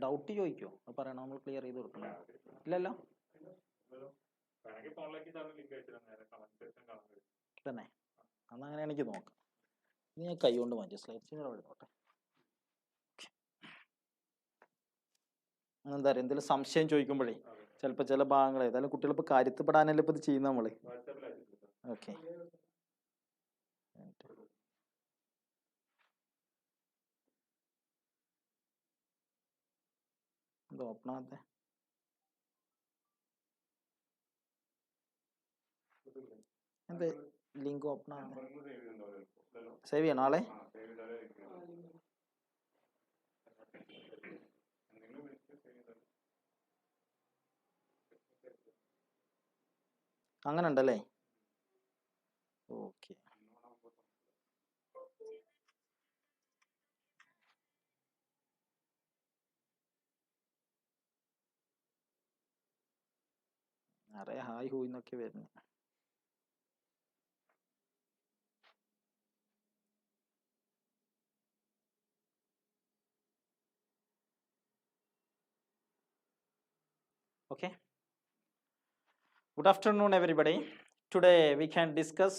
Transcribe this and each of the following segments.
Doubt ചോദിക്കോ പറയണോ, നമ്മൾ clear ചെയ്ത് കൊടുക്കണം. ഇല്ലല്ലോ തന്നെ, അന്നങ്ങനെ എനിക്ക് നോക്കാം. ഇനി ഞാൻ കൈ കൊണ്ട് മാറ്റി സ്ലൈഡ്സ് എടുത്തോട്ടെ. എന്താ പറയുക, എന്തെങ്കിലും സംശയം ചോദിക്കുമ്പോഴേ ചിലപ്പോൾ ചില ഭാഗങ്ങൾ ഏതായാലും കുട്ടികൾ ഇപ്പോൾ കാര്യത്തിൽപ്പെടാനല്ലേ ഇപ്പോൾ ഇത് ചെയ്യുന്ന നമ്മൾ. ഓക്കെ, എന്താ ഓപ്പൺ ആകാത്തെ? എന്താ ലിങ്ക് ഓപ്പൺ ആകാതെ? സേവ് ചെയ്യണം ആളെ? അങ്ങനെ ഉണ്ടല്ലേ. ഓക്കെ, നിറയെ ഹായ് ഹൂയി എന്നൊക്കെ വരുന്നു. Okay. Good afternoon, everybody. Today we can discuss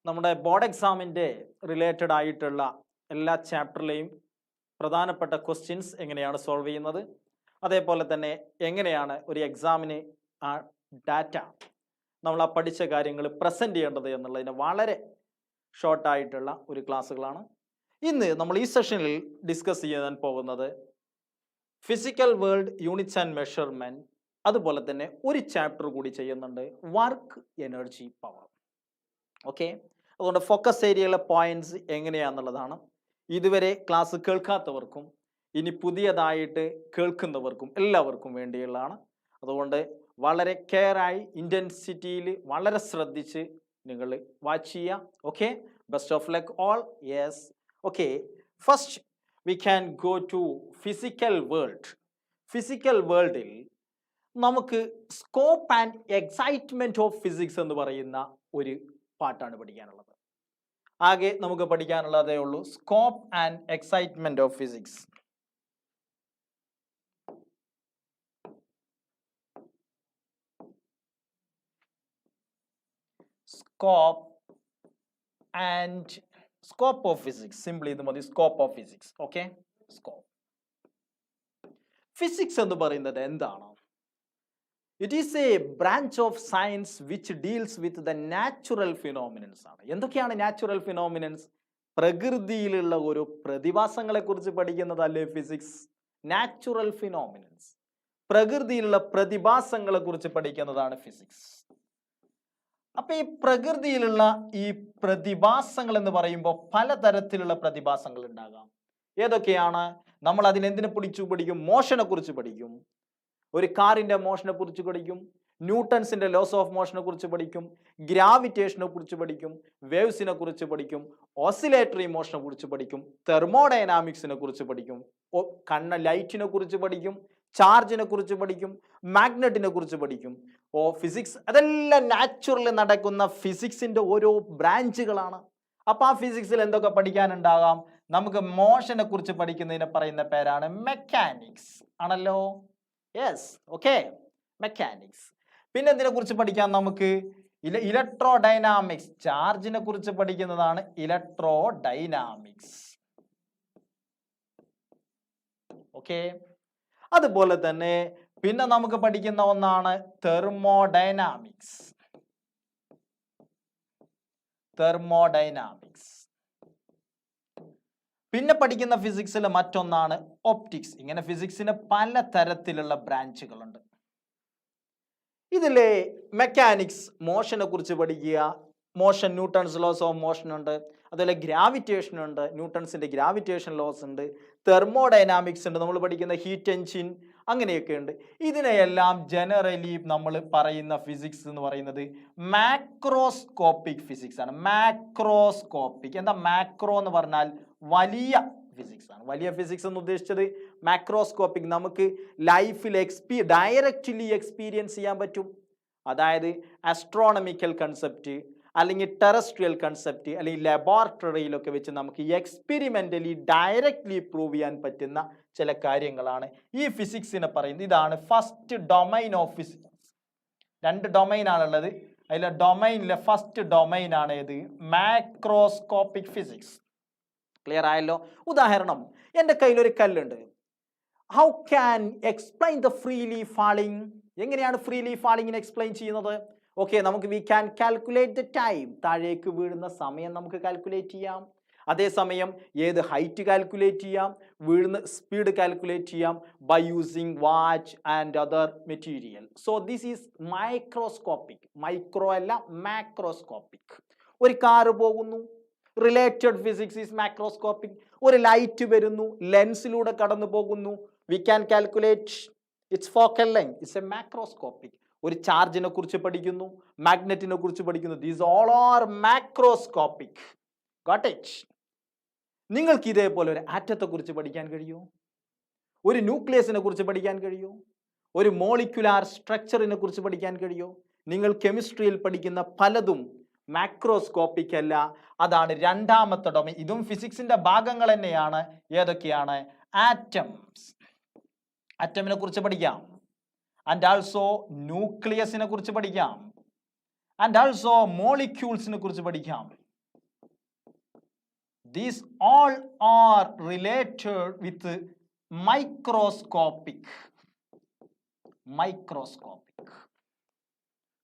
നമ്മുടെ ബോർഡ് എക്സാമിൻ്റെ റിലേറ്റഡ് ആയിട്ടുള്ള എല്ലാ ചാപ്റ്ററിലെയും പ്രധാനപ്പെട്ട ക്വസ്റ്റ്യൻസ് എങ്ങനെയാണ് സോൾവ് ചെയ്യുന്നത്, അതേപോലെ തന്നെ എങ്ങനെയാണ് ഒരു എക്സാമിന് ആ ഡാറ്റ നമ്മൾ ആ പഠിച്ച കാര്യങ്ങൾ പ്രസൻറ്റ് ചെയ്യേണ്ടത് എന്നുള്ളതിന് വളരെ ഷോർട്ടായിട്ടുള്ള ഒരു ക്ലാസ്സുകളാണ്. ഇന്ന് നമ്മൾ ഈ സെഷനിൽ ഡിസ്കസ് ചെയ്യാൻ പോകുന്നത് physical world units and measurement, അതുപോലെ തന്നെ ഒരു ചാപ്റ്റർ കൂടി ചെയ്യുന്നുണ്ട്, വർക്ക് എനർജി പവർ. ഓക്കെ, അതുകൊണ്ട് ഫോക്കസ് ഏരിയയിലെ പോയിന്റ്സ് എങ്ങനെയാണെന്നുള്ളതാണ്. ഇതുവരെ ക്ലാസ് കേൾക്കാത്തവർക്കും ഇനി പുതിയതായിട്ട് കേൾക്കുന്നവർക്കും എല്ലാവർക്കും വേണ്ടിയുള്ളതാണ്. അതുകൊണ്ട് വളരെ കെയറായി ഇൻറ്റൻസിറ്റിയിൽ വളരെ ശ്രദ്ധിച്ച് നിങ്ങൾ വാച്ച് ചെയ്യുക. Okay, best of luck all. Yes, okay, first we can go to physical world. Physical വേൾഡിൽ നമുക്ക് scope and excitement of physics എന്ന് പറയുന്ന ഒരു പാട്ടാണ് പഠിക്കാനുള്ളത്. ആകെ നമുക്ക് പഠിക്കാനുള്ളതേ ഉള്ളൂ, scope and excitement of physics. Scope of physics, simply ഇത് മതി, scope of physics. Okay, scope. Physics എന്ന് പറയുന്നത് എന്താണ്? It is A branch of science which deals with the natural phenomenons ആണ്. എന്തൊക്കെയാണ് നാച്ചുറൽ ഫിനോമിനൻസ്? പ്രകൃതിയിലുള്ള ഓരോ പ്രതിഭാസങ്ങളെ കുറിച്ച് പഠിക്കുന്നതല്ലേ ഫിസിക്സ്? നാച്ചുറൽ ഫിനോമിനൻസ്, പ്രകൃതിയിലുള്ള പ്രതിഭാസങ്ങളെ കുറിച്ച് പഠിക്കുന്നതാണ് ഫിസിക്സ്. അപ്പൊ ഈ പ്രകൃതിയിലുള്ള ഈ പ്രതിഭാസങ്ങൾ എന്ന് പറയുമ്പോൾ പലതരത്തിലുള്ള പ്രതിഭാസങ്ങൾ ഉണ്ടാകാം. ഏതൊക്കെയാണ്? നമ്മൾ അതിനെന്തിനെ പഠിക്കും? മോഷനെ കുറിച്ച് പഠിക്കും, ഒരു കാറിന്റെ മോഷനെ കുറിച്ച് പഠിക്കും, ന്യൂട്ടൺസിന്റെ ലോസ് ഓഫ് മോഷനെ കുറിച്ച് പഠിക്കും, ഗ്രാവിറ്റേഷനെ കുറിച്ച് പഠിക്കും, വേവ്സിനെ കുറിച്ച് പഠിക്കും, ഓസിലേറ്ററി മോഷനെ കുറിച്ച് പഠിക്കും, തെർമോഡൈനാമിക്സിനെ കുറിച്ച് പഠിക്കും, ലൈറ്റിനെ കുറിച്ച് പഠിക്കും, ചാർജിനെ കുറിച്ച് പഠിക്കും, മാഗ്നറ്റിനെ കുറിച്ച് പഠിക്കും. ഫിസിക്സ് അതെല്ലാം നാച്ചുറലി നടക്കുന്ന ഫിസിക്സിന്റെ ഓരോ ബ്രാഞ്ചുകളാണ്. അപ്പൊ ആ ഫിസിക്സിൽ എന്തൊക്കെ പഠിക്കാനുണ്ടാകാം? നമുക്ക് മോഷനെ കുറിച്ച് പഠിക്കുന്നതിനെ പറയുന്ന പേരാണ് മെക്കാനിക്സ് ആണല്ലോ. Yes, okay, mechanics. പിന്നെ എന്തിനെ കുറിച്ച് പഠിക്കാം? നമുക്ക് ഇലക്ട്രോ ഡൈനാമിക്സ്, ചാർജിനെ കുറിച്ച് പഠിക്കുന്നതാണ് ഇലക്ട്രോ ഡൈനാമിക്സ്. ഓക്കെ, അതുപോലെ തന്നെ പിന്നെ നമുക്ക് പഠിക്കുന്ന ഒന്നാണ് തെർമോഡൈനാമിക്സ്. പിന്നെ പഠിക്കുന്ന ഫിസിക്സിലെ മറ്റൊന്നാണ് ഒപ്റ്റിക്സ്. ഇങ്ങനെ ഫിസിക്സിന് പല തരത്തിലുള്ള ബ്രാഞ്ചുകളുണ്ട്. ഇതിലെ മെക്കാനിക്സ് മോഷനെ കുറിച്ച് പഠിക്കുക, motion Newton's laws of motion ഉണ്ട്, അതുപോലെ ഗ്രാവിറ്റേഷൻ ഉണ്ട്, ന്യൂട്ടൺസിന്റെ ഗ്രാവിറ്റേഷൻ ലോസ് ഉണ്ട്, തെർമോഡൈനാമിക്സ് ഉണ്ട്, നമ്മൾ പഠിക്കുന്ന ഹീറ്റ് എൻജിൻ, അങ്ങനെയൊക്കെ ഉണ്ട്. ഇതിനെയെല്ലാം ജനറലി നമ്മൾ പറയുന്ന ഫിസിക്സ് എന്ന് പറയുന്നത് മാക്രോസ്കോപ്പിക് ഫിസിക്സ് ആണ്. മാക്രോസ്കോപ്പിക്, എന്താ മാക്രോ എന്ന് പറഞ്ഞാൽ വലിയ ഫിസിക്സ് ആണ്. വലിയ ഫിസിക്സ് എന്ന് ഉദ്ദേശിച്ചത് മാക്രോസ്കോപ്പിക്, നമുക്ക് ലൈഫിൽ ഡയറക്റ്റ്ലി എക്സ്പീരിയൻസ് ചെയ്യാൻ പറ്റും. അതായത് ആസ്ട്രോണമിക്കൽ കൺസെപ്റ്റ്, അല്ലെങ്കിൽ ടെറസ്ട്രിയൽ കൺസെപ്റ്റ് അല്ലെങ്കിൽ ലബോറട്ടറിയിലൊക്കെ വെച്ച് നമുക്ക് എക്സ്പെരിമെൻ്റലി ഡയറക്റ്റ്ലി പ്രൂവ് ചെയ്യാൻ പറ്റുന്ന ചില കാര്യങ്ങളാണ് ഈ ഫിസിക്സിനെ പറയുന്നത്. ഇതാണ് ഫസ്റ്റ് ഡൊമൈൻ ഓഫ് ഫിസിക്സ്. 2 ഡൊമൈനാണുള്ളത്. അതിലെ ഡൊമൈനിലെ ഫസ്റ്റ് ഡൊമൈനാണ് ഏത്? Macroscopic physics. ക്ലിയർ ആയല്ലോ? ഉദാഹരണം, എൻ്റെ കയ്യിലൊരു കല്ലുണ്ട്. How can explain the freely falling? എങ്ങനെയാണ് ഫ്രീലി ഫാളിങ്ങിനെ എക്സ്പ്ലെയിൻ ചെയ്യുന്നത്? ഓക്കെ, നമുക്ക് we can calculate the time. താഴേക്ക് വീഴുന്ന സമയം നമുക്ക് കാൽക്കുലേറ്റ് ചെയ്യാം. അതേസമയം ഏത് ഹൈറ്റ് കാൽക്കുലേറ്റ് ചെയ്യാം, വീഴുന്ന സ്പീഡ് കാൽക്കുലേറ്റ് ചെയ്യാം by using watch and other material. So this is microscopic. Micro അല്ല, മാക്രോസ്കോപ്പിക്. ഒരു കാറ് പോകുന്നു, റിലേറ്റഡ് ഫിസിക്സ് ഈസ് മാക്രോസ്കോപ്പിക്. ഒരു ലൈറ്റ് വരുന്നു, ലെൻസിലൂടെ കടന്നു പോകുന്നു, we can calculate its focal length, its a macroscopic. ഒരു ചാർജിനെ കുറിച്ച് പഠിക്കുന്നു, മാഗ്നറ്റിനെ കുറിച്ച് പഠിക്കുന്നു. These all are macroscopic. Got it? നിങ്ങൾക്ക് ഇതേപോലെ ഒരു ആറ്റത്തെ കുറിച്ച് പഠിക്കാൻ കഴിയുമോ? ഒരു ന്യൂക്ലിയസിനെ കുറിച്ച് പഠിക്കാൻ കഴിയുമോ? ഒരു മോളിക്യുലാർ സ്ട്രക്ചറിനെ കുറിച്ച് പഠിക്കാൻ കഴിയുമോ? നിങ്ങൾ കെമിസ്ട്രിയിൽ പഠിക്കുന്ന പലതും മാക്രോസ്കോപ്പിക് അല്ല. അതാണ് രണ്ടാമത്തെ ഡൊമൈൻ. ഇതും ഫിസിക്സിന്റെ ഭാഗങ്ങൾ തന്നെയാണ്. ഏതൊക്കെയാണ്? ആറ്റംസ്. ആറ്റമിനെ കുറിച്ച് പഠിക്കാം. ആൻഡ് ആൾസോ ന്യൂക്ലിയസിനെ കുറിച്ച് പഠിക്കാം. ആൻഡ് ആൾസോ മോളിക്യൂൾസിനെ കുറിച്ച് പഠിക്കാം. These all are related with microscopic.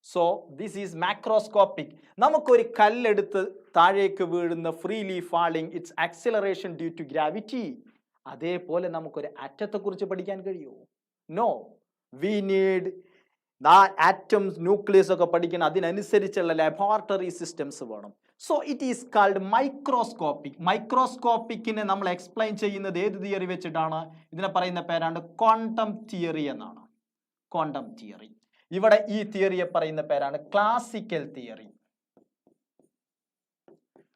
So this is macroscopic. നമുക്കൊരു കല്ലെടുത്ത് താഴേക്ക് വീഴുന്ന freely falling, it's acceleration due to gravity. അതേപോലെ നമുക്കൊരു ആറ്റത്തെ കുറിച്ച് പഠിക്കാൻ കഴിയുമോ? No. We need atoms, nucleus ഒക്കെ പഠിക്കണം. അതിനനുസരിച്ചുള്ള ലബോറട്ടറി സിസ്റ്റംസ് വേണം. So it is called microscopic. മൈക്രോസ്കോപ്പിക്കിനെ നമ്മൾ എക്സ്പ്ലെയിൻ ചെയ്യുന്നത് ഏത് തിയറി വെച്ചിട്ടാണ്? ഇതിനെ പറയുന്ന പേരാണ് ക്വാണ്ടം തിയറി എന്നാണ്. Quantum theory. ഇവിടെ ഈ തിയറിയെ പറയുന്ന പേരാണ് ക്ലാസിക്കൽ തിയറി.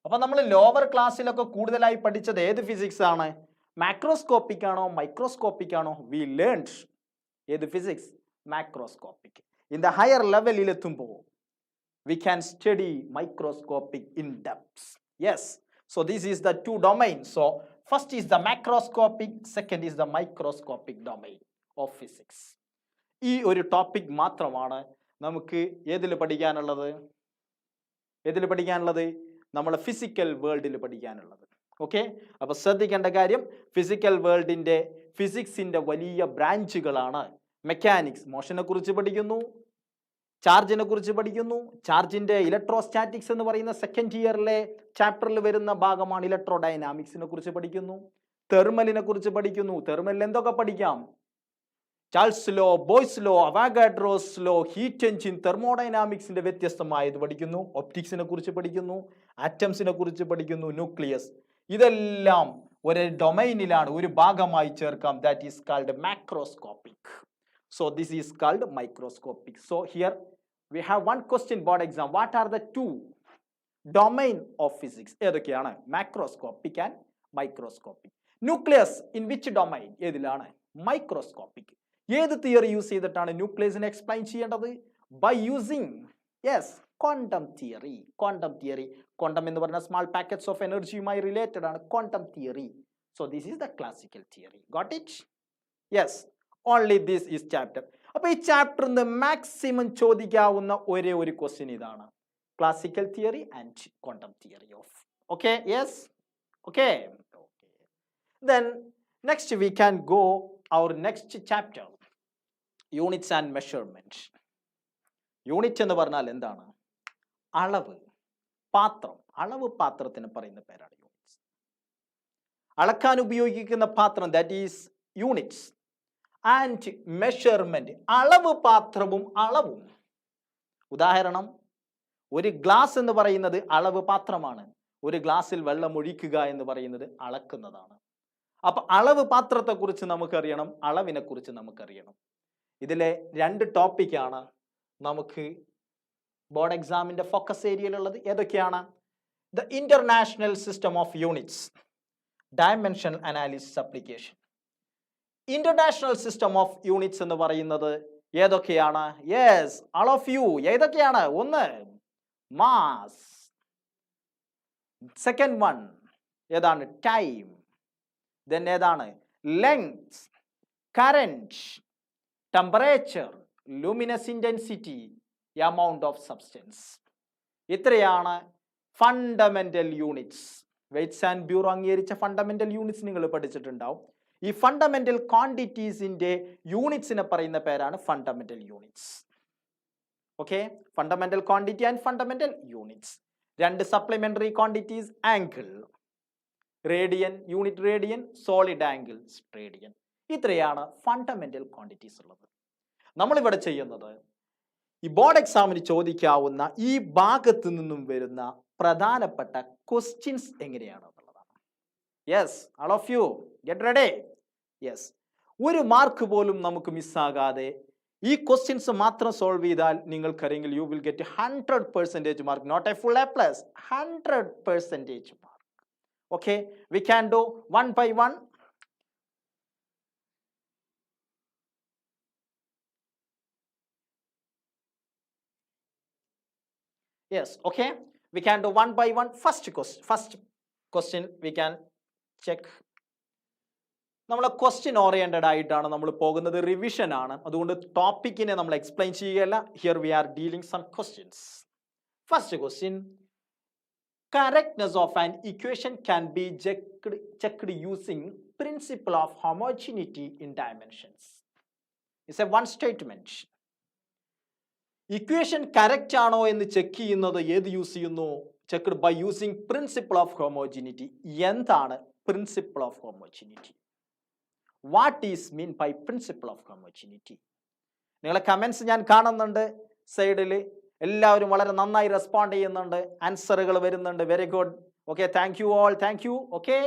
അപ്പൊ നമ്മൾ ലോവർ ക്ലാസ്സിലൊക്കെ കൂടുതലായി പഠിച്ചത് ഏത് ഫിസിക്സ് ആണ്? മാക്രോസ്കോപ്പിക് ആണോ മൈക്രോസ്കോപ്പിക് ആണോ? വി ലേൺഡ് ഏത് physics? Macroscopic. In the higher ലെവലിൽ എത്തുമ്പോൾ we can study microscopic in depth. Yes, so this is the 2 domains. So first is the macroscopic, second is the microscopic domain of physics. ഈ ഒരു topic മാത്രമാണ് നമുക്ക് ഏതിൽ പഠിക്കാനുള്ളത്? നമ്മളെ ഫിസിക്കൽ വേൾഡിൽ പഠിക്കാനുള്ളത്. ഓക്കെ, അപ്പൊ ശ്രദ്ധിക്കേണ്ട കാര്യം, ഫിസിക്കൽ വേൾഡിന്റെ ഫിസിക്സിന്റെ വലിയ ബ്രാഞ്ചുകളാണ് മെക്കാനിക്സ്. മോഷനെ കുറിച്ച് പഠിക്കുന്നു, ചാർജിനെ കുറിച്ച് പഠിക്കുന്നു. ചാർജിന്റെ ഇലക്ട്രോസ്റ്റാറ്റിക്സ് എന്ന് പറയുന്ന സെക്കൻഡ് ഇയറിലെ ചാപ്റ്ററിൽ വരുന്ന ഭാഗമാണ്. ഇലക്ട്രോഡൈനാമിക്സിനെ കുറിച്ച് പഠിക്കുന്നു, തെർമലിനെ കുറിച്ച് പഠിക്കുന്നു. തെർമലിൽ എന്തൊക്കെ പഠിക്കാം? Charles law, Boyle's law, Avogadro's law, heat engine, തെർമോഡൈനാമിക്സിന്റെ വ്യത്യസ്തമായത് പഠിക്കുന്നു. ഒപ്റ്റിക്സിനെ കുറിച്ച് പഠിക്കുന്നു, ആറ്റംസിനെ കുറിച്ച് പഠിക്കുന്നു, ന്യൂക്ലിയസ്. ഇതെല്ലാം ഒരു ഡൊമൈനിലാണ്, ഒരു ഭാഗമായി ചേർക്കാം. That is called macroscopic. So this is called microscopic. So here we have one question board exam. What are the 2 domain of physics? ഏതൊക്കെയാണ്? Macroscopic and microscopic. Nucleus in which domain? ഏതിലാണ്? Microscopic. ഏത് theory use ചെയ്തിട്ടാണ് ന്യൂക്ലിയസിനെ explain ചെയ്യേണ്ടത്? By using, yes, quantum theory. Quantum theory. Quantum എന്ന് പറഞ്ഞ small packets of energy-യുമായി related ആണ് quantum theory. So this is the classical theory. Got it? Yes. Only this is chapter. അപ്പോൾ ഈ ചാപ്റ്ററിന് maximum ചോദിക്കാവുന്ന ഒരേ ഒരു question ഇതാണ്. Classical theory and quantum theory of. Okay, yes, okay. Then next we can go our next chapter, units and measurement. Unit എന്ന് പറഞ്ഞാൽ എന്താണ്? അളവ്, പാത്രം. അളവ് പാത്രത്തിന് പറയുന്ന പേരാണ് യൂണിറ്റ്സ്. അളക്കാൻ ഉപയോഗിക്കുന്ന പാത്രം, that is units. And measurement, അളവ് പാത്രവും അളവും. ഉദാഹരണം, ഒരു ഗ്ലാസ് എന്ന് പറയുന്നത് അളവ് പാത്രമാണ്. ഒരു ഗ്ലാസ്സിൽ വെള്ളം ഒഴിക്കുക എന്ന് പറയുന്നത് അളക്കുന്നതാണ്. അപ്പൊ അളവ് പാത്രത്തെ കുറിച്ച് നമുക്കറിയണം, അളവിനെ കുറിച്ച് നമുക്കറിയണം. ഇതിലെ 2 ടോപ്പിക്കാണ് നമുക്ക് ബോർഡ് എക്സാമിന്റെ ഫോക്കസ് ഏരിയയിലുള്ളത്. ഏതൊക്കെയാണ്? The international system of units, dimension analysis application. International system of units എന്ന് പറയുന്നത് ഏതൊക്കെയാണ്? Yes, all of you. ഏതൊക്കെയാണ്? 1, മാസ്. സെക്കൻഡ് വൺ ഏതാണ്? ടൈം. ദെൻ ഏതാണ്? Length, current, temperature, luminous intensity, amount of substance. ഇത്രയാണ് fundamental units. Weights and bureau അംഗീകരിച്ച fundamental units നിങ്ങൾ പഠിച്ചിട്ടുണ്ടാവും. ഈ ഫണ്ടമെന്റൽ ക്വാണ്ടിറ്റീസിന്റെ യൂണിറ്റ്സിനെ പറയുന്ന പേരാണ് fundamental units. Okay, fundamental quantity and fundamental units. രണ്ട് supplementary quantities, angle, radian, unit radian, solid angle, radian. ഇത്രയാണ് ഫണ്ടമെന്റൽ ക്വാണ്ടിറ്റീസ് ഉള്ളത്. നമ്മളിവിടെ ചെയ്യുന്നത് ഈ ബോർഡ് എക്സാമിന് ചോദിക്കാവുന്ന ഈ ഭാഗത്ത് നിന്നും വരുന്ന പ്രധാനപ്പെട്ട ക്വസ്റ്റ്യൻസ് എങ്ങനെയാണ് എന്നുള്ളതാണ്. Yes, all of you get ready. Yes, ഒരു മാർക്ക് പോലും നമുക്ക് മിസ്സാകാതെ ഈ ക്വസ്റ്റ്യൻസ് മാത്രം സോൾവ് ചെയ്താൽ നിങ്ങൾക്കറിയെങ്കിൽ you will get 100% mark, not a full A plus, 100% mark. Okay, we can do one by one. Yes, okay, we can do one by one. First question we can check. നമ്മൾ question oriented ആയിട്ടാണ് നമ്മൾ പോകുന്നത്, revision ആണ്. അതുകൊണ്ട് ടോപ്പിക്കിനെ നമ്മൾ explain ചെയ്യുകയല്ല. Here we are dealing some questions. First question, correctness of an equation can be checked using principle of homogeneity in dimensions. It's a one statement. Equation correct ആണോ എന്ന് ചെക്ക് ചെയ്യുന്നത് ഏത് യൂസ് ചെയ്യുന്നു? Checked by using principle of homogeneity. എന്താണ് principle of homogeneity? What is mean by principle of homogeneity? നിങ്ങളെ comments ഞാൻ കാണുന്നുണ്ട് സൈഡിൽ. എല്ലാവരും വളരെ നന്നായി റെസ്പോണ്ട് ചെയ്യുന്നുണ്ട്, ആൻസറുകൾ വരുന്നുണ്ട്. Very good. Okay, thank you all, thank you. Okay,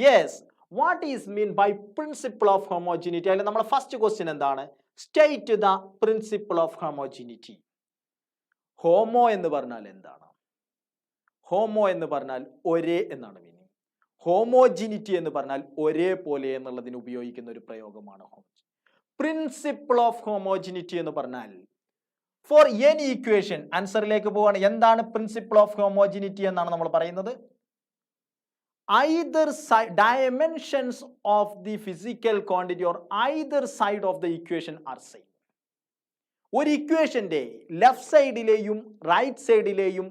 yes, what is mean by principle of homogeneity? അതിൽ നമ്മുടെ ഫസ്റ്റ് ക്വസ്റ്റ്യൻ എന്താണ്? State the principle of homogeneity. Homo എന്ന് പറഞ്ഞാൽ എന്താണ്? ഹോമോ എന്ന് പറഞ്ഞാൽ ഒരേ എന്നാണ് മീനിങ്. ഹോമോജിനിറ്റി എന്ന് പറഞ്ഞാൽ ഒരേപോലെ എന്നുള്ളതിന് ഉപയോഗിക്കുന്ന ഒരു പ്രയോഗമാണ് പ്രിൻസിപ്പിൾ ഓഫ് ഹോമോജിനിറ്റി എന്ന് പറഞ്ഞാൽ ഫോർ എനി ഇക്വേഷൻ. ആൻസറിലേക്ക് പോവാണ്. എന്താണ് പ്രിൻസിപ്പിൾ ഓഫ് ഹോമോജിനിറ്റി എന്നാണ് നമ്മൾ പറയുന്നത്? either side dimensions of the physical quantity or either side of the equation are same. ഒരു ഇക്വേഷന്റെ ലെഫ്റ്റ് സൈഡിലെയും റൈറ്റ് സൈഡിലെയും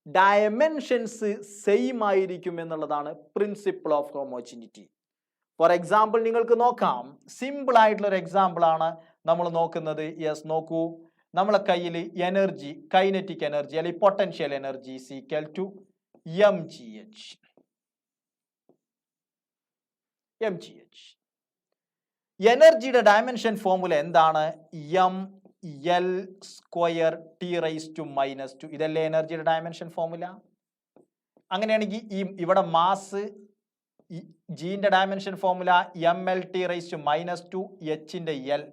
ഡയമെൻഷൻസ് സെയിം ആയിരിക്കും എന്നുള്ളതാണ് principle of homogeneity. For example നിങ്ങൾക്ക് നോക്കാം. സിമ്പിൾ ആയിട്ടുള്ള ഒരു എക്സാമ്പിൾ ആണ് നമ്മൾ നോക്കുന്നത്. യെസ്, നോക്കൂ. നമ്മളെ കയ്യിൽ എനർജി, കൈനറ്റിക് എനർജി അല്ലെങ്കിൽ potential energy is equal to mgh. എനർജിയുടെ ഡയമെൻഷൻ ഫോർമുല എന്താണ്? ml square t⁻². ഇതല്ലേ എനർജിയുടെ ഡയമെൻഷൻ ഫോർമുല? അങ്ങനെയാണെങ്കിൽ ഈ ഇവിടെ മാസ് ജിന്റെ ഡയമെൻഷൻ ഫോർമുല ml⁻², hന്റെ l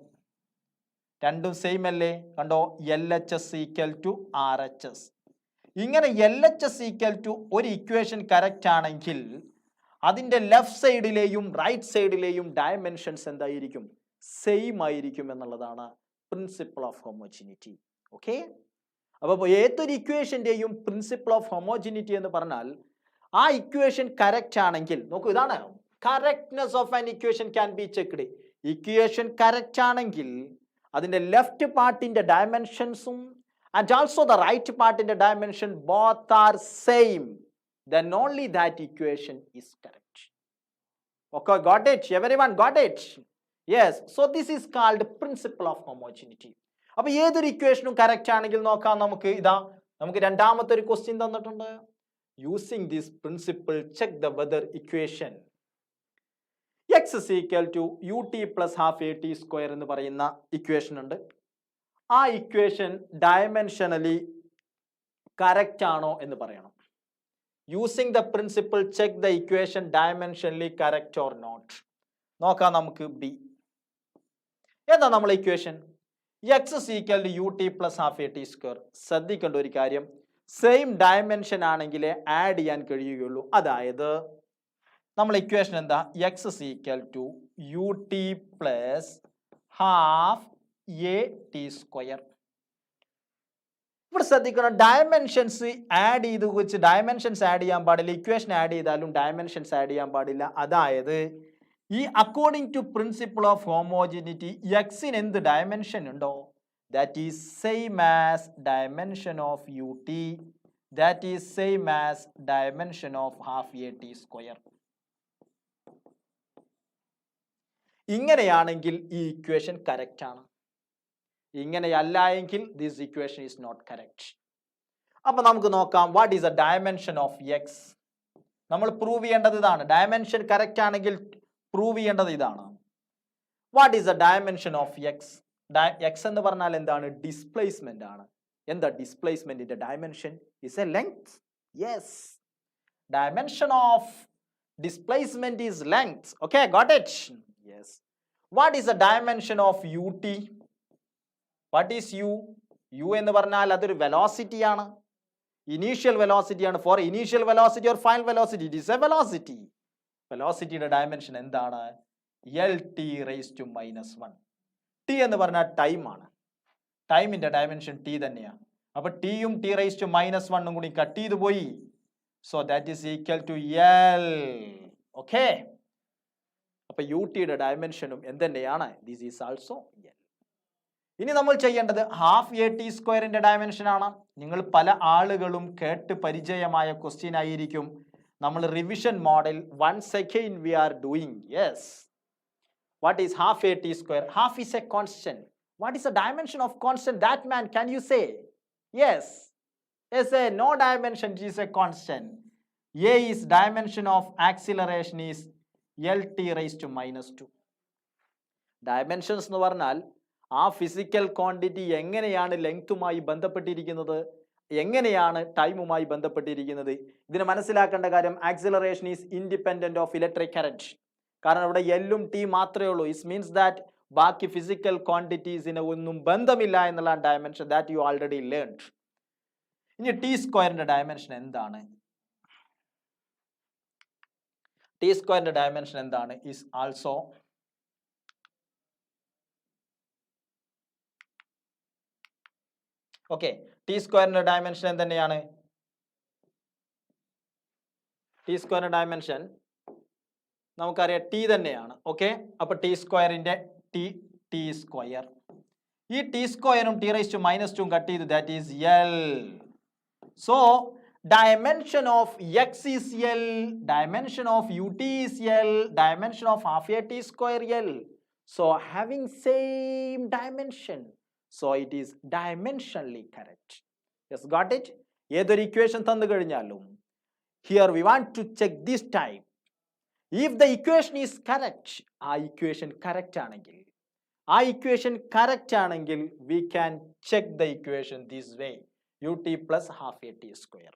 രണ്ടും സെയിം അല്ലേ? കണ്ടോ, LHS = RHS. ഇങ്ങനെ LHS = ഒരു ഇക്വേഷൻ കറക്റ്റ് ആണെങ്കിൽ അതിന്റെ ലെഫ്റ്റ് സൈഡിലെയും റൈറ്റ് സൈഡിലെയും ഡയമെൻഷൻസ് എന്തായിരിക്കും? സെയിം ആയിരിക്കും എന്നുള്ളതാണ് പ്രിൻസിപ്പിൾ ഓഫ് ഹോമോജിനിറ്റി. ഓക്കെ, അപ്പോൾ ഏതൊരു ഇക്വേഷന്റെയും പ്രിൻസിപ്പിൾ ഓഫ് ഹോമോജിനിറ്റി എന്ന് പറഞ്ഞാൽ ആ ഇക്വേഷൻ കറക്റ്റ് ആണെങ്കിൽ, നോക്കൂ, ഇതാണ് correctness of an equation can be checked. Equation correct ആണെങ്കിൽ അതിന്റെ ലെഫ്റ്റ് പാർട്ടിന്റെ ഡയമെൻഷൻസും ആൻഡ് ഓൾസോ ദ റൈറ്റ് പാർട്ടിന്റെ dimension both are same, then only that equation is correct. Okay, got it? Everyone got it? Yes, so this is called principle of homogeneity. അപ്പോൾ ഏതൊരു ഇക്വേഷനും correct ആണെങ്കിൽ നോക്കാം. നമുക്ക് രണ്ടാമത്തെ ഒരു ക്വസ്റ്റ്യൻ തന്നിട്ടുണ്ട്. Using this principle check the weather equation x is equal to ut plus half at² എന്ന് പറയുന്ന ഇക്വേഷൻ ഉണ്ട്. ആ ഇക്വേഷൻ ഡയമെൻഷനലി കറക്റ്റ് ആണോ എന്ന് പറയണം. Using the principle, check the equation dimensionally correct or not. നോക്കാം നമുക്ക് B. എന്താ നമ്മളെ equation? x is equal to ut plus half at². ശ്രദ്ധിക്കേണ്ട ഒരു കാര്യം, സെയിം ഡയമെൻഷൻ ആണെങ്കിലേ ആഡ് ചെയ്യാൻ കഴിയുകയുള്ളൂ. അതായത് നമ്മളെ ഇക്വേഷൻ എന്താ? x is equal to ut plus half at². ഇവിടെ ശ്രദ്ധിക്കണം, ഡയമെൻഷൻസ് ആഡ് ചെയ്ത് വെച്ച് ഡയമെൻഷൻസ് ആഡ് ചെയ്യാൻ പാടില്ല, ഇക്വേഷൻ ആഡ് ചെയ്താലും ഡയമെൻഷൻസ് ആഡ് ചെയ്യാൻ പാടില്ല. അതായത് ഈ according to principle of homogeneity എക്സിന് എന്ത് ഡയമെൻഷൻ ഉണ്ടോ that is same as dimension of U T, that is same as dimension of half A T square. ഇങ്ങനെയാണെങ്കിൽ ഈ ഇക്വേഷൻ കറക്റ്റ് ആണ്. ഇങ്ങനെയല്ല എങ്കിൽ this equation is not correct. അപ്പൊ നമുക്ക് നോക്കാം what is a dimension of X. നമ്മൾ prove ചെയ്യേണ്ടത് ഇതാണ്. ഡയമെൻഷൻ കറക്റ്റ് ആണെങ്കിൽ പ്രൂവ് ചെയ്യേണ്ടത് ഇതാണ്. What is a dimension of x? X എന്ന് പറഞ്ഞാൽ എന്താണ്? ഡിസ്പ്ലേസ്മെന്റ് ആണ്. എന്താ ഡിസ്പ്ലേസ്മെന്റിന്റെ dimension? Is a length. Yes, dimension of displacement is length. Okay, got it? Yes. What is a dimension of U t? What is u? U എന്ന് പറഞ്ഞാൽ അതൊരു velocity ആണ്, ഇനീഷ്യൽ വെലോസിറ്റി ആണ്. For initial velocity or final velocity it is a velocity. വെലോസിറ്റിയുടെ dimension എന്താണ്? L T raise to -1. T എന്ന് പറഞ്ഞാൽ time ആണ്. ടൈമിന്റെ ഡയമെൻഷൻ ടി തന്നെയാണ്. അപ്പൊ ടിയും ടി റൈസ് ടു -1 കൂടി കട്ട് ചെയ്തു പോയി. So that is equal to L. Okay, അപ്പൊ യു ടിയുടെ ഡയമെൻഷനും എന്തെന്നെയാണ്? This is also L. ഇനി നമ്മൾ ചെയ്യേണ്ടത് ഹാഫ് എ ടി സ്ക്വയറിന്റെ ഡയമെൻഷൻ ആണ്. നിങ്ങൾ പല ആളുകളും കേട്ട് പരിചയമായ ക്വസ്റ്റ്യൻ ആയിരിക്കും. നമ്മൾ revision model once again we are doing. Yes, what is half a t square? Half is a constant. What is the dimension of constant? That man, can you say? Yes, yes, no dimension, it is a constant. A is dimension of acceleration is lt raised to -2. Dimensions എന്ന് പറഞ്ഞാൽ ആ physical quantity എങ്ങനെയാണ് ലെങ്തുമായി ബന്ധപ്പെട്ടിരിക്കുന്നത്, എങ്ങനെയാണ് ടൈമുമായി ബന്ധപ്പെട്ടിരിക്കുന്നത്. ഇതിന് മനസ്സിലാക്കേണ്ട കാര്യം acceleration is independent of electric current. കാരണം ഇവിടെ എല്ലും ടി മാത്രമേ ഉള്ളൂ. ഇറ്റ് മീൻസ് ദാറ്റ് ബാക്കി ഫിസിക്കൽ ക്വാണ്ടിറ്റീസിന് ഒന്നും ബന്ധമില്ല എന്നുള്ള dimension that you already learned. ഇനി ടി സ്ക്വയറിന്റെ ഡയമെൻഷൻ എന്താണ്? ടി സ്ക്വയറിന്റെ ഡയമെൻഷൻ എന്താണ്? Is also okay. ടി സ്ക്വയറിന്റെ ഡയമെൻഷൻ എന്തെന്നെയാണ്? ടി സ്ക്വയറിന്റെ ഡയമെൻഷൻ നമുക്കറിയാം ടി തന്നെയാണ്. ഓക്കെ, അപ്പൊ ടി സ്ക്വയറിന്റെ ടി സ്ക്വയർ, ഈ ടി സ്ക്വയറും ടി റൈസ് ടു -2 കട്ട് ചെയ്തു, that is L. So dimension of x is L, dimension of ut is L, dimension of half a t square L. So having same dimension, so it is dimensionally correct. Yes, got it? ഏതൊരു equation തന്നു കഴിഞ്ഞാലും here we want to check this type. If the equation is correct, ആ equation correct ആണെങ്കിൽ we can check the equation this way, ut plus half a t square.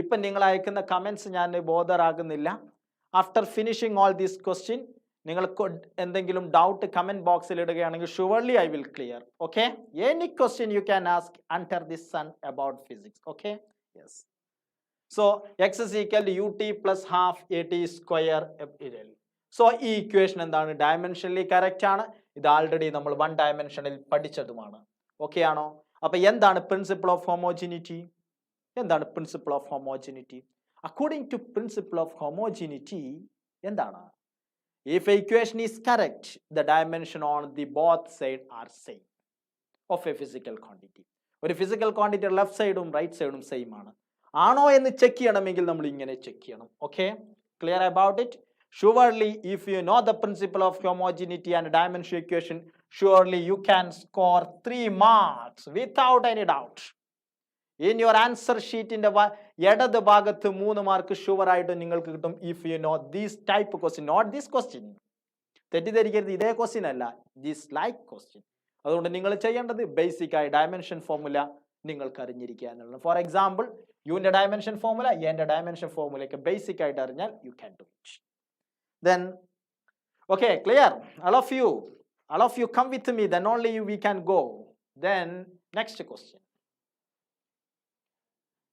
ഇപ്പം നിങ്ങൾ അയക്കുന്ന comments ഞാൻ ബോധറാകുന്നില്ല. After finishing all this question നിങ്ങൾക്ക് എന്തെങ്കിലും doubt comment ബോക്സിൽ ഇടുകയാണെങ്കിൽ surely I will clear. Okay, any question you can ask under this sun about physics. Okay, yes. So X is equal to ut plus half A T square. So ഈ equation എന്താണ്? Dimensionally correct ആണ്. ഇത് already നമ്മൾ 1 ഡയമെൻഷനിൽ പഠിച്ചതുമാണ്. Okay ആണോ? അപ്പൊ എന്താണ് principle of homogeneity? എന്താണ് principle of homogeneity? According to principle of homogeneity എന്താണ്? If a equation is correct, the dimension on the both side are same of a physical quantity. ഒരു physical quantity left സൈഡും right സൈഡും same ആണോ എന്ന് check ചെയ്യണമെങ്കിൽ നമ്മൾ ഇങ്ങനെ check ചെയ്യണം. Okay, clear about it? Surely if you know the principle of homogeneity and dimension equation, surely you can score 3 marks without any doubt. In your answer sheet in the ഇടത് ഭാഗത്ത് 3 mark sure ആയിട്ട് നിങ്ങൾക്ക് കിട്ടും. If you know this type question, not this question. തെറ്റിദ്ധരിക്കരുത്, ഇതേ question അല്ല, this like question. അതുകൊണ്ട് നിങ്ങൾ ചെയ്യേണ്ടത് ബേസിക് ആയി ഡയമെൻഷൻ ഫോർമുല നിങ്ങൾക്ക് അറിഞ്ഞിരിക്കുക എന്നുള്ളത്. ഫോർ എക്സാമ്പിൾ, യുവിന്റെ ഡയമെൻഷൻ ഫോർമുല, എന്റെ ഡയമെൻഷൻ ഫോർമുലയൊക്കെ ബേസിക് ആയിട്ട് അറിഞ്ഞാൽ U can do it. Then, okay, clear? All of you come with me, then only we can go. Then, next question.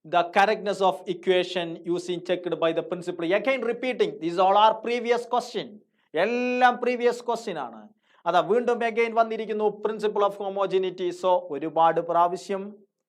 The correctness of equation using checked by the principle. Again repeating, these all are previous question. എല്ലാം previous question ആണ്. അതാ വീണ്ടും again വന്നിരിക്കുന്നു principle of homogeneity. So ഒരുപാട് പ്രാവശ്യം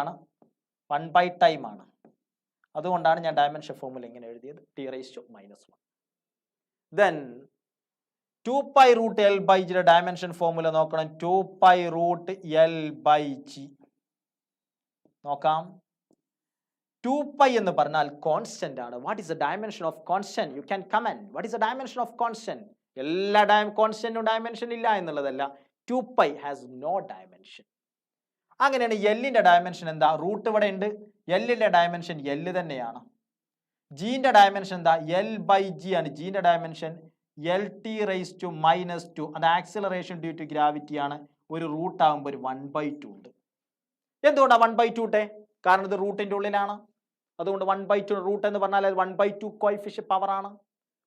ആണ്, 1 time ആണ്. അതുകൊണ്ടാണ് ഞാൻ ഡയമെൻഷൻ ഫോർമുല ഇങ്ങനെ എഴുതിയത്, t⁻⁻1. Then 2π√L/g dimension formula നോക്കണം. 2π√L/g നോക്കാം. 2π എന്ന് പറഞ്ഞാൽ കോൺസ്റ്റന്റ് ആണ്. What is the dimension of constant? You can comment. What is the dimension of constant? എല്ലാ കോൺസ്റ്റന്റും ഡയമെൻഷൻ ഇല്ല എന്നുള്ളതല്ല. 2π ഹാസ് നോ ഡയമെൻഷൻ. അങ്ങനെയാണ് എല്ലിന്റെ ഡയമെൻഷൻ എന്താ? റൂട്ട് ഇവിടെ ഉണ്ട്. എല്ലിന്റെ ഡയമെൻഷൻ എല്ല് തന്നെയാണ്. ജീന്റെ ഡയമെൻഷൻ എന്താ? L/g ആണ്. ജീന്റെ ഡയമെൻഷൻ Lt⁻². അത് ആക്സിലറേഷൻ ഡ്യൂ ടു ഗ്രാവിറ്റി ആണ്. ഒരു റൂട്ട് ആകുമ്പോൾ ഒരു 1/2 ഉണ്ട്. എന്തുകൊണ്ടാണ് 1/2 ഇട്ടെ? കാരണം ഇത് റൂട്ടിന്റെ ഉള്ളിലാണ്. അതുകൊണ്ട് 1/2 റൂട്ട് എന്ന് പറഞ്ഞാൽ 1/2 കോഎഫിഷ്യന്റ് പവർ ആണ്.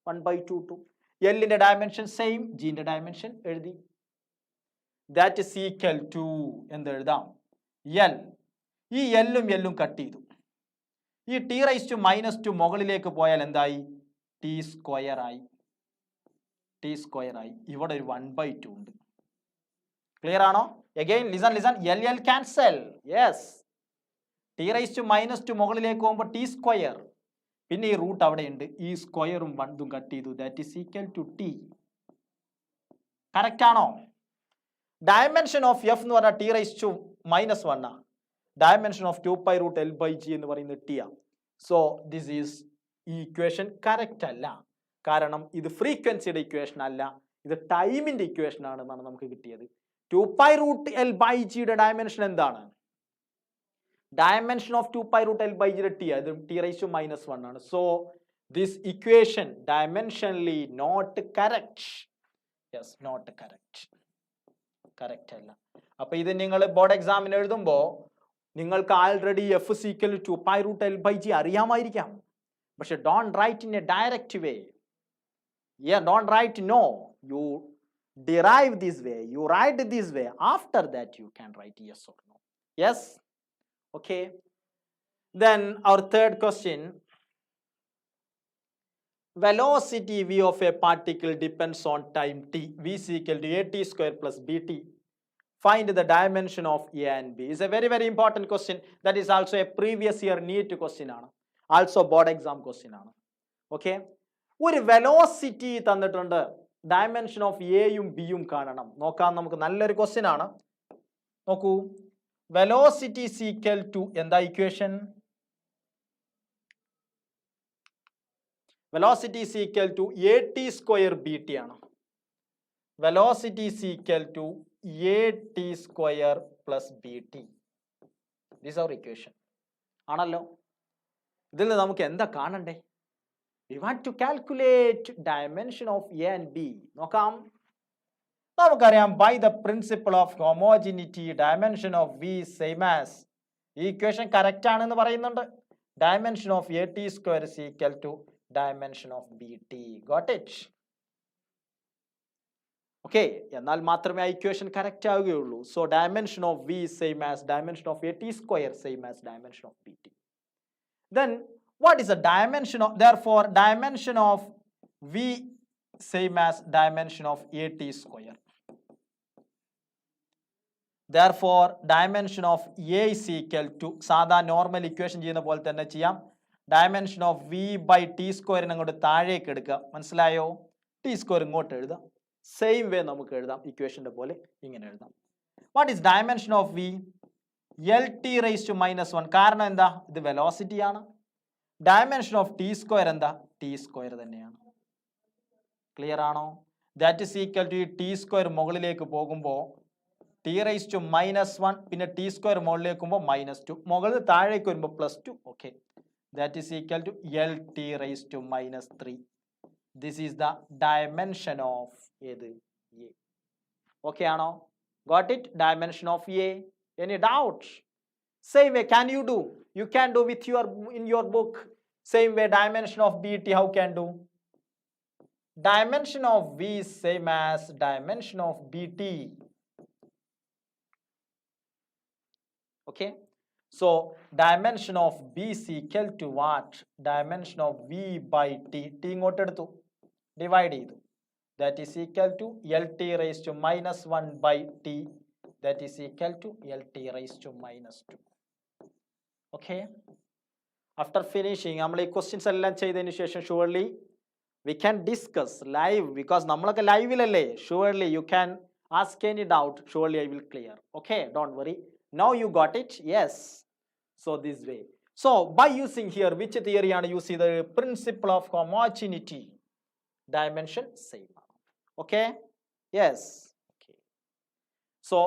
1/2. എല്ലിന്റെ ഡയമെൻഷൻ സെയിം, ജീന്റെ ഡയമെൻഷൻ എഴുതി. ദാറ്റ് ഈസ് ഈക്വൽ ടു എന്ത് എഴുതാം? എൽ. ഈ എല്ലും എല്ലും കട്ട് ചെയ്തു. ഈ t⁻² മുകളിലേക്ക് പോയാൽ എന്തായി? t² ആയി. ഇവിടെ ഒരു 1/2 ഉണ്ട്. ക്ലിയർ ആണോ? Again listen. L cancel. Yes. t⁻² മുകളിലേക്ക് പോകുമ്പോൾ t². പിന്നെ ഈ റൂട്ട് അവിടെ ഉണ്ട്. ഈ സ്ക്വയറും 1ഉം കട്ട് ചെയ്തു. That is equal to t. Correct ആണോ? ഡയമെൻഷൻ ഓഫ് f എന്ന് പറഞ്ഞാൽ t⁻⁻1 ആണ്. ഡയമെൻഷൻ ഓഫ് 2π√L/g എന്ന് പറയുന്നത് t ആണ്. സോ ദിസ് ഈസ്, ഈ ഇക്വേഷൻ കറക്റ്റ് അല്ല. കാരണം ഇത് ഫ്രീക്വൻസിയുടെ ഇക്വേഷൻ അല്ല, ഇത് ടൈമിന്റെ ഇക്വേഷൻ ആണെന്നാണ് നമുക്ക് കിട്ടിയത്. 2π√L/gയുടെ ഡയമെൻഷൻ എന്താണ്? ഡയമെൻഷൻ ഓഫ് 2π√L/gയുടെ t, അത് t⁻⁻1 ആണ്. So this equation dimensionally not correct. Yes, not correct. Correct അല്ല. അപ്പൊ ഇത് നിങ്ങൾ ബോർഡ് എക്സാമിന് എഴുതുമ്പോൾ നിങ്ങൾക്ക് already f is equal to 2π√L/g അറിയാമായിരിക്കാം. പക്ഷെ don't write in a direct way. Don't write no. You derive this way. You write this way. After that, you can write yes or no. Yes? Okay. Then our third question. Velocity v of a particle depends on time t. V is equal to at² plus bt. Find the dimension of A and B. It's a very, very important question. That is also a previous year NEET question. Also board exam question. Okay. ഒരു velocity തന്നിട്ടുണ്ട്. Dimension of എയും ബിയും കാണണം. നോക്കാം, നമുക്ക് നല്ലൊരു question ആണ്. നോക്കൂ, വെലോസിറ്റി ഈസ് ഈക്വൽ ടു എന്താ equation? Velocity is equal to at² bt ആണ്. Velocity is equal to at² plus bt. This our equation ആണല്ലോ. ഇതിൽ നിന്ന് നമുക്ക് എന്താ കാണണ്ടേ? We want to calculate dimension of A and B. നോക്കാം, നമുക്കറിയാം by the principle of homogeneity dimension of V is same as. ഈ ഇക്വേഷൻ കറക്റ്റ് ആണെന്ന് പറയുന്നുണ്ട്. Dimension of AT square is equal to dimension of BT. Got it? Okay, എന്നാൽ മാത്രമേ ആ equation correct ആവുകയുള്ളൂ. So dimension of V same as dimension of AT square same as dimension of BT. Then what is the dimension of, therefore dimension of V same as dimension of AT square. Therefore dimension of A is equal to, സാധാ normal equation ചെയ്യുന്ന പോലെ തന്നെ ചെയ്യാം. Dimension of V by T സ്ക്വയറിനെ അങ്ങോട്ട് താഴേക്ക് എടുക്കുക. മനസ്സിലായോ? T square ഇങ്ങോട്ട് എഴുതാം. സെയിം വേ നമുക്ക് എഴുതാം, ഇക്വേഷന്റെ പോലെ ഇങ്ങനെ എഴുതാം. What is dimension of V? LT raised to -1. കാരണം എന്താ? ഇത് വെലോസിറ്റി ആണ്. ഡയമെൻഷൻ ഓഫ് T സ്ക്വയർ എന്താ? T സ്ക്വയർ തന്നെയാണ്. ക്ലിയർ ആണോ? ദാറ്റ് ഈസ് ഈക്വൽ ടു ഈ T സ്ക്വയർ മുകളിലേക്ക് പോകുമ്പോൾ T raised to -1, പിന്നെ T സ്ക്വയർ മുകളിലേക്ക് പോകുമ്പോൾ -2, മുകളിൽ താഴേക്ക് വരുമ്പോൾ +2. Okay, that is equal to LT raised to -3. This is the dimension of ഏത്? A. ഓക്കെ ആണോ? Got it? Dimension of A. Any doubt? Same way, can you do? You can do with your, in your book. Same way, dimension of BT, how can do? Dimension of V is same as dimension of BT. Okay, so dimension of B is equal to what? Dimension of V by T. T ingottu eduthu, divide ചെയ്തു. That is equal to LT raised to -1 by T. That is equal to LT raised to -2. Okay, after finishing നമ്മൾ ഈ questions എല്ലാം ചെയ്തതിന് ശേഷം surely we can discuss live, because നമ്മളൊക്കെ ലൈവിലല്ലേ. surely you can ask any doubt, surely I will clear. Okay, don't worry. Now you got it? Yes. So this way. So by using here, which theory ആണ് use ചെയ്തത്? Principle of homogeneity. Dimension same. Okay, yes. Okay, so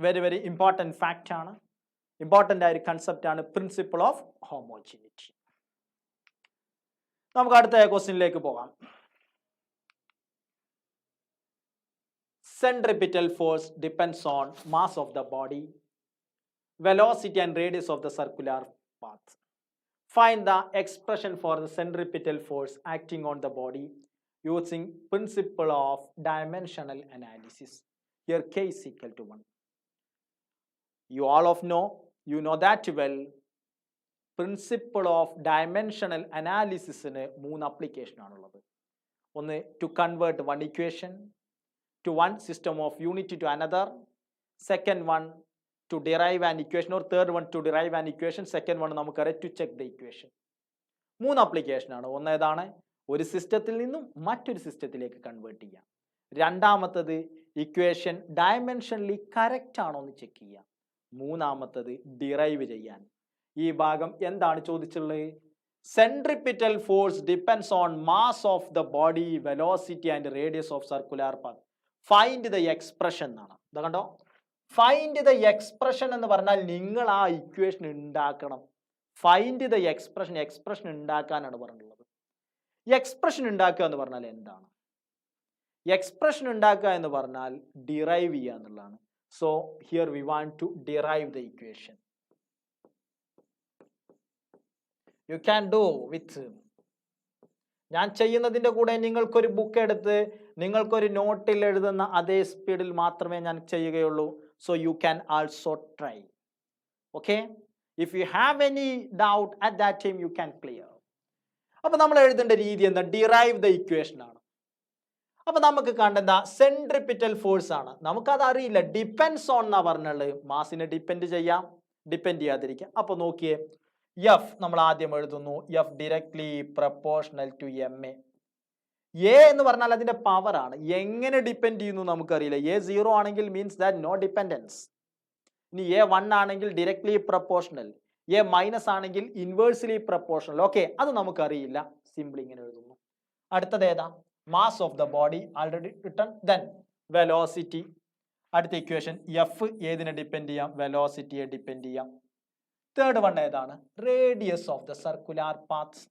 very very important fact ആണ്, important ആയ ഒരു concept ആണ് principle of homogeneity. നമുക്ക് അടുത്ത ക്വസ്റ്റ്യനിലേക്ക് പോകാം. Centripetal force depends on mass of the body, velocity and radius of the circular path. Find the expression for the centripetal force acting on the body using principle of dimensional analysis. Here K is equal to 1. You all of you know that well. Principle of dimensional analysis ന് 3 application ആണുള്ളത്. ഒന്ന്, to convert one equation to one system of unity to another. Second one, to derive an equation, or third one, to derive an equation. Second one നമുക്കറിയാം to check the equation. 3 application ആണ്. ഒന്ന് ഏതാണ്? ഒരു സിസ്റ്റത്തിൽ നിന്നും മറ്റൊരു സിസ്റ്റത്തിലേക്ക് convert ചെയ്യാം. രണ്ടാമത്തത് ഇക്വേഷൻ ഡയമെൻഷനലി കറക്റ്റ് ആണോ എന്ന് ചെക്ക് ചെയ്യാം. മൂന്നാമത്തത് ഡിറൈവ് ചെയ്യാൻ. ഈ ഭാഗം എന്താണ് ചോദിച്ചുള്ളത്? Centripetal force depends on mass of the body, velocity and radius of circular path. Find the expression എന്നാണ്. ഇത് കണ്ടോ, ഫൈൻഡ് ദ എക്സ്പ്രഷൻ എന്ന് പറഞ്ഞാൽ നിങ്ങൾ ആ ഇക്വേഷൻ ഉണ്ടാക്കണം. ഫൈൻഡ് ദ എക്സ്പ്രഷൻ, എക്സ്പ്രഷൻ ഉണ്ടാക്കാനാണ് പറഞ്ഞിട്ടുള്ളത്. എക്സ്പ്രഷൻ ഉണ്ടാക്കുക എന്ന് പറഞ്ഞാൽ എന്താണ്? എക്സ്പ്രഷൻ ഉണ്ടാക്കുക എന്ന് പറഞ്ഞാൽ ഡിറൈവ് ചെയ്യുക എന്നുള്ളതാണ്. So here we want to derive the equation. You can do with, ഞാൻ ചെയ്യുന്നതിൻ്റെ കൂടെ നിങ്ങൾക്കൊരു ബുക്ക് എടുത്ത് നിങ്ങൾക്കൊരു നോട്ടിൽ എഴുതുന്ന അതേ സ്പീഡിൽ മാത്രമേ ഞാൻ ചെയ്യുകയുള്ളൂ. So you can also try. Okay, if you have any doubt at that time you can clear. അപ്പൊ നമ്മൾ എഴുതേണ്ട രീതി എന്താ? ഡിറൈവ് ദ ഇക്വേഷൻ ആണ്. അപ്പൊ നമുക്ക് കണ്ടെന്താ? സെൻട്രിപിറ്റൽ ഫോഴ്സ് ആണ്. നമുക്കത് അറിയില്ല, ഡിപ്പെൻഡ്സ് ഓൺ എന്നാ പറഞ്ഞുള്ളത്. മാസിനെ ഡിപ്പെൻഡ് ചെയ്യാം, ഡിപ്പെൻഡ് ചെയ്യാതിരിക്കാം. അപ്പൊ നോക്കിയേ, എഫ് നമ്മൾ ആദ്യം എഴുതുന്നു. F directly proportional to M A. A എന്ന് പറഞ്ഞാൽ അതിന്റെ പവർ ആണ്. എങ്ങനെ ഡിപ്പെൻഡ് ചെയ്യുന്നു നമുക്കറിയില്ല. എ 0 ആണെങ്കിൽ മീൻസ് ദാറ്റ് നോ ഡിപ്പെൻഡൻസ്. ഇനി എ 1 ആണെങ്കിൽ ഡയറക്ട്ലി പ്രപ്പോർഷണൽ, എ മൈനസ് ആണെങ്കിൽ ഇൻവേഴ്സ്ലി പ്രപ്പോർഷണൽ. ഓക്കെ, അത് നമുക്കറിയില്ല, സിമ്പിൾ ഇങ്ങനെ എഴുതുന്നു. അടുത്തത് ഏതാ? Mass of the body, already written. Then velocity. അടുത്ത ഇക്വേഷൻ എഫ് ഏതിനെ ഡിപ്പെൻഡ് ചെയ്യാം? വെലോസിറ്റിയെ ഡിപ്പെൻഡ് ചെയ്യാം. തേർഡ് വൺ ഏതാണ്? Radius of the circular path,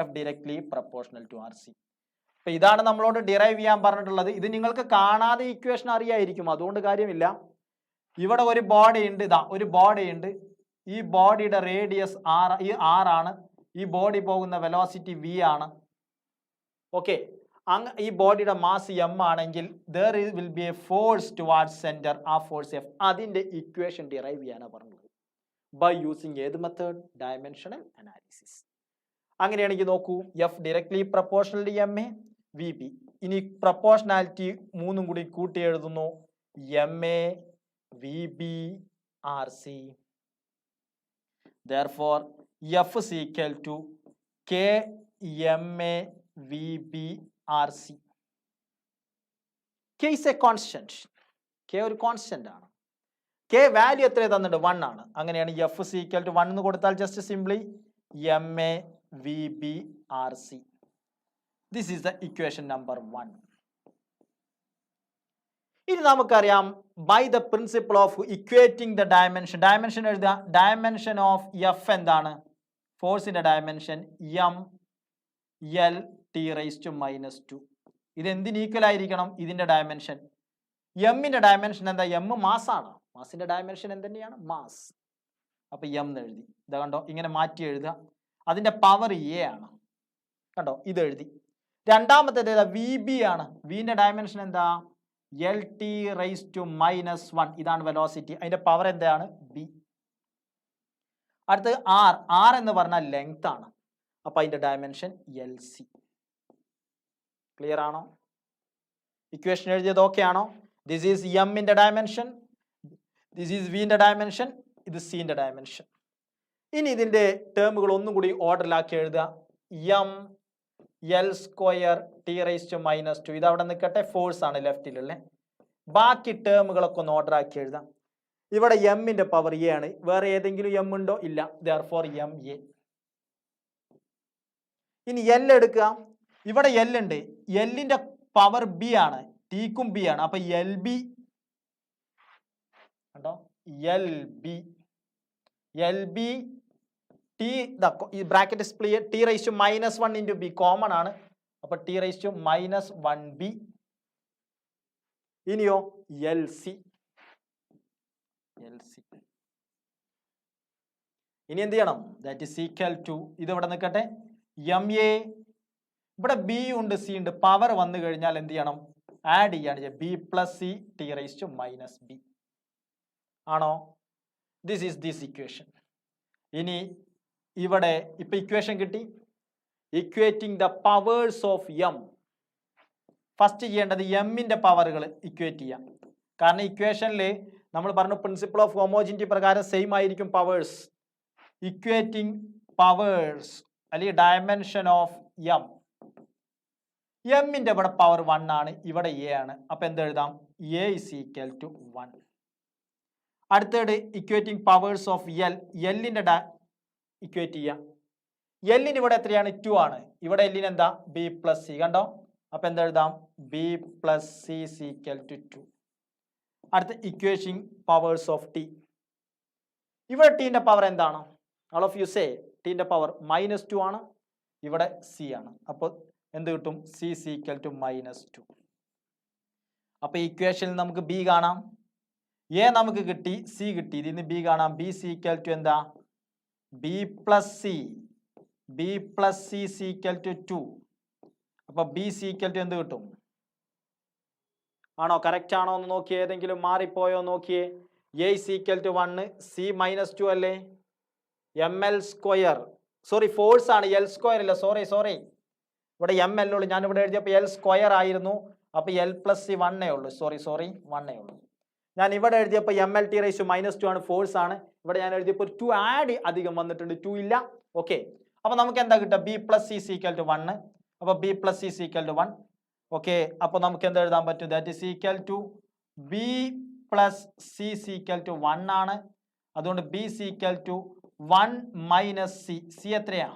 F directly proportional to R C. അപ്പൊ ഇതാണ് നമ്മളോട് ഡിറൈവ് ചെയ്യാൻ പറഞ്ഞിട്ടുള്ളത്. ഇത് നിങ്ങൾക്ക് കാണാതെ ഇക്വേഷൻ അറിയായിരിക്കും, അതുകൊണ്ട് കാര്യമില്ല. ഇവിടെ ഒരു ബോഡി ഉണ്ട്, ഇതാ ഒരു ബോഡി ഉണ്ട്. ഈ ബോഡിയുടെ റേഡിയസ് r ആണ്, ഈ ബോഡി പോകുന്ന വെലോസിറ്റി v ആണ്. ഓക്കെ, ഈ ബോഡിയുടെ മാസ് m ആണെങ്കിൽ there will be a force towards center, ആ ഫോഴ്സ് F. അതിന്റെ ഇക്വേഷൻ ഡിറൈവ് ചെയ്യാനാണ് പറഞ്ഞത് ബൈ യൂസിങ് ഏത് മെത്തേഡ്? Dimensional analysis. അങ്ങനെയാണെങ്കിൽ നോക്കൂ, F directly proportional to MA VB. ഇനി പ്രപ്പോർഷണാലിറ്റി മൂന്നും കൂടി കൂട്ടി എഴുതുന്നു, MA VB RC. Therefore F is equal to K MA VB RC. K is a constant. K ഒരു കോൺസ്റ്റന്റ് ആണ്. K വാല്യൂ എത്ര തന്നിട്ട് 1 ആണ്. അങ്ങനെയാണ് F is equal to 1 എന്ന് കൊടുത്താൽ just simply MA VB RC. This is the equation number 1. ഇനി നമുക്കറിയാം by the principle of equating the dimension. Dimension എഴുതുക. ഡയമെൻഷൻ ഓഫ് F എന്താണ്? ഫോഴ്സിന്റെ dimension M L T raised to -2. ഇത് എന്തിന് equal ആയിരിക്കണം? ഇതിന്റെ ഡയമെൻഷൻ. എമ്മിന്റെ ഡയമെൻഷൻ എന്താ? M മാസ് ആണ്. മാസിന്റെ ഡയമെൻഷൻ എന്തുതന്നെയാണ്? മാസ്. അപ്പൊ M എന്ന് എഴുതി. ഇതാ കണ്ടോ, ഇങ്ങനെ മാറ്റി എഴുതുക. അതിന്റെ പവർ A ആണ്. കണ്ടോ, ഇത് എഴുതി. രണ്ടാമത്തേത് ഏതാ? VB ആണ്. വിന്റെ ഡയമെൻഷൻ എന്താ? LT raised to -1. ഇതാണ് വെലോസിറ്റി. അതിന്റെ പവർ എന്താണ്? B. അടുത്തത് R എന്ന് പറഞ്ഞാൽ ലെങ്ത് ആണ്. അപ്പൊ അതിന്റെ ഡയമെൻഷൻ LC. ക്ലിയർ ആണോ? ഇക്വേഷൻ എഴുതിയത് ഓക്കെ ആണോ? ദിസ് ഈസ് എമ്മിന്റെ ഡയമെൻഷൻ, ദിസ് ഈസ് വിന്റെ ഡയമെൻഷൻ, ഇത് സിന്റെ ഡയമെൻഷൻ. ഇനി ഇതിന്റെ ടേമുകൾ ഒന്നും കൂടി ഓർഡറിലാക്കി എഴുതുക. M L square T raised to -2. ഇത് അവിടെ നിൽക്കട്ടെ, ഫോഴ്സ് ആണ് ലെഫ്റ്റിലുള്ള. ബാക്കി ടേമുകളൊക്കെ ഒന്ന് ഓർഡർ ആക്കി എഴുതാം. ഇവിടെ എമ്മിന്റെ പവർ A ആണ്. വേറെ ഏതെങ്കിലും M ഉണ്ടോ? ഇല്ല. therefore MA. ഇനി L എടുക്കുക. ഇവിടെ L ഉണ്ട്. Lന്റെ പവർ B ആണ്, Tക്കും B ആണ്. അപ്പൊ LB കണ്ടോ, LB T ഈ bracket split T raised to -1 into B common ആണ്. അപ്പൊ T raised to -1B. ഇനിയോ LC. ഇനി എന്ത് ചെയ്യണം? ദാറ്റ് ഈസ് ഈക്വൽ ടു, ഇത് ഇവിടെ നിൽക്കട്ടെ, MA. ഇവിടെ B ഉണ്ട്, C ഉണ്ട്. പവർ വന്നു കഴിഞ്ഞാൽ എന്ത് ചെയ്യണം? ആഡ് ചെയ്യാണ്. B + C T raised to -B ആണോ? This is this equation. ഇനി ഇവിടെ ഇപ്പൊ ഇക്വേഷൻ കിട്ടി. Equating the powers of M. First ചെയ്യേണ്ടത് എമ്മിന്റെ പവറുകൾ ഇക്വേറ്റ് ചെയ്യാം. കാരണം ഇക്വേഷനിൽ നമ്മൾ പറഞ്ഞു പ്രിൻസിപ്പിൾ ഓഫ് ഹോമോജിനിറ്റി പ്രകാരം സെയിം ആയിരിക്കും പവേഴ്സ്. ഇക്വേറ്റിംഗ് പവേഴ്സ് അല്ലെങ്കിൽ ഡയമെൻഷൻ ഓഫ് M. എമ്മിന്റെ ഇവിടെ പവർ 1 ആണ്, ഇവിടെ A ആണ്. അപ്പൊ എന്തെഴുതാം? A is equal to 1. അടുത്തത് ഇക്വേറ്റിംഗ് പവേഴ്സ് ഓഫ് L. എല്ലിന്റെ ഇക്വേറ്റ് ചെയ്യാം. എല്ലിന് ഇവിടെ എത്രയാണ്? 2 ആണ്. ഇവിടെ എല്ലിന് എന്താ? B + C. കണ്ടോ? അപ്പൊ എന്തെഴുതാം? B + C is equal to 2. അടുത്ത ഇക്വേഷൻ പവേഴ്സ് ഓഫ് T. ഇവിടെ Tന്റെ പവർ എന്താണ്? all of you say Tന്റെ പവർ -2 ആണ്. ഇവിടെ C ആണ്. അപ്പോൾ എന്ത് കിട്ടും? C is equal to -2. അപ്പൊ ഇക്വേഷനിൽ നമുക്ക് B കാണാം, A നമുക്ക് കിട്ടി, C കിട്ടി. ഇതിന് B കാണാം. B is equal to എന്താ? B + C. B + C is equal to 2. അപ്പൊ B is equal to എന്ത് കിട്ടും? ആണോ? കറക്റ്റ് ആണോ എന്ന് നോക്കിയേ. ഏതെങ്കിലും മാറിപ്പോയോ നോക്കിയേ. A is equal to 1, C -2 അല്ലേ? ML സ്ക്വയർ, സോറി ഫോഴ്സ് ആണ്, L സ്ക്വയർ ഇല്ല, സോറി ഇവിടെ ML ഉള്ളൂ. ഞാൻ ഇവിടെ എഴുതിയപ്പോൾ L സ്ക്വയർ ആയിരുന്നു. അപ്പൊ L + C 1 ഉള്ളൂ. സോറി 1 ഉള്ളൂ. ഞാൻ ഇവിടെ എഴുതിയപ്പോൾ ML T raised to -2 ആണ്, ഫോഴ്സ് ആണ്. ഇവിടെ ഞാൻ എഴുതിയപ്പോൾ 2 ആഡ് അധികം വന്നിട്ടുണ്ട്, 2 ഇല്ല. ഓക്കെ, അപ്പൊ നമുക്ക് എന്താ കിട്ടുക? B + C is equal to 1. അപ്പൊ B + C is equal to 1. Okay, അപ്പൊ നമുക്ക് എന്താ എഴുതാൻ പറ്റും? That is equal to B + C is equal to 1 ആണ്. അതുകൊണ്ട് B is equal to 1 - C. C എത്രയാ?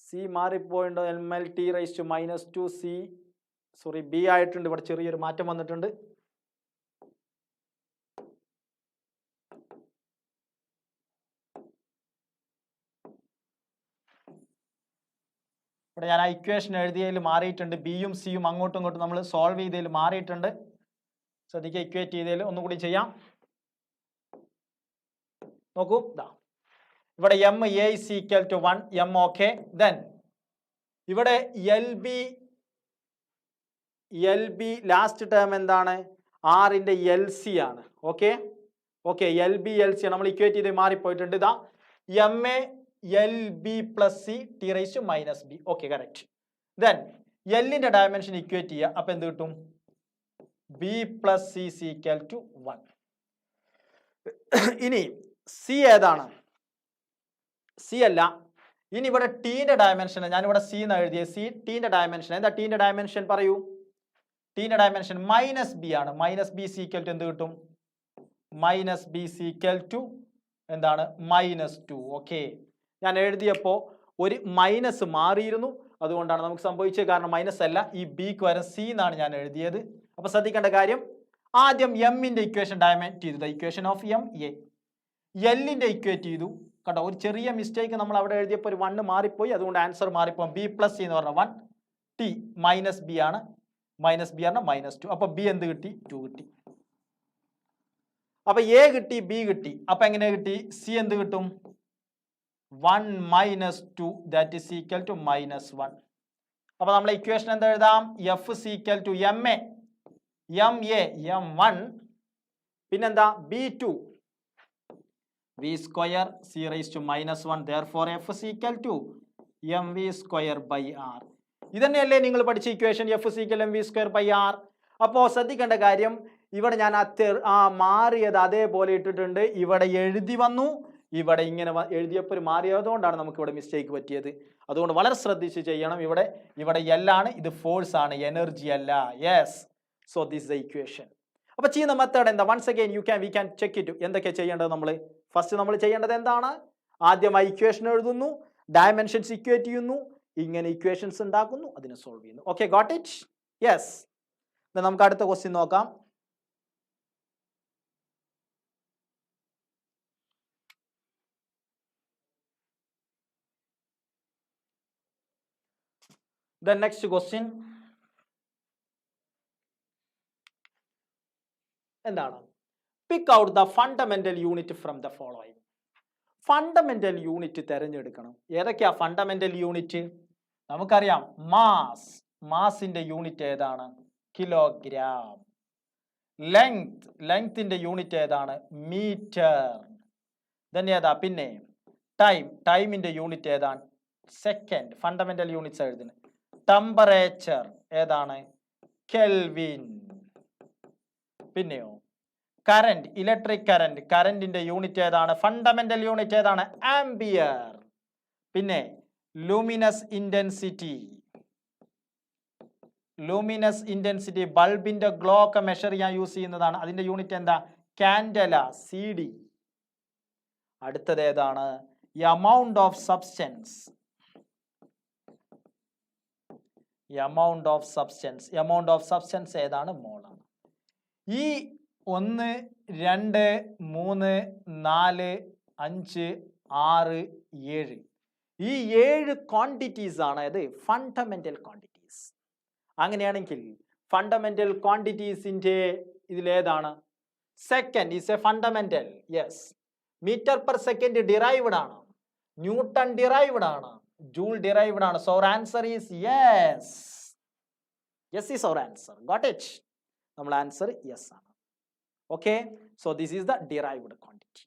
C മാറിപ്പോയിണ്ടോ? ML T raised to -2 C, sorry B ആയിട്ടുണ്ട്. ഇവിടെ ചെറിയൊരു മാറ്റം വന്നിട്ടുണ്ട്. ഇവിടെ ഞാൻ ആ ഇക്വേഷൻ എഴുതിയതിൽ മാറിയിട്ടുണ്ട്. ബിയും സിയും അങ്ങോട്ടും ഇങ്ങോട്ടും നമ്മൾ സോൾവ് ചെയ്തതിൽ മാറിയിട്ടുണ്ട്. ശ്രദ്ധിക്കുക, ഇക്വേറ്റ് ചെയ്തതിൽ ഒന്നുകൂടി ചെയ്യാം. നോക്കൂ, ഇതാ ഇവിടെ M A is equal to 1, M okay. Then ഇവിടെ എൽ ബി ലാസ്റ്റ് ടേം എന്താണ്? ആറിന്റെ എൽ സി ആണ്. Okay okay, L B L C നമ്മൾ ഇക്വേറ്റ് ചെയ്ത് മാറിപ്പോയിട്ടുണ്ട്. ഇതാ M A L B plus C T raise to minus B. Okay, correct. Then എല്ലിന്റെ dimension equate ചെയ്യുക. അപ്പൊ എന്ത് കിട്ടും? B plus C is equal to 1. ഇനി സി ഏതാണ്? സി അല്ല, ഇനി ഇവിടെ ടീന്റെ ഡയമെൻഷൻ, ഞാനിവിടെ സി എന്ന് എഴുതിയ സി. ടീന്റെ ഡയമെൻഷൻ എന്താ? ടീന്റെ ഡയമെൻഷൻ പറയൂ. ടീന്റെ ഡയമെൻഷൻ മൈനസ് ബി ആണ്. മൈനസ് ബി സീക്വൽ ടു എന്ത് കിട്ടും? മൈനസ് ബി സീക്വൽ ടു എന്താണ്? -2. ഓക്കെ, ഞാൻ എഴുതിയപ്പോൾ ഒരു മൈനസ് മാറിയിരുന്നു, അതുകൊണ്ടാണ് നമുക്ക് സംഭവിച്ചത്. കാരണം മൈനസ് അല്ല, ഈ ബിക്ക് വരെ സി എന്നാണ് ഞാൻ എഴുതിയത്. അപ്പൊ ശ്രദ്ധിക്കേണ്ട കാര്യം, ആദ്യം എമ്മിന്റെ ഇക്വേഷൻ ഡയമെൻറ്റ് ചെയ്തു, ഇക്വേഷൻ ഓഫ് എം എ. എല്ലിന്റെ ഇക്വേറ്റ് ചെയ്തു. കേട്ടോ, ഒരു ചെറിയ മിസ്റ്റേക്ക് നമ്മൾ അവിടെ എഴുതിയപ്പോൾ ഒരു 1 മാറിപ്പോയി, അതുകൊണ്ട് ആൻസർ മാറിപ്പോകും. ബി പ്ലസ് സി എന്ന് പറഞ്ഞ 1, ടി മൈനസ് ബി ആണ്. മൈനസ് ബി ആണ് -2. അപ്പൊ ബി എന്ത് കിട്ടി? 2 കിട്ടി. അപ്പൊ എ കിട്ടി, ബി കിട്ടി. അപ്പൊ എങ്ങനെ കിട്ടി? സി എന്ത് കിട്ടും? 1 - 2 ദാറ്റ് ഈസ് ഈക്വൽ ടു -1. അപ്പൊ നമ്മളെ ഇക്വേഷൻ എന്താ എഴുതാം? F is equal to M A m1 പിന്നെന്താ? b2 v square c raise to -1. therefore f is equal to mv square by r. ഇതന്നെയല്ലേ നിങ്ങൾ പഠിച്ച equation, F is equal mv square by r. അപ്പോൾ ശ്രദ്ധിക്കേണ്ട കാര്യം, ഇവിടെ ഞാൻ മാറിയത് അതേപോലെ ഇട്ടിട്ടുണ്ട്. ഇവിടെ എഴുതി വന്നു, ഇവിടെ ഇങ്ങനെ എഴുതിയപ്പോൾ മാറിയതുകൊണ്ടാണ് നമുക്ക് ഇവിടെ മിസ്റ്റേക്ക് പറ്റിയത്. അതുകൊണ്ട് വളരെ ശ്രദ്ധിച്ച് ചെയ്യണം. ഇവിടെ എല്ലാണ്, ഇത് ഫോഴ്സ് ആണ്, എനർജി അല്ല. Yes, so this the equation. അപ്പൊ ചെയ്യുന്ന മെത്തേഡ് എന്താ? Once again we can check it. എന്തൊക്കെ ചെയ്യേണ്ടത്? ഫസ്റ്റ് നമ്മൾ ചെയ്യേണ്ടത് എന്താണ്? ആദ്യം ആ ഇക്വേഷൻ എഴുതുന്നു, ഡയമെൻഷൻസ് ഇക്വേറ്റ് ചെയ്യുന്നു, ഇങ്ങനെ ഇക്വേഷൻസ് ഉണ്ടാക്കുന്നു, അതിനെ സോൾവ് ചെയ്യുന്നു. Okay, got it? യെസ്. നമുക്ക് അടുത്ത ക്വസ്റ്റ്യൻ നോക്കാം. The next question എന്താണ്? Pick out the fundamental unit from the following. Fundamental unit തിരഞ്ഞെടുക്കണം. ഏതൊക്കെയാ ഫണ്ടമെന്റൽ യൂണിറ്റ്? നമുക്കറിയാം, മാസിന്റെ യൂണിറ്റ് ഏതാണ്? കിലോഗ്രാം. ലെങ്ത്തിന്റെ യൂണിറ്റ് ഏതാണ്? മീറ്റർ. ഏതാ? പിന്നെ ടൈമിന്റെ യൂണിറ്റ് ഏതാണ്? സെക്കൻഡ്. ഫണ്ടമെന്റൽ യൂണിറ്റ്സ് എഴുതുന്നത്. ടെമ്പറേച്ചർ ഏതാണ്? കെൽവിൻ. പിന്നെയോ കറന്റ്, ഇലക്ട്രിക് കറന്റിന്റെ യൂണിറ്റ് ഏതാണ്? ഫണ്ടമെന്റൽ യൂണിറ്റ് ഏതാണ്? ആംബിയർ. പിന്നെ ലൂമിനസ് ഇന്റൻസിറ്റി ബൾബിന്റെ ഗ്ലോ ഒക്കെ മെഷർ ചെയ്യാൻ യൂസ് ചെയ്യുന്നതാണ്. അതിന്റെ യൂണിറ്റ് എന്താ? Candela, CD. അടുത്തത് ഏതാണ്? Amount of substance. Amount of substance ഏതാണ്? മോളാണ്. ഈ 1, 2, 3, 4, 5, 6, 7 ഈ 7 ക്വാണ്ടിറ്റീസ് ആണ് ഇത് ഫണ്ടമെന്റൽ ക്വാണ്ടിറ്റീസ്. അങ്ങനെയാണെങ്കിൽ ഫണ്ടമെന്റൽ ക്വാണ്ടിറ്റീസിന്റെ ഇതിലേതാണ്? Second is a fundamental. Yes. Metre per second derived ആണ്, ന്യൂട്ടൺ ഡിറൈവ്ഡ് ആണ്, ജൂൾ ഡിറൈവ്ഡ് ആണ്. So answer is yes. Yes is our answer. Got it? നമ്മൾ ആൻസർ യെസ് ആണ്. Okay, so this is the derived quantity.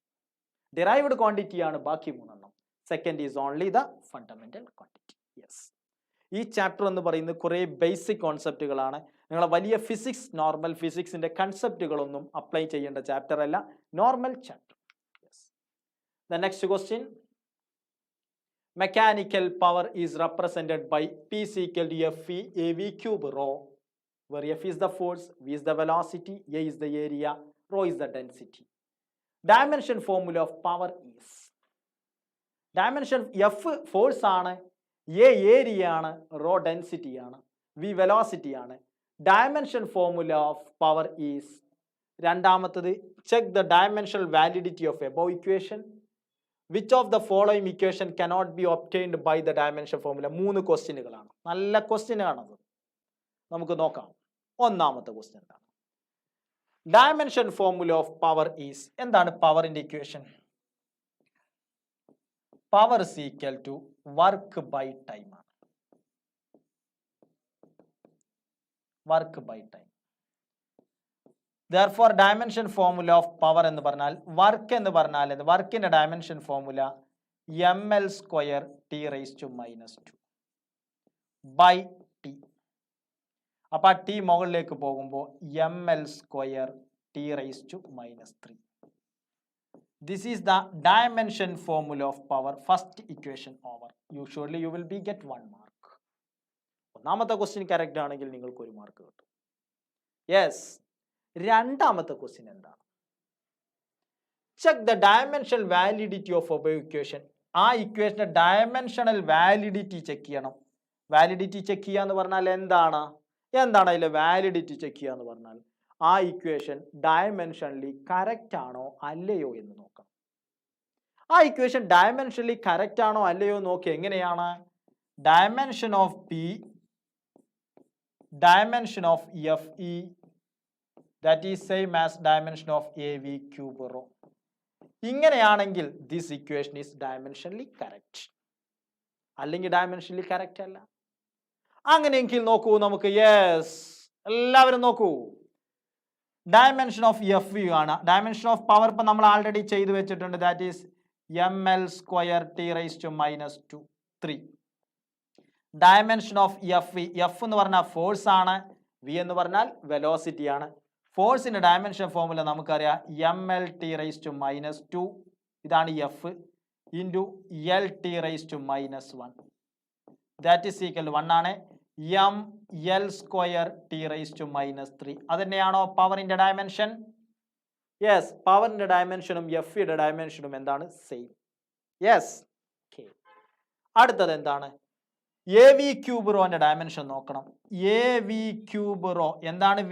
Derived quantity ആണ് ബാക്കി 3 second is only the fundamental quantity. Yes. ഈ chapter എന്ന് പറയുന്നത് കുറേ basic കോൺസെപ്റ്റുകളാണ്. നിങ്ങളെ വലിയ ഫിസിക്സ്, നോർമൽ ഫിസിക്സിന്റെ കൺസെപ്റ്റുകളൊന്നും അപ്ലൈ ചെയ്യേണ്ട ചാപ്റ്റർ അല്ല, normal chapter. Yes. The next question. Mechanical power is represented by P is equal to Fe AV cube rho, where F is the force, V is the velocity, A is the area, rho is the density. Dimension formula of power is. Dimension F force ആണ്, A area ആണ്, rho density ആണ്, V velocity ആണ്. Dimension formula of power is. രണ്ടാമത്തത്, check the dimensional validity of above equation. Which of the following equation cannot be obtained by the dimension formula? 3 ക്വസ്റ്റ്യനുകളാണ്. നല്ല question ആണത്. നമുക്ക് നോക്കാം. ഒന്നാമത്തെ ക്വസ്റ്റ്യൻ എന്താണ്? Dimension formula of power is. എന്താണ് പവറിന്റെ equation? Power is equal to work by time ആണ്. Work by time. Therefore dimension formula of power എന്ന് പറഞ്ഞാൽ വർക്ക് എന്ന് പറഞ്ഞാൽ വർക്കിന്റെ dimension formula ml square T raise to -2 by T. അപ്പൊ ആ ടി മുകളിലേക്ക് പോകുമ്പോൾ ml square T raise to -3. This is the dimension formula of power. First equation over. Usually you will be get 1 mark. ഒന്നാമത്തെ question correct ആണെങ്കിൽ നിങ്ങൾക്ക് 1 mark കിട്ടും. Yes. രണ്ടാമത്തെ question എന്താണ്? Check the dimensional validity of obey equation. ആ ഇക്വേഷന്റെ dimensional validity check ചെയ്യണം. Validity check ചെയ്യുക എന്ന് പറഞ്ഞാൽ എന്താണ് അതിലെ വാലിഡിറ്റി ചെക്ക് ചെയ്യുക എന്ന് പറഞ്ഞാൽ ആ ഇക്വേഷൻ ഡയമെൻഷനലി കറക്റ്റ് ആണോ അല്ലയോ എന്ന് നോക്കണം. ആ ഇക്വേഷൻ ഡയമെൻഷനലി കറക്റ്റ് ആണോ അല്ലയോ നോക്കി എങ്ങനെയാണ്? Dimension of P dimension of F E that is same as dimension of A V cube rho. ഇങ്ങനെയാണെങ്കിൽ this equation is dimensionally correct. അല്ലെങ്കിൽ ഡയമെൻഷനലി കറക്റ്റ് അല്ല. അങ്ങനെയെങ്കിൽ നോക്കൂ നമുക്ക്. യെസ്, എല്ലാവരും നോക്കൂ. ഡയമെൻഷൻ ഓഫ് എഫ് ഇ ആണ്. ഡയമെൻഷൻ ഓഫ് പവർ ഇപ്പം നമ്മൾ ആൾറെഡി ചെയ്തു വെച്ചിട്ടുണ്ട്. That is ml square T raise to -2 3. Dimension of F E, F എന്ന് പറഞ്ഞാൽ ഫോഴ്സ് ആണ്, വി എന്ന് പറഞ്ഞാൽ വെലോസിറ്റി ആണ്. ഫോഴ്സിന്റെ ഡയമെൻഷൻ ഫോർമുല നമുക്കറിയാം ml ടി റൈസ് ടു -2 ഇതാണ് F into L T raise to -1 that is equal 1 ആണ്. ml square T raise to -3 അത് തന്നെയാണോ പവറിന്റെ ഡയമെൻഷൻ? യെസ്, പവറിന്റെ ഡയമെൻഷനും എഫ് യുടെ ഡയമെൻഷനും എന്താണ്? സെയിം. യെസ്. അടുത്തത് എന്താണ്? എ വി ക്യൂബ് റോന്റെ ഡയമെൻഷൻ നോക്കണം. എ വി ക്യൂബ് റോ എന്താണ്?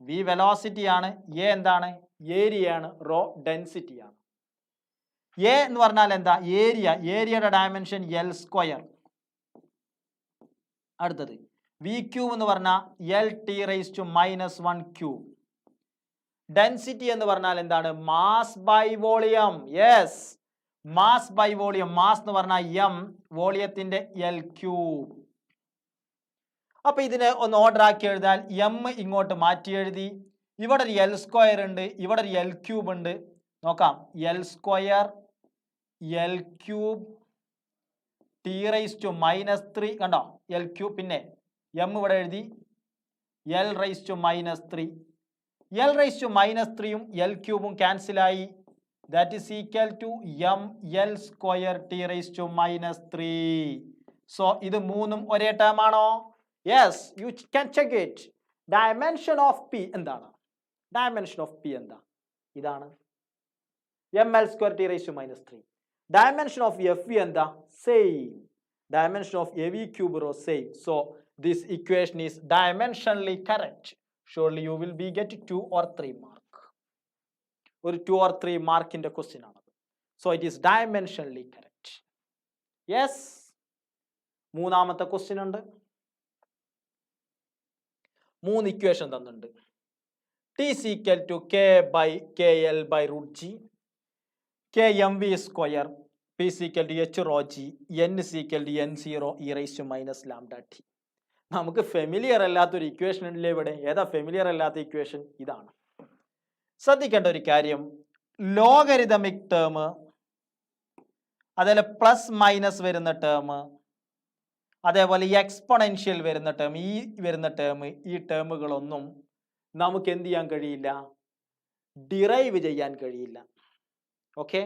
വി വെലോസിറ്റി ആണ്, എ എന്താണ്? ഏരിയ ആണ്, റോ ഡെൻസിറ്റി ആണ്. എ എന്ന് പറഞ്ഞാൽ എന്താ? ഏരിയയുടെ ഡയമെൻഷൻ എൽ സ്ക്വയർ. അടുത്തത് വി ക്യൂബ് എന്ന് പറഞ്ഞാൽ L T raise to -1 cube. Density എന്ന് പറഞ്ഞാൽ എന്താണ്? Mass by volume. Yes, mass by volume. Mass എന്ന് പറഞ്ഞാൽ എം, വോളിയത്തിന്റെ എൽ ക്യൂബ്. അപ്പൊ ഇതിനെ ഒന്ന് ഓർഡർ ആക്കി എഴുതാൽ എം ഇങ്ങോട്ട് മാറ്റി എഴുതി. ഇവിടെ ഒരു എൽ സ്ക്വയർ ഉണ്ട്, ഇവിടെ ഒരു എൽ ക്യൂബ് ഉണ്ട്. നോക്കാം. L square L cube T raise to -3 കണ്ടോ? L cube. പിന്നെ എം ഇവിടെ എഴുതി L raise to -3. L raise to -3യും എൽ ക്യൂബും ക്യാൻസൽ ആയി. That is equal to M L square T raise to -3. So ഇത് മൂന്നും ഒരേ ടേം ആണോ? Yes, you can check it. Dimension of P എന്താണ്? ഡയമെൻഷൻ ഓഫ് പി എന്താ? ഇതാണ് ml square T raise to -3. Dimension of F E എന്താ? Same. Dimension of A V cube rho same. So this equation is dimensionally correct. Surely you will be get 2 or 3 mark. ഒരു 2 or 3 മാർക്കിന്റെ question ആണ്. So it is dimensionally correct. Yes. മൂന്നാമത്തെ question ഉണ്ട്. 3 equation തന്നിട്ടുണ്ട്. T is equal to k by kl by root g, k mv square, p is equal to h rho g, n is equal to n0 e raised to -λ t. നമുക്ക് familiar അല്ലാത്തൊരു equation ഉണ്ടല്ലേ ഇവിടെ? ഏതാ familiar അല്ലാത്ത equation? ഇതാണ്. ശ്രദ്ധിക്കേണ്ട ഒരു കാര്യം, ലോഗരിതമിക് ടേം, അതേപോലെ പ്ലസ് മൈനസ് വരുന്ന ടേം, അതേപോലെ എക്സ്പൊണൻഷ്യൽ വരുന്ന ടേം, ഈ വരുന്ന ടേം, ഈ ടേമുകളൊന്നും നമുക്ക് എന്ത് ചെയ്യാൻ കഴിയില്ല? ഡിറൈവ് ചെയ്യാൻ കഴിയില്ല. Okay,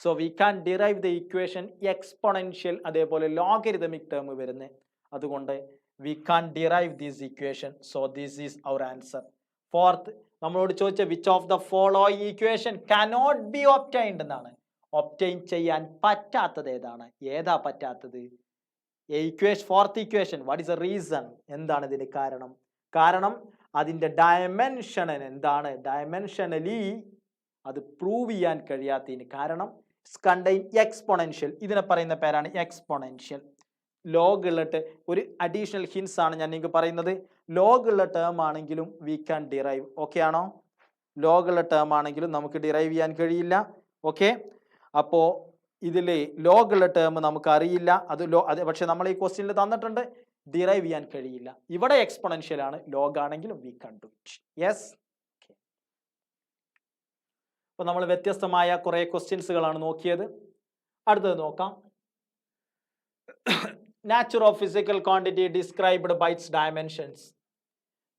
so we can derive the equation exponential അതേപോലെ ലോഗരിതമിക് ടേം വരുന്നത്. അതുകൊണ്ട് we can't derive this equation. So this is our answer. Fourth, നമ്മളോട് ചോദിച്ച which of the following equation cannot be obtained എന്നാണ്. ഒബ്റ്റെയിൻ ചെയ്യാൻ പറ്റാത്തത് ഏതാണ്? ഏതാ പറ്റാത്തത്? Fourth equation. What is the reason? എന്താണ് ഇതിന് കാരണം? കാരണം അതിന്റെ ഡയമെൻഷൻ എന്താണ്? ഡയമെൻഷനലി അത് പ്രൂവ് ചെയ്യാൻ കഴിയാത്തതിന് കാരണം കണ്ടെയ്ൻ എക്സ്പൊണൻഷ്യൽ. ഇതിനെ പറയുന്ന പേരാണ് എക്സ്പൊണൻഷ്യൽ. ലോഗ് ഉള്ള ഒരു അഡീഷണൽ ഹിൻസ് ആണ് ഞാൻ നിങ്ങൾക്ക് പറയുന്നത്. ലോഗ് ഉള്ള ടേം ആണെങ്കിലും വി ക്യാൻ ഡിറൈവ്. ഓക്കെ ആണോ? ലോഗ് ഉള്ള ടേം ആണെങ്കിലും നമുക്ക് ഡിറൈവ് ചെയ്യാൻ കഴിയില്ല. ഓക്കെ, അപ്പോൾ ഇതിൽ ലോഗുള്ള ടേം നമുക്ക് അറിയില്ല, അത് പക്ഷെ നമ്മൾ ഈ ക്വസ്റ്റ്യനിൽ തന്നിട്ടുണ്ട്, ഡിറൈവ് ചെയ്യാൻ കഴിയില്ല. ഇവിടെ എക്സ്പൊണൻഷ്യൽ ആണ്, ലോഗ് ആണെങ്കിലും വി കൺ ഡു ഇറ്റ്. യെസ്. അപ്പോൾ നമ്മൾ വ്യത്യസ്തമായ കുറേ ക്വസ്റ്റ്യൻസുകളാണ് നോക്കിയത്. അടുത്തത് നോക്കാം. Nature of physical quantity described by its dimensions.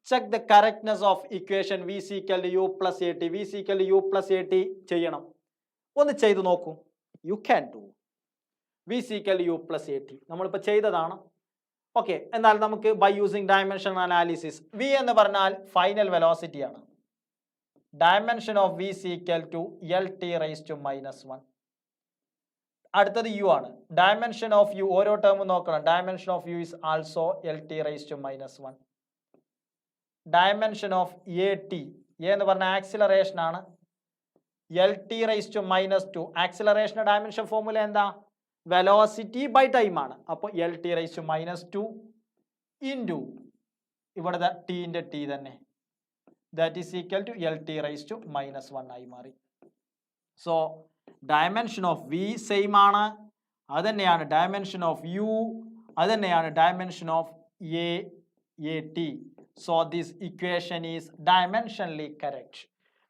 Check the correctness of equation V C equal to U plus A T. V C equal to U plus A T ചെയ്യണം. ഒന്ന് ചെയ്ത് നോക്കൂ. You can do. V C equal to U plus A T നമ്മളിപ്പോൾ ചെയ്തതാണ്. Okay, എന്നാൽ നമുക്ക് by using dimension analysis, V എന്ന് പറഞ്ഞാൽ ഫൈനൽ വെലോസിറ്റി ആണ്. Dimension of V C equal to L T raise to -1. അടുത്തത് യു ആണ്. ഡയമെൻഷൻ ഓഫ് യു, ഓരോ ടേമും നോക്കണം. Dimension of u is also L T raise to -1. Dimension of a T, a എന്ന് പറഞ്ഞ ആക്സിലറേഷൻ ആണ്, L T raise to -2. Acceleration dimension formula എന്താ? Velocity by time ആണ്. അപ്പോൾ L T raise to -2 into ഇവിടെ ടീൻ്റെ ടി തന്നെ, that is equal to L T raise to -1 ആയി മാറി. So dimension of V same ആണ്, അത് തന്നെയാണ് ഡയമെൻഷൻ ഓഫ് യു, അത് തന്നെയാണ് dimension of a T. So this equation is dimensionally correct.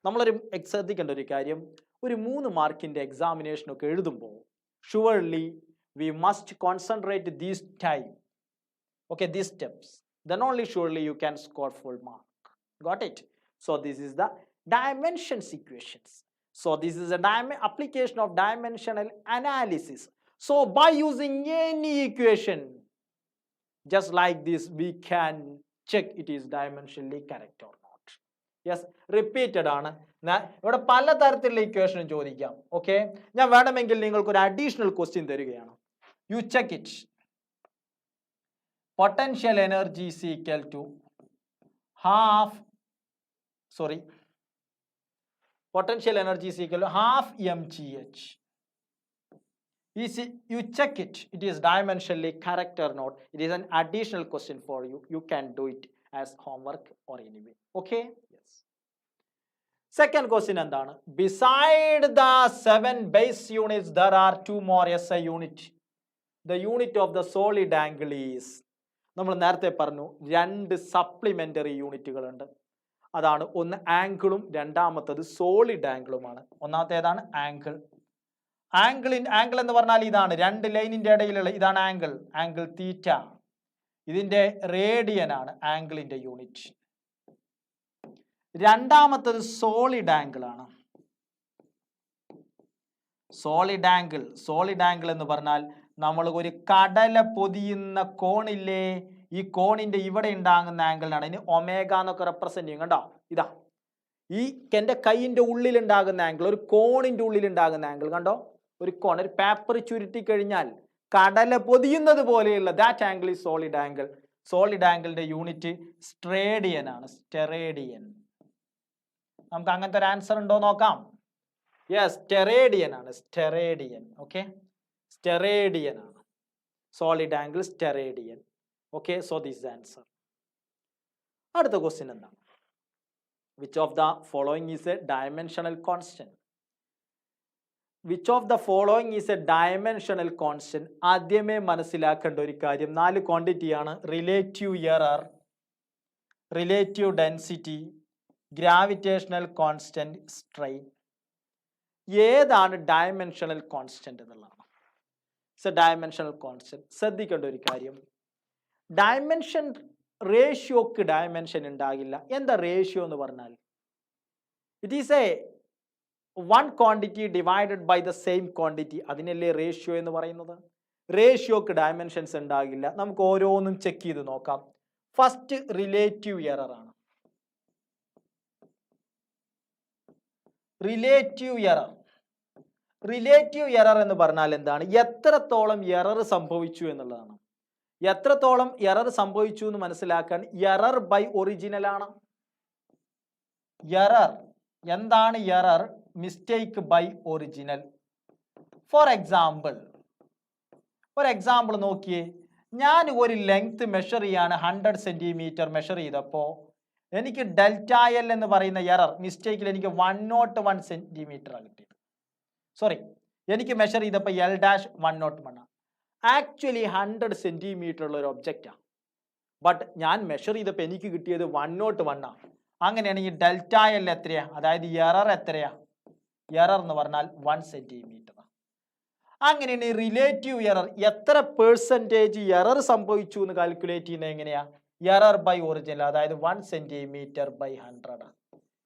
നമ്മളൊരു ശ്രദ്ധിക്കേണ്ട ഒരു കാര്യം, ഒരു 3 മാർക്കിൻ്റെ എക്സാമിനേഷനൊക്കെ എഴുതുമ്പോൾ surely we must concentrate these time, okay, these steps, then only surely you can score full mark. Got it? So this is the dimensions equations. So this is a application of dimensional analysis. So by using any equation just like this, we can check it is dimensionally correct or not. Yes, repeated ആണ്. ഇവിടെ പല തരത്തിലുള്ള equation ചോദിക്കാം. Okay, ഞാൻ വേണമെങ്കിൽ നിങ്ങൾക്ക് ഒരു additional question തരികയാണ്. U check it. Potential energy is equal to potential energy is equal to half mgh. You check it, it is dimensionally correct or not. It is an additional question for you. You can do it as homework or anyway. Okay? Yes. Second question എന്താണ്? Beside the 7 base units, there are 2 more SI unit. The unit of the solid angle is, നമ്മൾ നേരത്തെ പറഞ്ഞു 2 supplementary യൂണിറ്റുകളുണ്ട്. അതാണ് ഒന്ന് ആംഗിളും രണ്ടാമത്തത് solid ആംഗിളുമാണ്. ഒന്നാമത്തേതാണ് angle. Angle എന്ന് പറഞ്ഞാൽ ഇതാണ് 2 ലൈനിൻ്റെ ഇടയിലുള്ള ഇതാണ് ആംഗിൾ തീറ്റ. ഇതിൻ്റെ റേഡിയൻ ആണ് ആംഗിളിൻ്റെ യൂണിറ്റ്. രണ്ടാമത്തത് സോളിഡ് ആംഗിൾ ആണ്. സോളിഡ് ആംഗിൾ എന്ന് പറഞ്ഞാൽ നമ്മൾ ഒരു കടല പൊതിയുന്ന കോണില്ലേ, ഈ കോണിന്റെ ഇവിടെ ഉണ്ടാകുന്ന ആംഗിളിനാണ് ഇനി ഒമേഗ എന്നൊക്കെ റെപ്രസെന്റ് ചെയ്യും. കണ്ടോ, ഇതാ ഈ എൻ്റെ കൈയിൻ്റെ ഉള്ളിലുണ്ടാകുന്ന ആംഗിൾ, ഒരു കോണിൻ്റെ ഉള്ളിലുണ്ടാകുന്ന ആംഗിൾ കണ്ടോ, ഒരു കോൺ, ഒരു പേപ്പർ ചുരുട്ടി കഴിഞ്ഞാൽ കടല പൊതിയുന്നത് പോലെയുള്ള ദാറ്റ് ആംഗിൾ ഈ സോളിഡ് ആംഗിൾ. സോളിഡ് ആംഗിളിന്റെ യൂണിറ്റ് സ്റ്ററേഡിയൻ ആണ്. സ്റ്റെറേഡിയൻ. നമുക്ക് അങ്ങനത്തെ ഒരു ആൻസർ ഉണ്ടോ നോക്കാം. യെസ്, സ്റ്റെറേഡിയൻ ആണ്. സ്റ്റെറേഡിയൻ. ഓക്കെ, സ്റ്റെറേഡിയൻ ആണ്. Solid angle steradian. Okay, so this answer. അടുത്ത ക്വസ്റ്റ്യൻ എന്താണ്? Which of the following is a dimensional constant? Which of the following is a dimensional constant? ആദ്യമേ മനസ്സിലാക്കേണ്ട ഒരു കാര്യം 4 ക്വാണ്ടിറ്റിയാണ്. Relative error, relative density, gravitational constant, strain. ഏതാണ് dimensional constant എന്നുള്ളതാണ്. It's A dimensional constant. ശ്രദ്ധിക്കേണ്ട ഒരു കാര്യം, ഡയമെൻഷൻ റേഷ്യോക്ക് ഡയമെൻഷൻ ഉണ്ടാകില്ല. എന്താ റേഷ്യോ എന്ന് പറഞ്ഞാൽ? It is a 1 quantity divided by the same quantity. അതിനല്ലേ റേഷ്യോ എന്ന് പറയുന്നത്. റേഷ്യോക്ക് ഡയമെൻഷൻസ് ഉണ്ടാകില്ല. നമുക്ക് ഓരോന്നും ചെക്ക് ചെയ്ത് നോക്കാം. ഫസ്റ്റ് റിലേറ്റീവ് എറർ ആണ്. റിലേറ്റീവ് എറർ എന്ന് പറഞ്ഞാൽ എന്താണ്? എത്രത്തോളം എറർ സംഭവിച്ചു എന്നുള്ളതാണ്. എത്രത്തോളം എറർ സംഭവിച്ചു എന്ന് മനസ്സിലാക്കാൻ എറർ ബൈ ഒറിജിനൽ ആണ്. എറർ എന്താണ്? Error mistake by original. For example നോക്കിയേ, ഞാൻ ഒരു ലെങ്ത് മെഷർ ചെയ്യാണ് 100 സെന്റിമീറ്റർ മെഷർ ചെയ്തപ്പോൾ എനിക്ക് ഡെൽറ്റ എൽ എന്ന് പറയുന്ന എറർ മിസ്റ്റേക്കിൽ എനിക്ക് 101 സെന്റിമീറ്റർ ആണ് കിട്ടിയത്. സോറി, എനിക്ക് മെഷർ ചെയ്തപ്പോൾ എൽ ഡാഷ് 101 ആണ്. ആക്ച്വലി 100 സെൻറ്റിമീറ്റർ ഉള്ള ഒരു ഒബ്ജക്റ്റാണ്. ബട്ട് ഞാൻ മെഷർ ചെയ്തപ്പോൾ എനിക്ക് കിട്ടിയത് 101 ആണ്. അങ്ങനെയാണെങ്കിൽ ഡെൽറ്റ എൽ എത്രയാ, അതായത് എറർ എത്രയാ? എറർ എന്ന് പറഞ്ഞാൽ 1 സെൻറ്റിമീറ്റർ. അങ്ങനെയാണ് റിലേറ്റീവ് എറർ, എത്ര പെർസെൻറ്റേജ് എറർ സംഭവിച്ചു എന്ന് കാൽക്കുലേറ്റ് ചെയ്യുന്നത് എങ്ങനെയാ? എറർ ബൈ ഒറിജിനൽ, അതായത് 1 സെൻറ്റിമീറ്റർ ബൈ 100.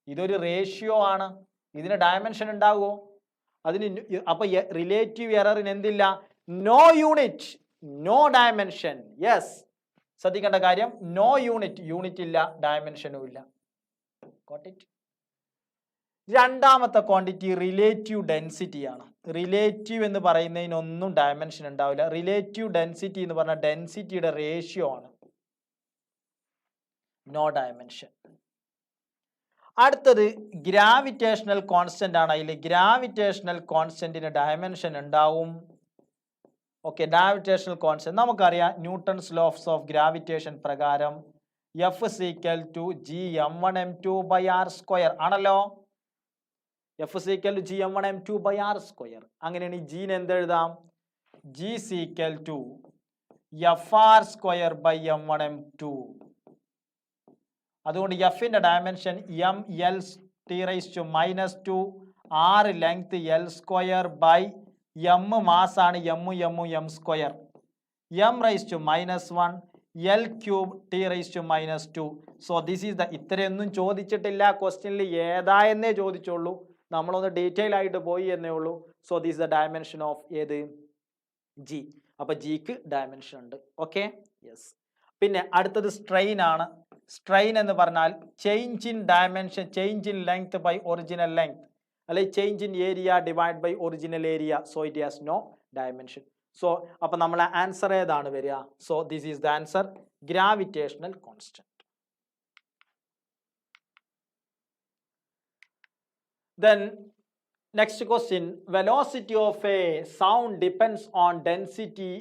ഇതൊരു റേഷ്യോ ആണ്, ഇതിന് ഡയമെൻഷൻ ഉണ്ടാകുമോ? അതിന് അപ്പൊ റിലേറ്റീവ് എററിന് എന്തില്ല? No unit, no dimension. Yes, ശ്രദ്ധിക്കേണ്ട കാര്യം, നോ യൂണിറ്റ്, യൂണിറ്റ് ഇല്ല, ഡയമെൻഷനും ഇല്ല. Got it? രണ്ടാമത്തെ ക്വാണ്ടിറ്റി റിലേറ്റീവ് ഡെൻസിറ്റി ആണ്. റിലേറ്റീവ് എന്ന് പറയുന്നതിനൊന്നും ഡയമെൻഷൻ ഉണ്ടാവില്ല. റിലേറ്റീവ് ഡെൻസിറ്റി എന്ന് പറഞ്ഞാൽ ഡെൻസിറ്റിയുടെ റേഷ്യോ ആണ്, നോ ഡയമെൻഷൻ. അടുത്തത് ഗ്രാവിറ്റേഷണൽ കോൺസ്റ്റന്റ് ആണ്. അതിൽ ഗ്രാവിറ്റേഷണൽ കോൺസ്റ്റന്റിന് ഡയമെൻഷൻ ഉണ്ടാവും. ഓക്കെ, ഗ്രാവിറ്റേഷണൽ കോൺസ്റ്റന്റ് നമുക്കറിയാം, ന്യൂട്ടൺസ് ലോസ് ഓഫ് ഗ്രാവിറ്റേഷൻ പ്രകാരം F is equal to G m1 m2 by R square ആണല്ലോ. F is equal to G m1 m2 by R square. അങ്ങനെയാണ് ഈ ജീന് എന്തെഴുതാം? G is equal to F R square by m1 m2. അതുകൊണ്ട് എഫിന്റെ dimension M L T raise to -2, R length L square by M മാസാണ് M square, M raise to -1 L cube T raise to -2. So this is the, ഇത്രയൊന്നും ചോദിച്ചിട്ടില്ല ക്വസ്റ്റ്യനിൽ, ഏതായെന്നേ ചോദിച്ചുള്ളൂ, നമ്മളൊന്ന് detail ആയിട്ട് പോയി എന്നേ ഉള്ളൂ. So this the dimension of ഏത്? ജി. അപ്പൊ ജിക്ക് ഡയമെൻഷൻ ഉണ്ട്. Okay, yes. പിന്നെ അടുത്തത് സ്ട്രെയിൻ ആണ്. സ്ട്രെയിൻ എന്ന് പറഞ്ഞാൽ change in dimension, change in length by original length, അല്ലെങ്കിൽ change in area divide by original area. So it has no dimension. So അപ്പൊ നമ്മളെ ആൻസർ ഏതാണ് വരിക? So this is the answer, gravitational constant. Then next question, velocity of a sound depends on density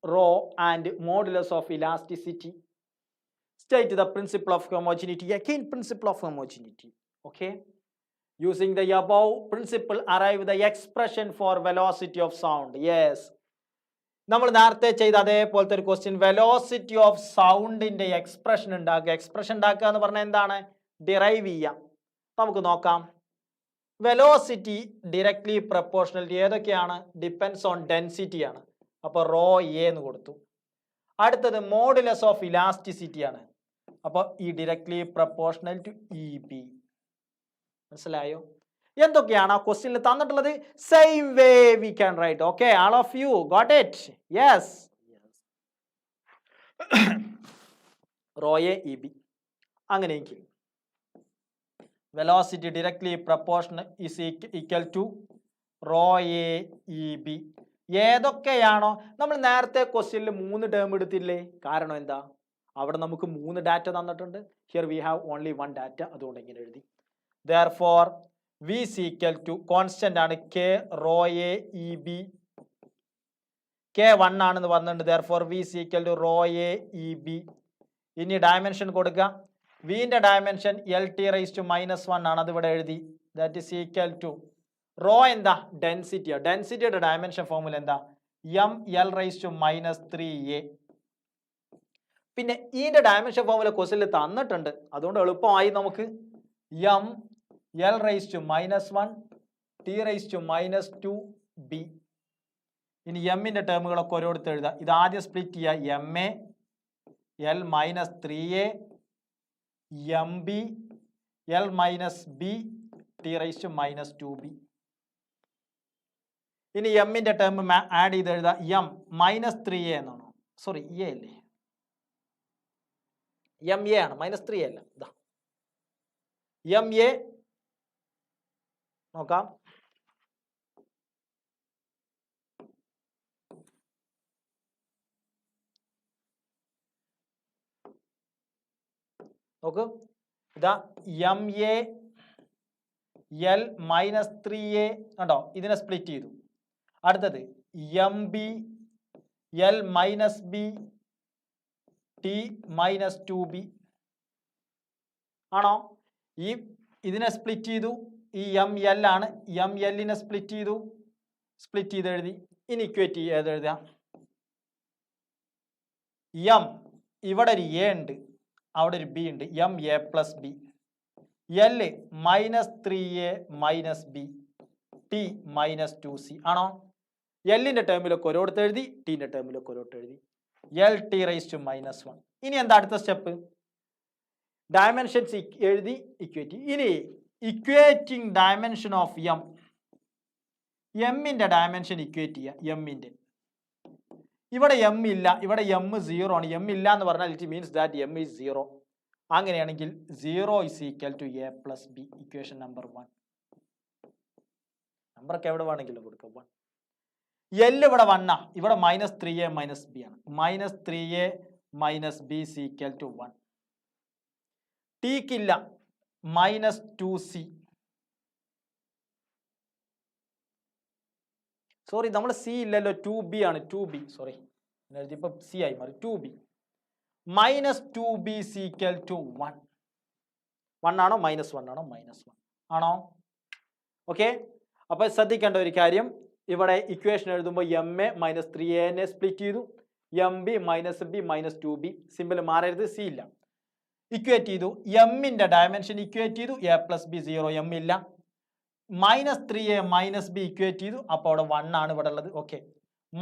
rho and modulus of elasticity. State the principle of homogeneity. Again, principle of homogeneity. Okay, using the above principle arrive the expression for velocity of sound. Yes, നമ്മൾ നേരത്തെ ചെയ്ത അതേപോലത്തെ ഒരു question, velocity of സൗണ്ടിന്റെ expression ഉണ്ടാക്കുക. Expression ഉണ്ടാക്കുക എന്ന് പറഞ്ഞാൽ എന്താണ്? ഡിറൈവ് ചെയ്യാം. നമുക്ക് നോക്കാം. വെലോസിറ്റി ഡയറക്ട്ലി പ്രപ്പോർഷണൽ ഏതൊക്കെയാണ്? ഡിപ്പെൻഡ്സ് ഓൺ ഡെൻസിറ്റി ആണ്, അപ്പോൾ റോ എ എന്ന് കൊടുത്തു. അടുത്തത് മോഡുലസ് ഓഫ് ഇലാസ്റ്റിസിറ്റി ആണ്, അപ്പോൾ ഈ directly proportional to e b. മനസ്സിലായോ? എന്തൊക്കെയാണ് ആ ക്വസ്റ്റ്യനിൽ തന്നിട്ടുള്ളത്? Same way we can write. Okay, all of you got it? Yes, rho a e b. അങ്ങനെയെങ്കിൽ velocity directly proportional is equal to rho a e b. ഏതൊക്കെയാണോ നമ്മൾ നേരത്തെ ക്വസ്റ്റ്യനിൽ 3 term എടുത്തില്ലേ? കാരണം എന്താ? അവിടെ നമുക്ക് 3 ഡാറ്റ തന്നിട്ടുണ്ട്. Here we have only 1 data, അതുകൊണ്ട് ഇങ്ങനെ എഴുതി. therefore v is equal to constant ആണ് k rho a e b, k 1 ആണെന്ന് പറഞ്ഞിട്ടുണ്ട്. therefore v is equal to rho a e b. ഇനി ഡയമെൻഷൻ കൊടുക്കുക. വിന്റെ dimension L T raise to -1 ആണ്, അത് ഇവിടെ എഴുതി. That is equal to rho എന്താ? ഡെൻസിറ്റിയാണ്. ഡെൻസിറ്റിയുടെ ഡയമെൻഷൻ ഫോർമുല എന്താ? M L raise to -3a. പിന്നെ ഇതിന്റെ ഡയമെൻഷൻ ഫോർമുല ക്വസ്റ്റ്യനിൽ തന്നിട്ടുണ്ട്, അതുകൊണ്ട് എളുപ്പമായി നമുക്ക്. M L raise to -1 T raise to -2b. ഇനി എമ്മിന്റെ ടേമുകളൊക്കെ ഓരോരുത്തർ എഴുതാം. ഇത് ആദ്യം സ്പ്ലിറ്റ് ചെയ്യുക. M A L -3a M b L -b T raise to -2b. ഇനി എമ്മിന്റെ ടേം ആഡ് ചെയ്ത് എഴുതാം. എം -3a എന്നാണോ? സോറി, എ അല്ലേ? എം എ ആണ്, -3a അല്ല. ഇതാ എം എ നോക്കാം. നോക്ക്, ഇതാ എം എ എൽ -3a കണ്ടോ? ഇതിനെ സ്പ്ലിറ്റ് ചെയ്തു. അടുത്തത് M b L -b T -2b ആണോ? ഇതിനെ സ്പ്ലിറ്റ് ചെയ്തു. ഈ എം എൽ ആണ്, എം എല്ലിനെ സ്പ്ലിറ്റ് ചെയ്തു. സ്പ്ലിറ്റ് ചെയ്ത് എഴുതി. ഇനി ഇക്വേറ്റ് ചെയ്ത് എഴുതാം. എം, ഇവിടെ ഒരു എ ഉണ്ട്, അവിടെ ഒരു ബി ഉണ്ട്. M A plus B. L -3a minus B T -2c ആണോ? എല്ലിന്റെ ടേമിലൊക്കെ ഓരോരുത്തർ എഴുതി, ടിന്റെ ടേമിലൊക്കെ ഓരോരുത്തർ എഴുതി. L T raise to -1. ഇനി എന്താ അടുത്ത സ്റ്റെപ്പ്? ഡയമെൻഷൻസ് എഴുതി ഇക്വേറ്റ്. ഇനി ഇക്വേറ്റിംഗ് ഡയമെൻഷൻ ഓഫ് എം, എമ്മിന്റെ ഡയമെൻഷൻ ഇക്വേറ്റ് ചെയ്യുക. എമ്മിന്റെ ഇവിടെ എം ഇല്ല, ഇവിടെ എം 0 ആണ്. എം ഇല്ല എന്ന് പറഞ്ഞാൽ it means that M is 0. അങ്ങനെയാണെങ്കിൽ 0 is equal to a plus b. Equation number 1. നമ്പറൊക്കെ എവിടെ വേണമെങ്കിലും കൊടുക്കാം. 1. എൽ ഇവിടെ 1 ആ, ഇവിടെ -3a മൈനസ് ബി ആണ്. -3a minus B is equal to 1. ടിക്കില്ല, -2c. Sorry, നമ്മൾ സി ഇല്ലല്ലോ, 2b ആണ്. 2b, സോറി, എഴുതിയപ്പോൾ സി ആയി മാറി. 2b -2b is equal to 1. 1 ആണോ -1 ആണോ? -1 ആണോ? ഓക്കെ. അപ്പോൾ ശ്രദ്ധിക്കേണ്ട ഒരു കാര്യം, ഇവിടെ ഇക്വേഷൻ എഴുതുമ്പോൾ എം എ -3a സ്പ്ലിറ്റ് ചെയ്തു, M B -b -2b. Simple മാറരുത്, സി ഇല്ല. ഇക്വേറ്റ് ചെയ്തു, എമ്മിന്റെ ഡയമെൻഷൻ ഇക്വേറ്റ് ചെയ്തു. a പ്ലസ് ബി 0, എം ഇല്ല. -3a മൈനസ് ബി ഇക്വേറ്റ് ചെയ്തു, അപ്പോൾ അവിടെ 1 ആണ് ഇവിടെ ഉള്ളത്. ഓക്കെ.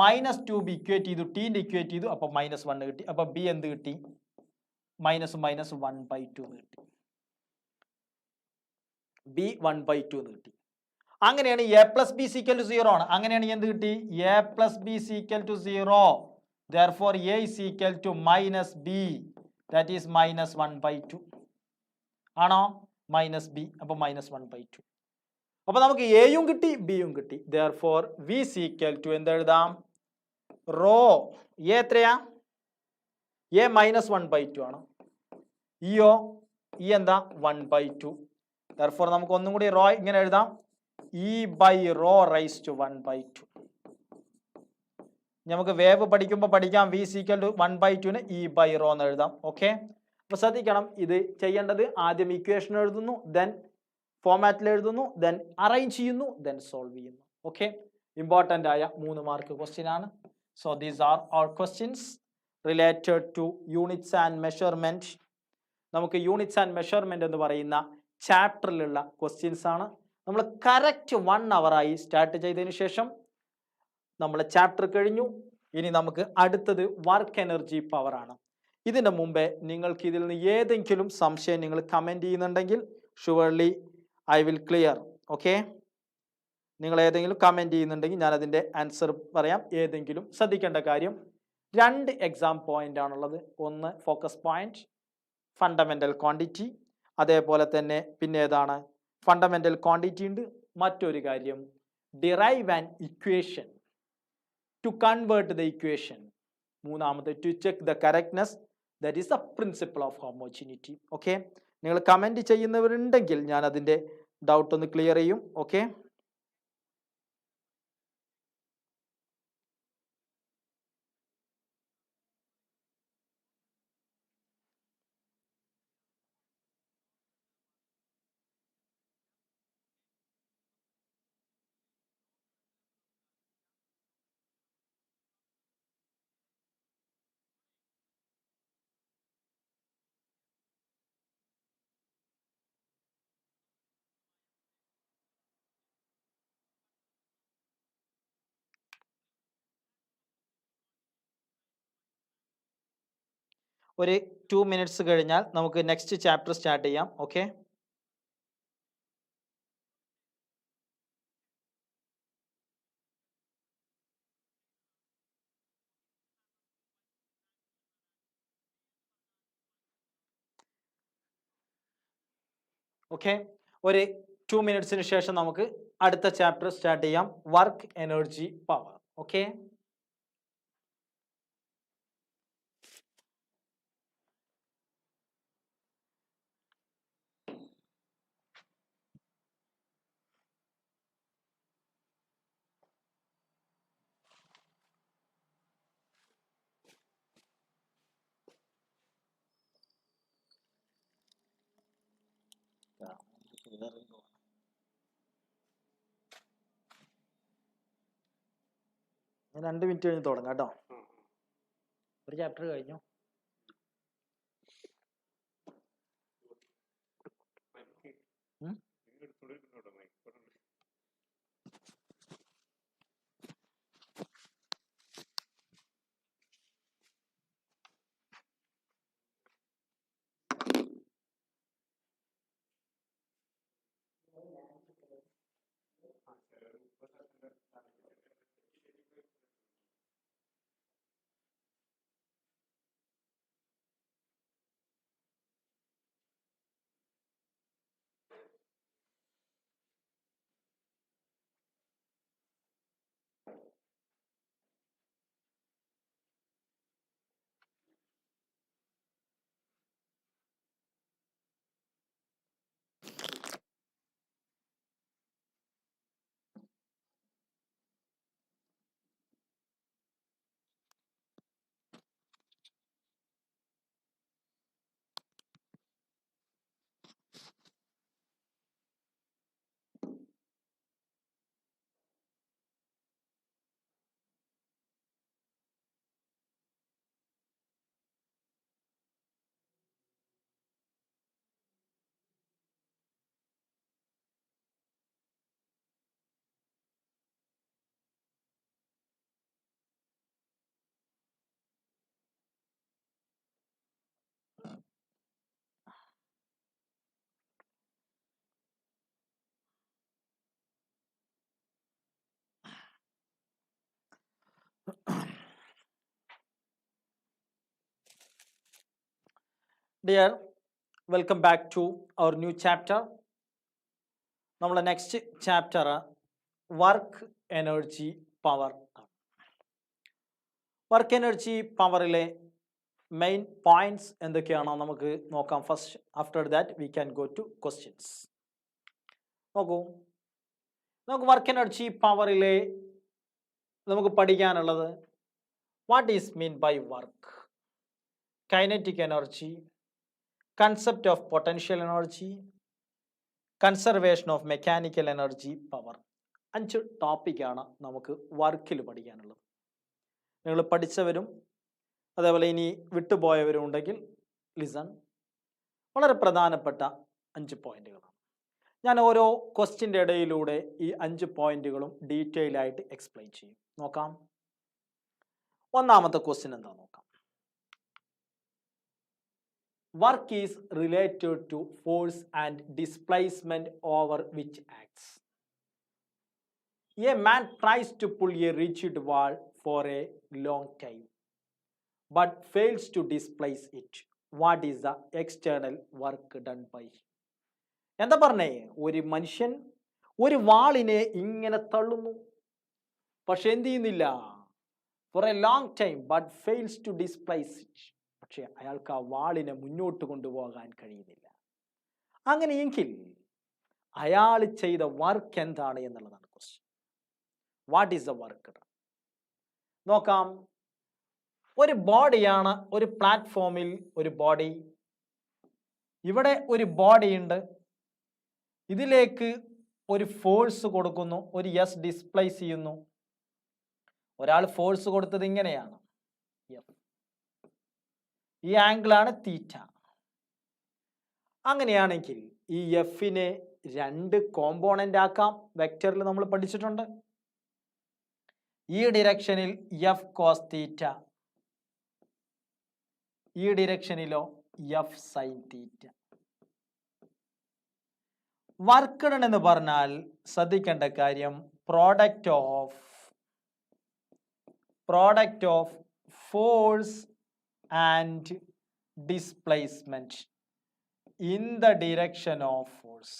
-2b ഇക്വേറ്റ് ചെയ്തു, ടീൻ്റെ ഇക്വേറ്റ് ചെയ്തു, അപ്പോൾ -1 കിട്ടി. അപ്പോൾ ബി എന്ത് കിട്ടി? -1/2 കിട്ടി. ബി 1/2 എന്ന് കിട്ടി. അങ്ങനെയാണ് a plus b equal to 0 ആണ്. അങ്ങനെയാണ് എന്ത് കിട്ടി? a plus b equal to 0. therefore a is equal to -b, that is -1/2 ആണോ? -b, അപ്പോൾ -1/2. അപ്പോൾ നമുക്ക് എയും കിട്ടി, ബിയും കിട്ടി. therefore v is equal to എന്തെഴുതാം? റോ എ എത്രയാ? എ -1/2 ആണ്. ഇയോ, ഇ എന്താ? 1/2. therefore നമുക്ക് ഒന്നും കൂടി റോ ഇങ്ങനെ എഴുതാം, e/ρ റൈസ് ടു 1/2. നമുക്ക് വേവ് പഠിക്കുമ്പോൾ പഠിക്കാം, v is equal to 1/2 e/ρ എന്ന് എഴുതാം. ഓക്കെ. അപ്പോൾ ശ്രദ്ധിക്കണം, ഇത് ചെയ്യേണ്ടത് ആദ്യം ഇക്വേഷൻ എഴുതുന്നു, ദെൻ ഫോമാറ്റിൽ എഴുതുന്നു, ദെൻ അറേഞ്ച് ചെയ്യുന്നു, ദെൻ സോൾവ് ചെയ്യുന്നു. ഓക്കെ. ഇമ്പോർട്ടൻ്റ് ആയ 3 മാർക്ക് ക്വസ്റ്റ്യൻ ആണ്. So these are our questions related to units and measurement. നമുക്ക് യൂണിറ്റ്സ് ആൻഡ് മെഷർമെൻറ്റ് എന്ന് പറയുന്ന ചാപ്റ്ററിലുള്ള ക്വസ്റ്റ്യൻസ് ആണ്. നമ്മൾ കറക്റ്റ് 1 അവറായി സ്റ്റാർട്ട് ചെയ്തതിന് ശേഷം നമ്മൾ ചാപ്റ്റർ കഴിഞ്ഞു. ഇനി നമുക്ക് അടുത്തത് വർക്ക് എനർജി പവർ ആണ്. ഇതിന് മുമ്പേ നിങ്ങൾക്ക് ഇതിൽ നിന്ന് ഏതെങ്കിലും സംശയം നിങ്ങൾ കമൻറ്റ് ചെയ്യുന്നുണ്ടെങ്കിൽ surely I will clear. Okay. നിങ്ങൾ ഏതെങ്കിലും കമൻറ്റ് ചെയ്യുന്നുണ്ടെങ്കിൽ ഞാൻ അതിൻ്റെ ആൻസർ പറയാം. ഏതെങ്കിലും ശ്രദ്ധിക്കേണ്ട കാര്യം, 2 എക്സാം പോയിന്റ് ആണുള്ളത്. ഒന്ന് ഫോക്കസ് പോയിന്റ്, ഫണ്ടമെൻ്റൽ ക്വാണ്ടിറ്റി. അതേപോലെ തന്നെ പിന്നെ ഏതാണ്? ഫണ്ടമെൻ്റൽ ക്വാണ്ടിറ്റി ഉണ്ട്. മറ്റൊരു കാര്യം, derive an equation to convert the equation. മൂന്നാമത്തെ, to check the correctness, that is the principle of homogeneity. Okay. നിങ്ങൾ കമൻറ്റ് ചെയ്യുന്നവരുണ്ടെങ്കിൽ ഞാൻ അതിൻ്റെ ഡൗട്ട് ഒന്ന് ക്ലിയർ ചെയ്യും. ഓക്കെ. ഒരു 2 മിനിറ്റ്സ് കഴിഞ്ഞാൽ നമുക്ക് നെക്സ്റ്റ് ചാപ്റ്റർ സ്റ്റാർട്ട് ചെയ്യാം. ഓക്കെ. ഓക്കെ. ഒരു 2 മിനിറ്റ്സിന് ശേഷം നമുക്ക് അടുത്ത ചാപ്റ്റർ സ്റ്റാർട്ട് ചെയ്യാം, work energy power. Okay. 2 minute കഴിഞ്ഞ് തുടങ്ങാം കേട്ടോ. ഒരു ചാപ്റ്റർ കഴിഞ്ഞു. Dear, welcome back to our new chapter. നമ്മളെ next chapter work energy power ആണ്. വർക്ക് എനർജി പവറിലെ മെയിൻ പോയിന്റ്സ് എന്തൊക്കെയാണോ നമുക്ക് നോക്കാം first. After that we can go to questions. നോക്കൂ, നമുക്ക് വർക്ക് എനർജി പവറിലെ നമുക്ക് പഠിക്കാനുള്ളത് what is mean by work, kinetic energy, concept of potential energy, conservation of mechanical energy, power. 5 ടോപ്പിക്കാണ് നമുക്ക് വർക്കിൽ പഠിക്കാനുള്ളത്. നിങ്ങൾ പഠിച്ചവരും അതേപോലെ ഇനി വിട്ടുപോയവരും ഉണ്ടെങ്കിൽ ലിസൺ. വളരെ പ്രധാനപ്പെട്ട 5 പോയിന്റുകളാണ്. ഞാൻ ഓരോ ക്വസ്റ്റ്യൻ്റെ ഇടയിലൂടെ ഈ 5 പോയിന്റുകളും ഡീറ്റെയിൽ ആയിട്ട് എക്സ്പ്ലെയിൻ ചെയ്യും. നോക്കാം. ഒന്നാമത്തെ ക്വസ്റ്റ്യൻ എന്താ നോക്കാം. Work is related to force and displacement over which acts. A man tries to pull a rigid wall for a long time but fails to displace it. What is the external work done by? എന്താ പറഞ്ഞേ, ഒരു മനുഷ്യൻ ഒരു വാളിനെ ഇങ്ങനെ തള്ളുന്നു, പക്ഷെ എന്ത് ചെയ്യുന്നില്ല, for a long time but fails to displace it. പക്ഷെ അയാൾക്ക് ആ വാളിനെ മുന്നോട്ട് കൊണ്ടുപോകാൻ കഴിയുന്നില്ല. അങ്ങനെയെങ്കിൽ അയാൾ ചെയ്ത വർക്ക് എന്താണ് എന്നുള്ളതാണ് question. What is the work? നോക്കാം. ഒരു ബോഡിയാണ്, ഒരു പ്ലാറ്റ്ഫോമിൽ ഒരു ബോഡി. ഇവിടെ ഒരു ബോഡി ഉണ്ട്, ഇതിലേക്ക് ഒരു ഫോഴ്സ് കൊടുക്കുന്നു, ഒരു എസ് ഡിസ്പ്ലേസ് ചെയ്യുന്നു. ഒരാൾ ഫോഴ്സ് കൊടുത്തത് ഇങ്ങനെയാണ്, ഈ ആംഗിളാണ് തീറ്റ. അങ്ങനെയാണെങ്കിൽ ഈ എഫിനെ 2 കോമ്പോണന്റ് ആക്കാം. വെക്ടറിൽ നമ്മൾ പഠിച്ചിട്ടുണ്ട്. ഈ ഡിറക്ഷനിൽ എഫ് കോസ് തീറ്റ, ഈ ഡിറക്ഷനിലോ F sine theta. Work done എന്ന് പറഞ്ഞാൽ ശ്രദ്ധിക്കേണ്ട കാര്യം product of force and displacement in the direction of force.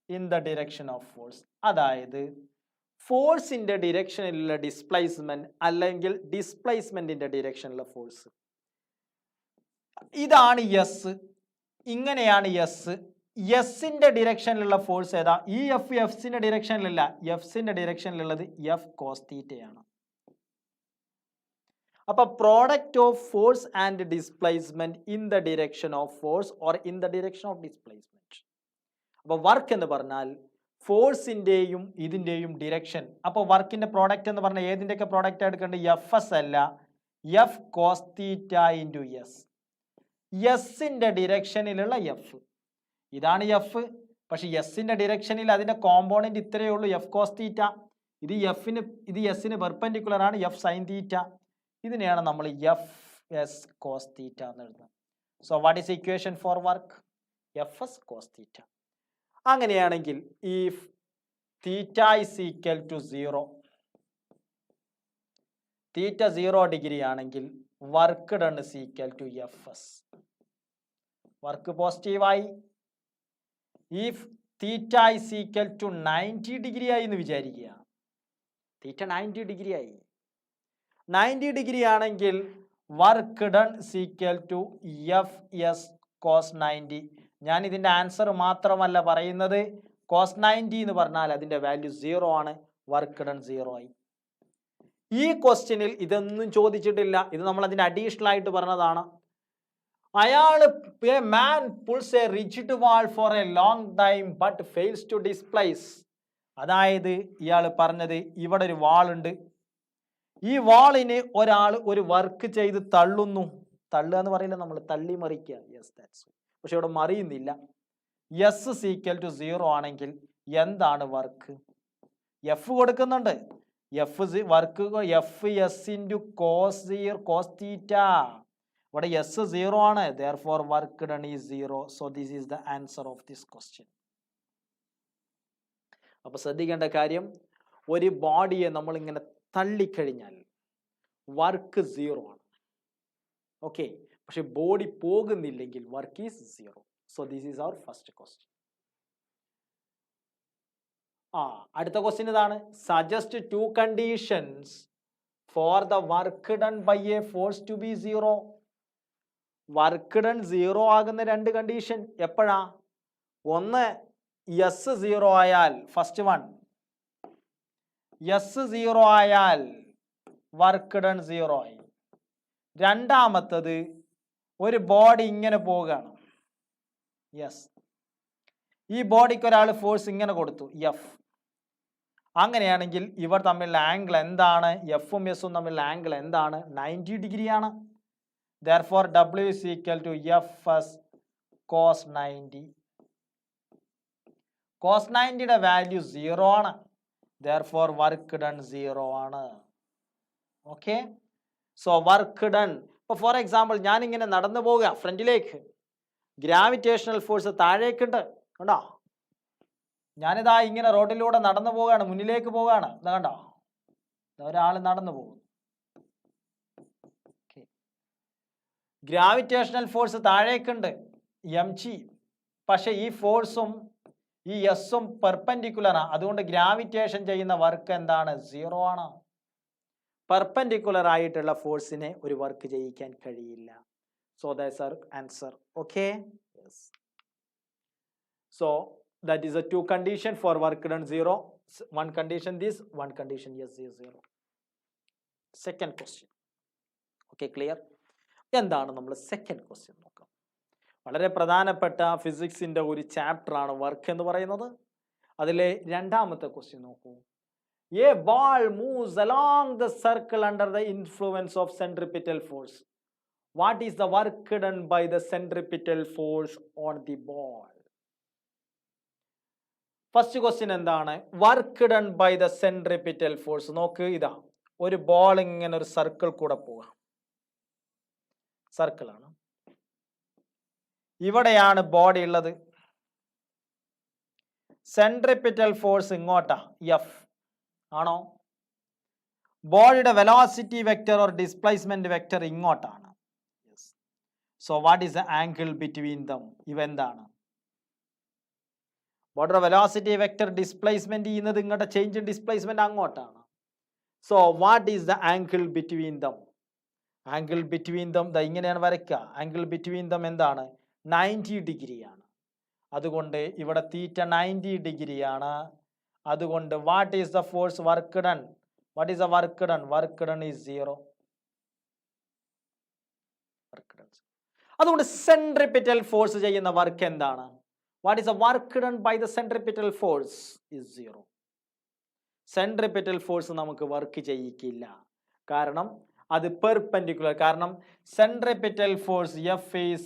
In the direction of force. അതായത് ഫോഴ്സിന്റെ ഡിറക്ഷനിലുള്ള ഡിസ്പ്ലേസ്മെന്റ് അല്ലെങ്കിൽ ഡിസ്പ്ലേസ്മെന്റിന്റെ ഡിറക്ഷനിലുള്ള ഫോഴ്സ്. ഇതാണ് എസ്, ഇങ്ങനെയാണ് എസ്. എസിന്റെ ഡിറക്ഷനിലുള്ള ഫോഴ്സ് ഏതാ? ഈ എഫ് എഫ്സിന്റെ ഡിറക്ഷനിലല്ല, എഫ്സിന്റെ ഡിറക്ഷനിലുള്ളത് എഫ് കോസ് തീറ്റയാണ്. അപ്പോൾ product of force and displacement in the direction of force or in the direction of displacement. അപ്പോൾ വർക്ക് എന്ന് പറഞ്ഞാൽ ഫോഴ്സിൻ്റെയും ഇതിൻ്റെയും ഡിറക്ഷൻ. അപ്പോൾ വർക്കിൻ്റെ പ്രോഡക്റ്റ് എന്ന് പറഞ്ഞാൽ ഏതിൻ്റെയൊക്കെ പ്രോഡക്റ്റ് എടുക്കേണ്ടത്? എഫ് എസ് അല്ല, F cos theta into S. എസിൻ്റെ ഡിറക്ഷനിലുള്ള എഫ്, ഇതാണ് എഫ്. പക്ഷെ എസിൻ്റെ ഡിറക്ഷനിൽ അതിൻ്റെ കോമ്പോണൻറ്റ് ഇത്രയേ ഉള്ളൂ, എഫ് കോസ് തീറ്റ. ഇത് എസിന് പെർപെൻഡിക്കുലർ ആണ്, എഫ് സൈൻ തീറ്റ. ഇതിനെയാണ് നമ്മൾ എഫ് എസ് കോസ് തീറ്റ എന്ന് എഴുതുന്നത്. So what is equation for work? F S cos theta. അങ്ങനെയാണെങ്കിൽ if theta is equal to 0, theta 0 degree ആണെങ്കിൽ work done is equal to F S. Work പോസിറ്റീവായി. If theta is equal to 90 degree ആയി എന്ന് വിചാരിക്കുക. തീറ്റ 90 degree ആയി. 90 degree ആണെങ്കിൽ work done is equal to F S cos 90. ഞാൻ ഇതിൻ്റെ answer മാത്രമല്ല പറയുന്നത്, കോസ് 90 എന്ന് പറഞ്ഞാൽ അതിൻ്റെ വാല്യൂ 0 ആണ്. വർക്ക് ഡൺ 0 ആയി. ഈ ക്വസ്റ്റ്യനിൽ ഇതൊന്നും ചോദിച്ചിട്ടില്ല, ഇത് നമ്മൾ അതിൻ്റെ അഡീഷണൽ ആയിട്ട് പറഞ്ഞതാണ്. A man pulls a rigid wall for a long time but fails to displace. അതായത് ഇയാൾ പറഞ്ഞത് ഇവിടെ ഒരു വാളുണ്ട്, ഈ വാളിന് ഒരാൾ ഒരു വർക്ക് ചെയ്ത് തള്ളുന്നു. തള്ളുക എന്ന് പറയില്ല നമ്മൾ, തള്ളി മറിക്കുക. Yes, that's. പക്ഷെ ഇവിടെ മറിയുന്നില്ല. എസ് ഈക്വൽ ടു 0 ആണെങ്കിൽ എന്താണ് വർക്ക്? എഫ് കൊടുക്കുന്നുണ്ട്. Work F S into cos theta. ഇവിടെ എസ് 0 ആണ്. therefore work done is 0. So this is the answer of this question. അപ്പൊ ശ്രദ്ധിക്കേണ്ട കാര്യം, ഒരു ബോഡിയെ നമ്മൾ ഇങ്ങനെ തള്ളിക്കഴിഞ്ഞാൽ വർക്ക് 0 ആണ്. ഓക്കെ, പക്ഷെ ബോഡി പോകുന്നില്ലെങ്കിൽ work is 0. So this is our first question. അടുത്ത ക്വസ്റ്റ്യൻ ഇതാണ്. Suggest 2 conditions for the work done by a force to be 0. Work done 0 ആകുന്ന 2 കണ്ടീഷൻ എപ്പോഴാ? ഒന്ന്, എസ് 0 ആയാൽ, ഫസ്റ്റ് വൺ, എസ് 0 ആയാൽ വർക്ക് ഡൺ 0 ആയി. രണ്ടാമത്തത്, ഒരു ബോഡി ഇങ്ങനെ പോവുകയാണ്. യെസ്, ഈ ബോഡിക്ക് ഒരാൾ ഫോഴ്സ് ഇങ്ങനെ കൊടുത്തു, എഫ്. അങ്ങനെയാണെങ്കിൽ ഇവർ തമ്മിലുള്ള ആംഗിൾ എന്താണ്? എഫും എസും തമ്മിലുള്ള ആംഗിൾ എന്താണ്? 90 ഡിഗ്രിയാണ്. therefore W is equal to Fs cos 90. cos 90യുടെ value 0 ആണ്. therefore വർക്ക് ഡൺ 0 ആണ്. Okay, so work done. ഇപ്പൊ ഫോർ എക്സാമ്പിൾ ഞാനിങ്ങനെ നടന്നു പോവുക ഫ്രണ്ടിലേക്ക്, ഗ്രാവിറ്റേഷണൽ ഫോഴ്സ് താഴേക്കുണ്ട്, കണ്ടോ? ഞാനിതാ ഇങ്ങനെ റോഡിലൂടെ നടന്നു പോവുകയാണ്, മുന്നിലേക്ക് പോവുകയാണ്, ഇതാ കണ്ടോ? ഒരാൾ നടന്നു പോകുന്നു. ഗ്രാവിറ്റേഷണൽ ഫോഴ്സ് താഴേക്കുണ്ട്, mg. പക്ഷെ ഈ ഫോഴ്സും ഈ എസും പെർപെൻഡിക്കുലറാണ്. അതുകൊണ്ട് ഗ്രാവിറ്റേഷൻ ചെയ്യുന്ന വർക്ക് എന്താണ്? 0 ആണ്. പെർപെൻഡിക്കുലർ ആയിട്ടുള്ള ഫോഴ്സിനെ ഒരു വർക്ക് ചെയ്യിക്കാൻ കഴിയില്ല. So that's our answer. Okay, yes. So that is a 2 condition for work done 0. One condition this, one condition yes is 0. Second question. Okay, clear? എന്താണ് നമ്മൾ സെക്കൻഡ് ക്വസ്റ്റ്യൻ നോക്കാം. വളരെ പ്രധാനപ്പെട്ട ഫിസിക്സിന്റെ ഒരു ചാപ്റ്റർ ആണ് വർക്ക് എന്ന് പറയുന്നത്. അതിലെ രണ്ടാമത്തെ ക്വസ്റ്റ്യൻ നോക്കൂ. A ball moves along the circle under the influence of centripetal force. What is the work done by the centripetal force on the ball? First question എന്താണ്? Work done by the centripetal force. നോക്ക്, ഇതാ ഒരു ball ഇങ്ങനെ ഒരു circle കൂടെ പോവുക. സർക്കിളാണ്, ഇവിടെയാണ് body ഉള്ളത്. സെൻട്രിപിറ്റൽ ഫോഴ്സ് ഇങ്ങോട്ടാ, എഫ് ആണോ? ബോഡിയുടെ velocity vector or displacement vector ഇങ്ങോട്ടാണ്. So what is the angle between them? ഇവ എന്താണ്? ബോഡിയുടെ വെലോസിറ്റി വെക്റ്റർ ഡിസ്പ്ലേസ്മെന്റ് ചെയ്യുന്നത് ഇങ്ങോട്ട്, ചേഞ്ച് ഇൻ ഡിസ്പ്ലേസ്മെന്റ് അങ്ങോട്ടാണ്. So what is the angle between them? Angle between them ഇങ്ങനെയാണ് വരയ്ക്കുക. ആംഗിൾ ബിറ്റ്വീൻ ദം എന്താണ്? 90 ഡിഗ്രിയാണ്. അതുകൊണ്ട് ഇവിടെ തീറ്റ 90 ഡിഗ്രിയാണ്. അതുകൊണ്ട് what is the force work done? What is the work done? Work done is 0. അതുകൊണ്ട് സെൻട്രിപിറ്റൽ ഫോഴ്സ് ചെയ്യുന്ന വർക്ക് എന്താണ്? What is the work done by the centripetal force? Is 0. Centripetal force നമുക്ക് വർക്ക് ചെയ്യിക്കില്ല, കാരണം അത് പെർപെൻഡിക്കുലർ. കാരണം centripetal force F is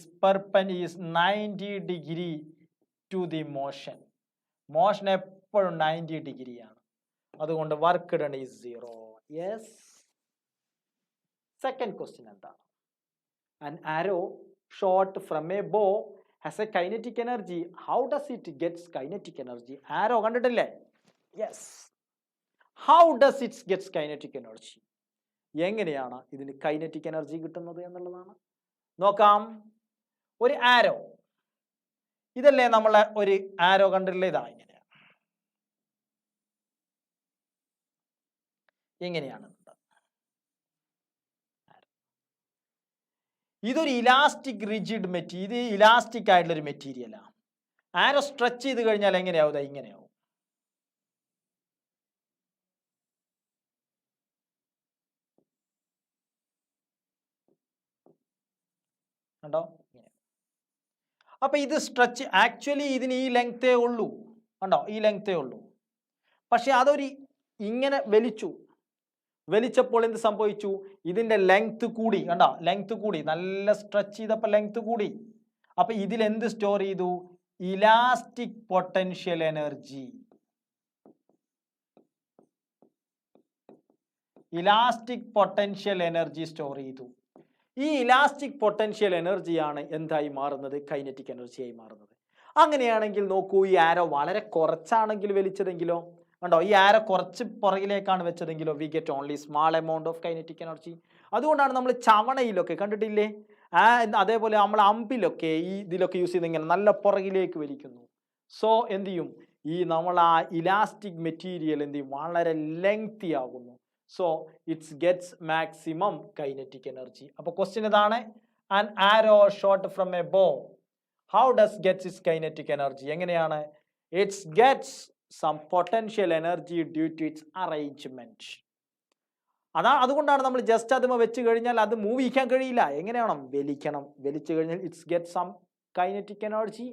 90 degree to the motion. Motion എപ്പോഴും 90 ഡിഗ്രിയാണ്. അതുകൊണ്ട് work done is 0. Yes. Second question എന്താണ്? An arrow shot from a bow has a kinetic energy. How does it get kinetic energy? Arrow കണ്ടിട്ടില്ലേ? Yes. How does it get kinetic energy? എങ്ങനെയാണ് ഇതിന് kinetic energy കിട്ടുന്നത് എന്നുള്ളതാണ്. നോക്കാം. ഒരു ആരോ, ഇതല്ലേ നമ്മളെ ഒരു ആരോ കണ്ടിട്ടില്ലേ? ഇതാ എങ്ങനെയാണ് ഇതൊരു ഇലാസ്റ്റിക് റിജിഡ് മെറ്റീരിയൽ, ഇത് ഇലാസ്റ്റിക് ആയിട്ടുള്ളൊരു മെറ്റീരിയലാണ്. ആരോ സ്ട്രെച്ച് ചെയ്ത് കഴിഞ്ഞാൽ എങ്ങനെയാവും? ഇങ്ങനെയാവും. കണ്ടോ? അപ്പൊ ഇത് സ്ട്രെച്ച്, ആക്ച്വലി ഇതിന് ഈ ലെങ്തേ ഉള്ളൂ. കണ്ടോ? ഈ ലെങ്തേ ഉള്ളൂ. പക്ഷെ അതൊരു ഇങ്ങനെ വലിച്ചപ്പോൾ എന്ത് സംഭവിച്ചു? ഇതിന്റെ ലെങ്ത് കൂടി. കണ്ടോ? ലെങ്ത് കൂടി, നല്ല സ്ട്രെച്ച് ചെയ്തപ്പോൾ ലെങ്ത് കൂടി. അപ്പൊ ഇതിൽ എന്ത് സ്റ്റോർ ചെയ്തു? Elastic potential energy. Elastic potential energy store ചെയ്തു. ഈ ഇലാസ്റ്റിക് പൊട്ടൻഷ്യൽ എനർജിയാണ് എന്തായി മാറുന്നത്? കൈനറ്റിക് എനർജിയായി മാറുന്നത്. അങ്ങനെയാണെങ്കിൽ നോക്കൂ, ഈ ആരോ വളരെ കുറച്ചാണെങ്കിൽ വലിച്ചതെങ്കിലോ? കണ്ടോ? ഈ ആരോ കുറച്ച് പുറകിലേക്കാണ് വെച്ചതെങ്കിലോ? We get only small amount of kinetic energy. അതുകൊണ്ടാണ് നമ്മൾ ചവണയിലൊക്കെ കണ്ടിട്ടില്ലേ, അതേപോലെ നമ്മൾ അമ്പിലൊക്കെ ഈ ഇതിലൊക്കെ യൂസ് ചെയ്ത് ഇങ്ങനെ നല്ല പുറകിലേക്ക് വലിക്കുന്നു. സോ എന്ത് ചെയ്യും? ഈ നമ്മൾ ആ ഇലാസ്റ്റിക് മെറ്റീരിയൽ എന്ത് ചെയ്യും? വളരെ ലെങ്തി ആകുന്നു. So its gets maximum kinetic energy. അപ്പൊ ക്വസ്റ്റ്യൻ ഇതാണ്, an arrow shot from a bow, how does gets its kinetic energy? എങ്ങനെയാണ്? Its gets some potential energy due to its arrangement. അതുകൊണ്ടാണ് നമ്മൾ just അതുമ വെച്ച് കഴിഞ്ഞാൽ അത് മൂവ് ചെയ്യാൻ കഴിയില്ല. എങ്ങനെയാണോ? വലിക്കണം. വലിച്ചു കഴിഞ്ഞാൽ it's get some kinetic energy.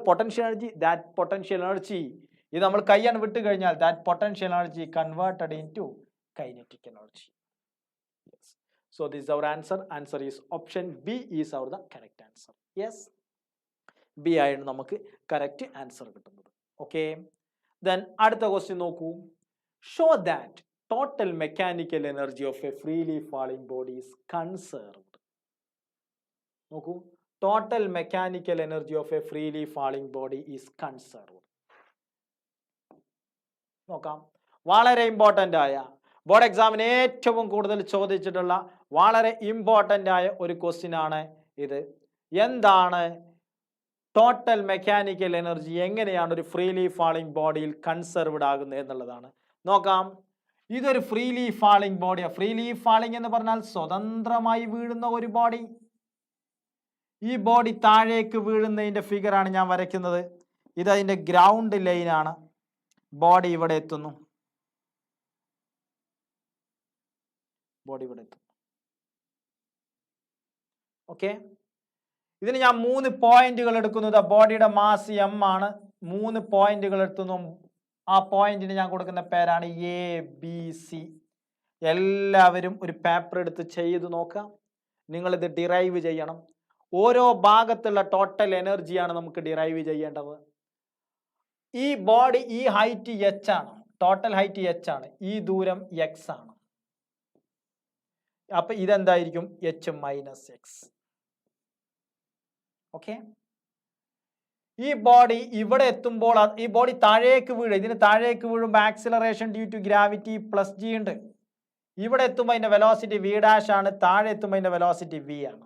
Potential energy. That potential energy, ഇത് നമ്മൾ കൈയാണ് വിട്ട് കഴിഞ്ഞാൽ that potential energy converted into kinetic energy. So this is our answer. Answer is option B is our the correct answer. Yes. B ആയിരുന്നു നമുക്ക് correct answer കിട്ടുന്നത്. Okay. Then അടുത്ത question നോക്കൂ. Show that total mechanical energy of a freely falling body is conserved. നോക്കൂ, total mechanical energy of a freely falling body is conserved. നോക്കാം. വളരെ important ആയ, board എക്സാമിന് ഏറ്റവും കൂടുതൽ ചോദിച്ചിട്ടുള്ള വളരെ ഇമ്പോർട്ടൻ്റ് ആയ ഒരു ക്വസ്റ്റ്യൻ ആണ് ഇത്. എന്താണ് ടോട്ടൽ മെക്കാനിക്കൽ എനർജി? എങ്ങനെയാണ് ഒരു ഫ്രീലി ഫാളിംഗ് ബോഡിയിൽ കൺസർവ്ഡ് ആകുന്നത് എന്നുള്ളതാണ്. നോക്കാം. ഇതൊരു ഫ്രീലി ഫാളിംഗ് ബോഡിയാണ്. ഫ്രീലി ഫാളിംഗ് എന്ന് പറഞ്ഞാൽ സ്വതന്ത്രമായി വീഴുന്ന ഒരു ബോഡി. ഈ ബോഡി താഴേക്ക് വീഴുന്നതിൻ്റെ ഫിഗറാണ് ഞാൻ വരയ്ക്കുന്നത്. ഇതതിൻ്റെ ഗ്രൗണ്ട് ലൈനാണ്. ബോഡി ഇവിടെ എത്തുന്നു. ബോഡി ഇവിടെ എത്തുന്നു. ഓക്കെ. ഇതിന് ഞാൻ 3 പോയിന്റുകൾ എടുക്കുന്നത്. ബോഡിയുടെ മാസ് M ആണ്. 3 പോയിന്റുകൾ എടുത്തുന്നു. ആ പോയിന്റിന് ഞാൻ കൊടുക്കുന്ന പേരാണ് ABC. എല്ലാവരും ഒരു പേപ്പർ എടുത്ത് ചെയ്ത് നോക്കാം. നിങ്ങളിത് ഡിറൈവ് ചെയ്യണം. ഓരോ ഭാഗത്തുള്ള ടോട്ടൽ എനർജിയാണ് നമുക്ക് ഡിറൈവ് ചെയ്യേണ്ടത്. ഈ ബോഡി, ഈ ഹൈറ്റ് H ആണ്, ടോട്ടൽ ഹൈറ്റ് H ആണ്, ഈ ദൂരം X ആണ്. അപ്പൊ ഇതെന്തായിരിക്കും? H minus X. ഓക്കെ. ഈ ബോഡി ഇവിടെ എത്തുമ്പോൾ ഈ ബോഡി താഴേക്ക് വീഴും. ഇതിന് താഴേക്ക് വീഴുമ്പോൾ acceleration due to gravity +G ഉണ്ട്. ഇവിടെ എത്തുമ്പോൾ അതിന്റെ വെലോസിറ്റി V' ആണ്. താഴെ എത്തുമ്പോൾ അതിന്റെ വെലോസിറ്റി V ആണ്.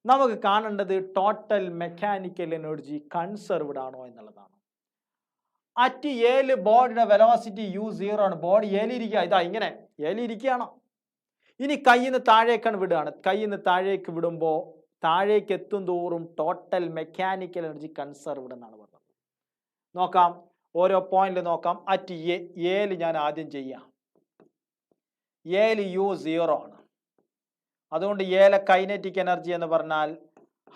നമുക്ക് കാണേണ്ടത് ടോട്ടൽ മെക്കാനിക്കൽ എനർജി കൺസർവ്ഡ് ആണോ എന്നുള്ളതാണ്. അറ്റ് Aയിൽ ബോഡിയുടെ വെലോസിറ്റി U0 ആണ്. ബോഡി Aയിലിരിക്കുക. ഇതാ ഇങ്ങനെ Aയിലിരിക്കുകയാണോ? ഇനി കയ്യിൽ നിന്ന് താഴേക്കാണ് വിടുകയാണ്. കയ്യിൽ നിന്ന് താഴേക്ക് വിടുമ്പോൾ താഴേക്ക് എത്തും തോറും ടോട്ടൽ മെക്കാനിക്കൽ എനർജി കൺസർവ്ഡ് എന്നാണ് പറഞ്ഞത്. നോക്കാം. ഓരോ പോയിന്റിൽ നോക്കാം. അറ്റ് Aയിൽ ഞാൻ ആദ്യം ചെയ്യാം. Aയിൽ U0 ആണ്. അതുകൊണ്ട് Aയിലെ കൈനറ്റിക് എനർജി എന്ന് പറഞ്ഞാൽ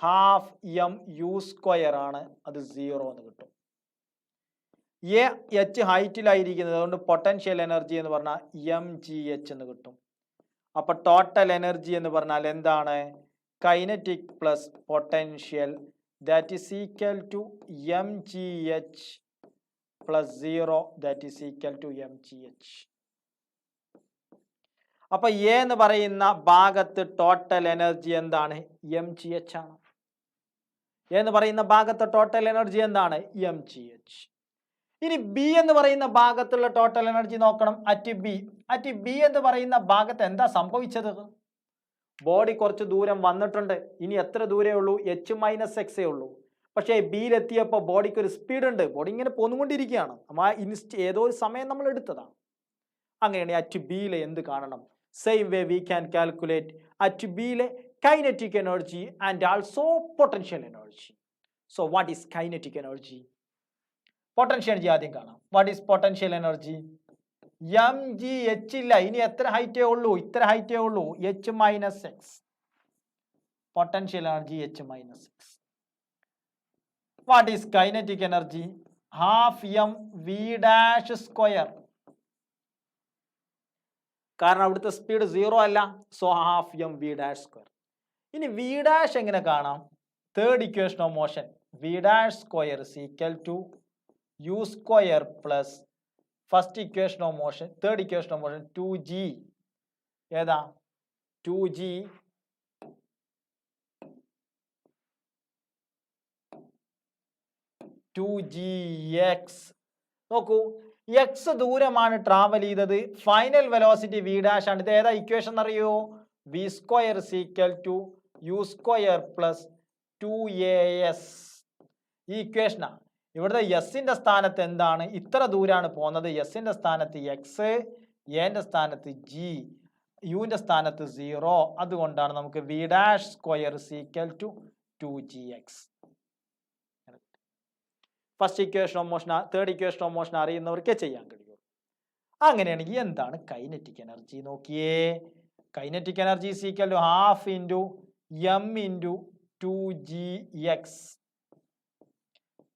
ഹാഫ് എം യു സ്ക്വയർ ആണ്, അത് 0 എന്ന് കിട്ടും. എ എച്ച് ഹൈറ്റിലായിരിക്കുന്നത് അതുകൊണ്ട് പൊട്ടൻഷ്യൽ എനർജി എന്ന് പറഞ്ഞാൽ എം ജി എച്ച് എന്ന് കിട്ടും. അപ്പൊ ടോട്ടൽ എനർജി എന്ന് പറഞ്ഞാൽ എന്താണ്? Kinetic plus potential that is equal to m G h plus 0 that is equal to m G h. അപ്പൊ എ എന്ന് പറയുന്ന ഭാഗത്ത് ടോട്ടൽ എനർജി എന്താണ്? എം ജി എച്ച് ആണ്. എ എന്ന് പറയുന്ന ഭാഗത്ത് ടോട്ടൽ എനർജി എന്താണ്? M G h. ഇനി ബി എന്ന് പറയുന്ന ഭാഗത്തുള്ള ടോട്ടൽ എനർജി നോക്കണം. അറ്റ് ബി എന്ന് പറയുന്ന ഭാഗത്ത് എന്താ സംഭവിച്ചത്? ബോഡി കുറച്ച് ദൂരം വന്നിട്ടുണ്ട്. ഇനി എത്ര ദൂരേ ഉള്ളൂ? എച്ച് മൈനസ് എക്സേ ഉള്ളൂ. പക്ഷേ ബിയിലെത്തിയപ്പോൾ ബോഡിക്ക് ഒരു സ്പീഡ് ഉണ്ട്. ബോഡി ഇങ്ങനെ പോന്നുകൊണ്ടിരിക്കുകയാണ്. ഏതോ ഒരു സമയം നമ്മൾ എടുത്തതാണ്. അങ്ങനെയാണ് അറ്റ് ബിയിലെ എന്ത് കാണണം? Same way we can calculate at ബിയിലെ kinetic energy and also potential energy. So what is kinetic energy? Potential energy ആദ്യം കാണാം. What is potential energy? M G H ഇല്ല. ഇനി എത്ര ഹൈറ്റേ ഉള്ളൂ? ഇത്ര ഹൈറ്റേ ഉള്ളൂ. H minus X. Potential energy H minus X. What is kinetic energy? Half M V dash square. കാരണം അവിടുത്തെ സ്പീഡ് 0 അല്ല. So half M V dash square. ഇനി വി ഡാഷ് എങ്ങനെ കാണാം? Third equation of motion v dash square is equal to u square plus first equation of motion, third equation of motion 2g. ഏതാ? 2g X. നോക്കൂ, X ദൂരമാണ് travel ചെയ്തത്. Final velocity V dash ആണ്. ഇത് ഏതാ equation അറിയോ? V square is equal to u square plus 2as. ഈ ഇക്വേഷനാ. ഇവിടുത്തെ എസിന്റെ സ്ഥാനത്ത് എന്താണ്? ഇത്ര ദൂരാണ് പോകുന്നത്. എസിന്റെ സ്ഥാനത്ത് എക്സ്, എന്റെ സ്ഥാനത്ത് ജി, യുവിന്റെ സ്ഥാനത്ത് 0. അതുകൊണ്ടാണ് നമുക്ക് V dash square is equal to 2gx. First equation of motion, third equation of motion അറിയുന്നവർക്കേ ചെയ്യാൻ കഴിയുള്ളൂ. അങ്ങനെയാണെങ്കിൽ എന്താണ് കൈനറ്റിക് എനർജി? നോക്കിയേ, kinetic energy is equal to half into M into 2gx.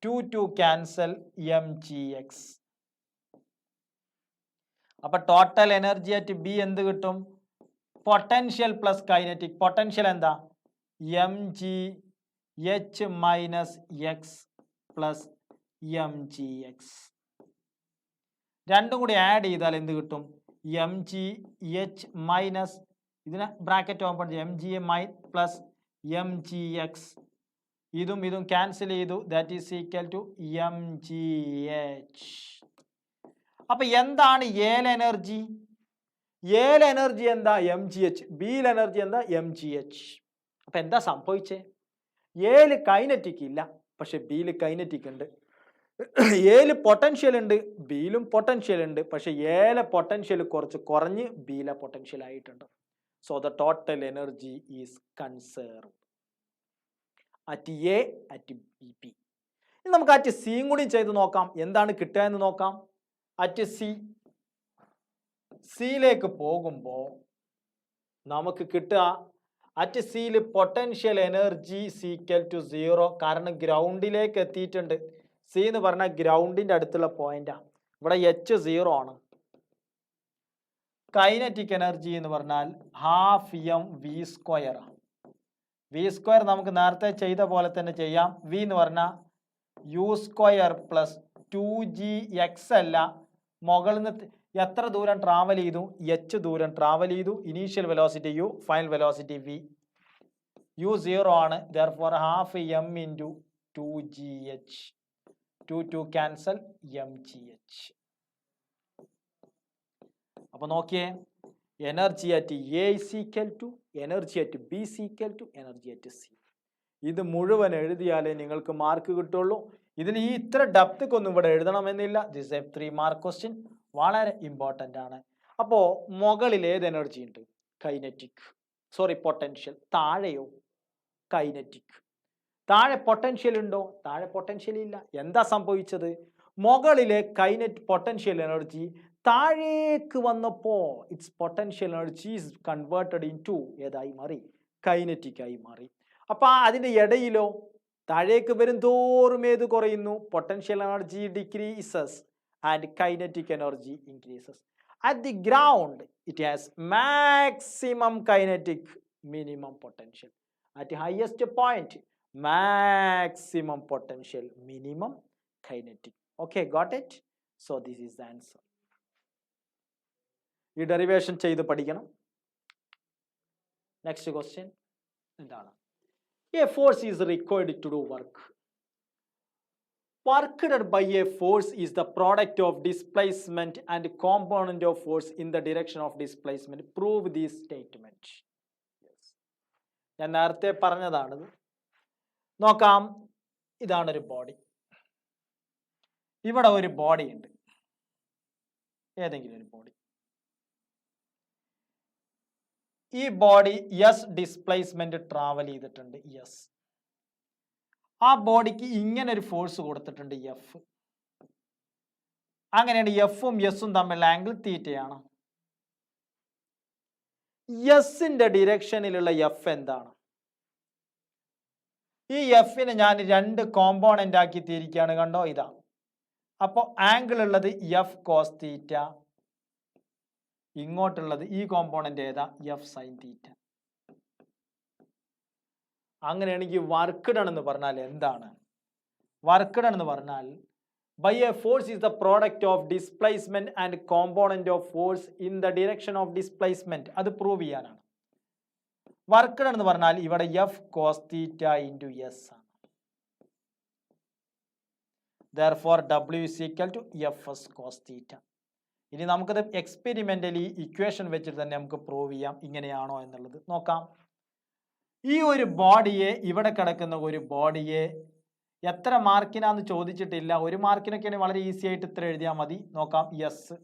2 cancel mgx. അപ്പൊ ടോട്ടൽ എനർജി അറ്റ് ബി എന്ത് കിട്ടും? Potential plus kinetic. Potential എന്താ? mgh minus X plus mgx. രണ്ടും കൂടി ആഡ് ചെയ്താൽ എന്ത് കിട്ടും? mgh മൈനസ്, ഇതിനെ ബ്രാക്കറ്റ് ഓപ്പൺ ചെയ്യും, mg പ്ലസ് mgx. ഇതും ഇതും ക്യാൻസൽ ചെയ്തു. That is equal to mgh. അപ്പൊ എന്താണ് എൽ എനർജി? എൽ എനർജി എന്താ? mgh. ബിയിൽ എനർജി എന്താ? mgh. അപ്പൊ എന്താ സംഭവിച്ചേ? എല് കൈനറ്റിക് ഇല്ല, പക്ഷെ ബിയിൽ കൈനറ്റിക് ഉണ്ട്. എല് പൊട്ടൻഷ്യൽ ഉണ്ട്, ബിയിലും പൊട്ടൻഷ്യൽ ഉണ്ട്. പക്ഷെ എലെ പൊട്ടൻഷ്യൽ കുറച്ച് കുറഞ്ഞ് ബിയിലെ പൊട്ടൻഷ്യൽ ആയിട്ടുണ്ട്. So the total energy is conserve at A, at B. ഇനി നമുക്ക് അറ്റ് സിയും കൂടി ചെയ്ത് നോക്കാം. എന്താണ് കിട്ടുക എന്ന് നോക്കാം. അറ്റ് സിയിലേക്ക് പോകുമ്പോൾ നമുക്ക് കിട്ടുക, അറ്റ് സിയിൽ പൊട്ടൻഷ്യൽ എനർജി ഈക്വൽ ടു 0. കാരണം ഗ്രൗണ്ടിലേക്ക് എത്തിയിട്ടുണ്ട്. സി എന്ന് പറഞ്ഞാൽ ഗ്രൗണ്ടിന്റെ അടുത്തുള്ള പോയിന്റാണ്. ഇവിടെ എച്ച് 0 ആണ്. കൈനറ്റിക് എനർജി എന്ന് പറഞ്ഞാൽ ഹാഫ് എം വി സ്ക്വയർ ആണ്. വി സ്ക്വയർ നമുക്ക് നേരത്തെ ചെയ്ത പോലെ തന്നെ ചെയ്യാം. വി എന്ന് പറഞ്ഞാൽ യു സ്ക്വയർ പ്ലസ് 2gx അല്ല, മുകളിൽ നിന്ന് എത്ര ദൂരം ട്രാവൽ ചെയ്തു? എച്ച് ദൂരം ട്രാവൽ ചെയ്തു. Initial velocity u, final velocity v. U 0 ആണ്. Therefore half m into 2gh. 2 cancel mgh. അപ്പൊ നോക്കിയേ, energy at A is equal to energy at B is equal to energy at C. ഇത് മുഴുവൻ എഴുതിയാലേ നിങ്ങൾക്ക് mark കിട്ടുള്ളൂ. ഇതിൽ ഈ ഇത്ര ഡെപ്ത്ക്കൊന്നും ഇവിടെ എഴുതണമെന്നില്ല. ദിസ് എ 3 മാർക്ക് ക്വസ്റ്റ്യൻ, വളരെ ഇമ്പോർട്ടൻ്റ് ആണ്. അപ്പോൾ മുകളിൽ ഏത് എനർജി ഉണ്ട്? Kinetic, sorry potential. താഴെയോ? കൈനറ്റിക്. താഴെ പൊട്ടൻഷ്യൽ ഉണ്ടോ? താഴെ പൊട്ടൻഷ്യൽ ഇല്ല. എന്താ സംഭവിച്ചത്? മുകളിലെ പൊട്ടൻഷ്യൽ എനർജി താഴേക്ക് വന്നപ്പോൾ its potential energy is converted into ഏതായി മാറി? കൈനറ്റിക് ആയി മാറി. അപ്പോൾ അതിൻ്റെ ഇടയിലോ താഴേക്ക് വരും തോറും ഏത് കുറയുന്നു? Potential energy decreases and kinetic energy increases. At the ground, it has maximum kinetic, minimum potential. At the highest point, maximum potential, minimum kinetic. Okay, got it? So this is the answer. ഈ derivation ചെയ്ത് പഠിക്കണം. Next question എന്താണ്? A force is required to do work. Work done by a force is the product of displacement and component of force in the direction of displacement. Prove this statement. Yes. ഞാൻ നേരത്തെ പറഞ്ഞതാണിത്. നോക്കാം. ഇതാണൊരു body. ഇവിടെ ഒരു body ഉണ്ട്. ഏതെങ്കിലും ഒരു body. ഈ body S displacement travel ചെയ്തിട്ടുണ്ട്. എസ്. ആ ബോഡിക്ക് ഇങ്ങനെ ഒരു ഫോഴ്സ് കൊടുത്തിട്ടുണ്ട് എഫ്. അങ്ങനെയാണ് എഫും എസും തമ്മിലുള്ള ആംഗിൾ തീറ്റയാണ്. എസിന്റെ ഡിറക്ഷനിലുള്ള എഫ് എന്താണ്? ഈ എഫിനെ ഞാൻ രണ്ട് കോമ്പോണന്റ് ആക്കി തിരിക്കുകയാണ്. കണ്ടോ, ഇതാ. അപ്പോൾ ആംഗിൾ ഉള്ളത് എഫ് കോസ് തീറ്റ, ഇങ്ങോട്ടുള്ളത് ഈ കോമ്പോണന്റ് ഏതാ? എഫ് സൈൻ തീറ്റ. അങ്ങനെയാണെങ്കിൽ വർക്ക് ഡൺ എന്ന് പറഞ്ഞാൽ എന്താണ്? വർക്ക് ഡൺ എന്ന് പറഞ്ഞാൽ by a force is the product of displacement and component of force in the direction of displacement. അത് പ്രൂവ് ചെയ്യാനാണ്. വർക്ക് ഡൺ എന്ന് പറഞ്ഞാൽ ഇവിടെ F cos theta into S ആണ്. therefore W is equal to Fs cos theta. ഇനി നമുക്കത് experimentally equation വെച്ചിട്ട് തന്നെ നമുക്ക് പ്രൂവ് ചെയ്യാം ഇങ്ങനെയാണോ എന്നുള്ളത്. നോക്കാം. ഈ ഒരു ബോഡിയെ, ഇവിടെ കിടക്കുന്ന ഒരു ബോഡിയെ എത്ര മാർക്കിനാന്ന് ചോദിച്ചിട്ടില്ല. ഒരു മാർക്കിനൊക്കെയാണ് വളരെ ഈസി ആയിട്ട് ഇത്ര എഴുതിയാൽ മതി. നോക്കാം. എസ്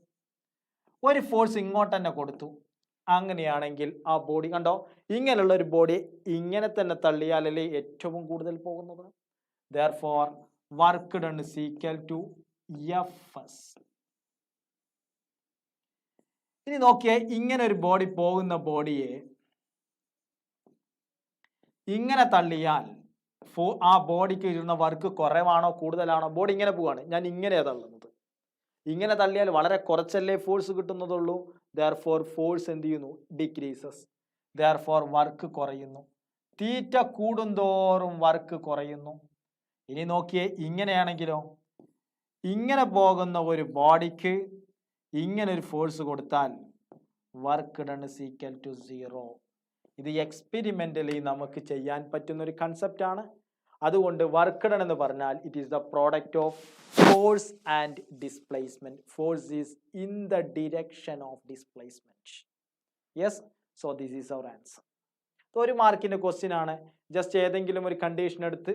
ഒരു ഫോഴ്സ് ഇങ്ങോട്ട് തന്നെ കൊടുത്തു. അങ്ങനെയാണെങ്കിൽ ആ ബോഡി കണ്ടോ, ഇങ്ങനെയുള്ള ഒരു ബോഡി ഇങ്ങനെ തന്നെ തള്ളിയാലല്ലേ ഏറ്റവും കൂടുതൽ പോകുന്നത്. therefore work done is equal to Fs. ഇനി നോക്കിയേ, ഇങ്ങനെ ഒരു ബോഡി പോകുന്ന ബോഡിയെ ഇങ്ങനെ തള്ളിയാൽ ആ ബോഡിക്ക് ഇരുന്ന വർക്ക് കുറവാണോ കൂടുതലാണോ? ബോഡി ഇങ്ങനെ പോവാണ്, ഞാൻ ഇങ്ങനെയാണ് തള്ളുന്നത്. ഇങ്ങനെ തള്ളിയാൽ വളരെ കുറച്ചല്ലേ ഫോഴ്സ് കിട്ടുന്നതുള്ളൂ. therefore ഫോഴ്സ് എന്ത് ചെയ്യുന്നു? ഡിക്രീസസ്. therefore വർക്ക് കുറയുന്നു. തീറ്റ കൂടുന്തോറും വർക്ക് കുറയുന്നു. ഇനി നോക്കിയേ, ഇങ്ങനെയാണെങ്കിലോ, ഇങ്ങനെ പോകുന്ന ഒരു ബോഡിക്ക് ഇങ്ങനെ ഒരു ഫോഴ്സ് കൊടുത്താൽ work done is equal to 0. ഇത് എക്സ്പെരിമെന്റലി നമുക്ക് ചെയ്യാൻ പറ്റുന്ന ഒരു കൺസെപ്റ്റ് ആണ്. അതുകൊണ്ട് വർക്ക് ഡൺ എന്ന് പറഞ്ഞാൽ it is the product of force and displacement. Force is in the direction of displacement. Yes, so this is our answer. ഒരു മാർക്കിന്റെ ക്വസ്റ്റ്യൻ ആണ്. ജസ്റ്റ് ഏതെങ്കിലും ഒരു കണ്ടീഷൻ എടുത്ത്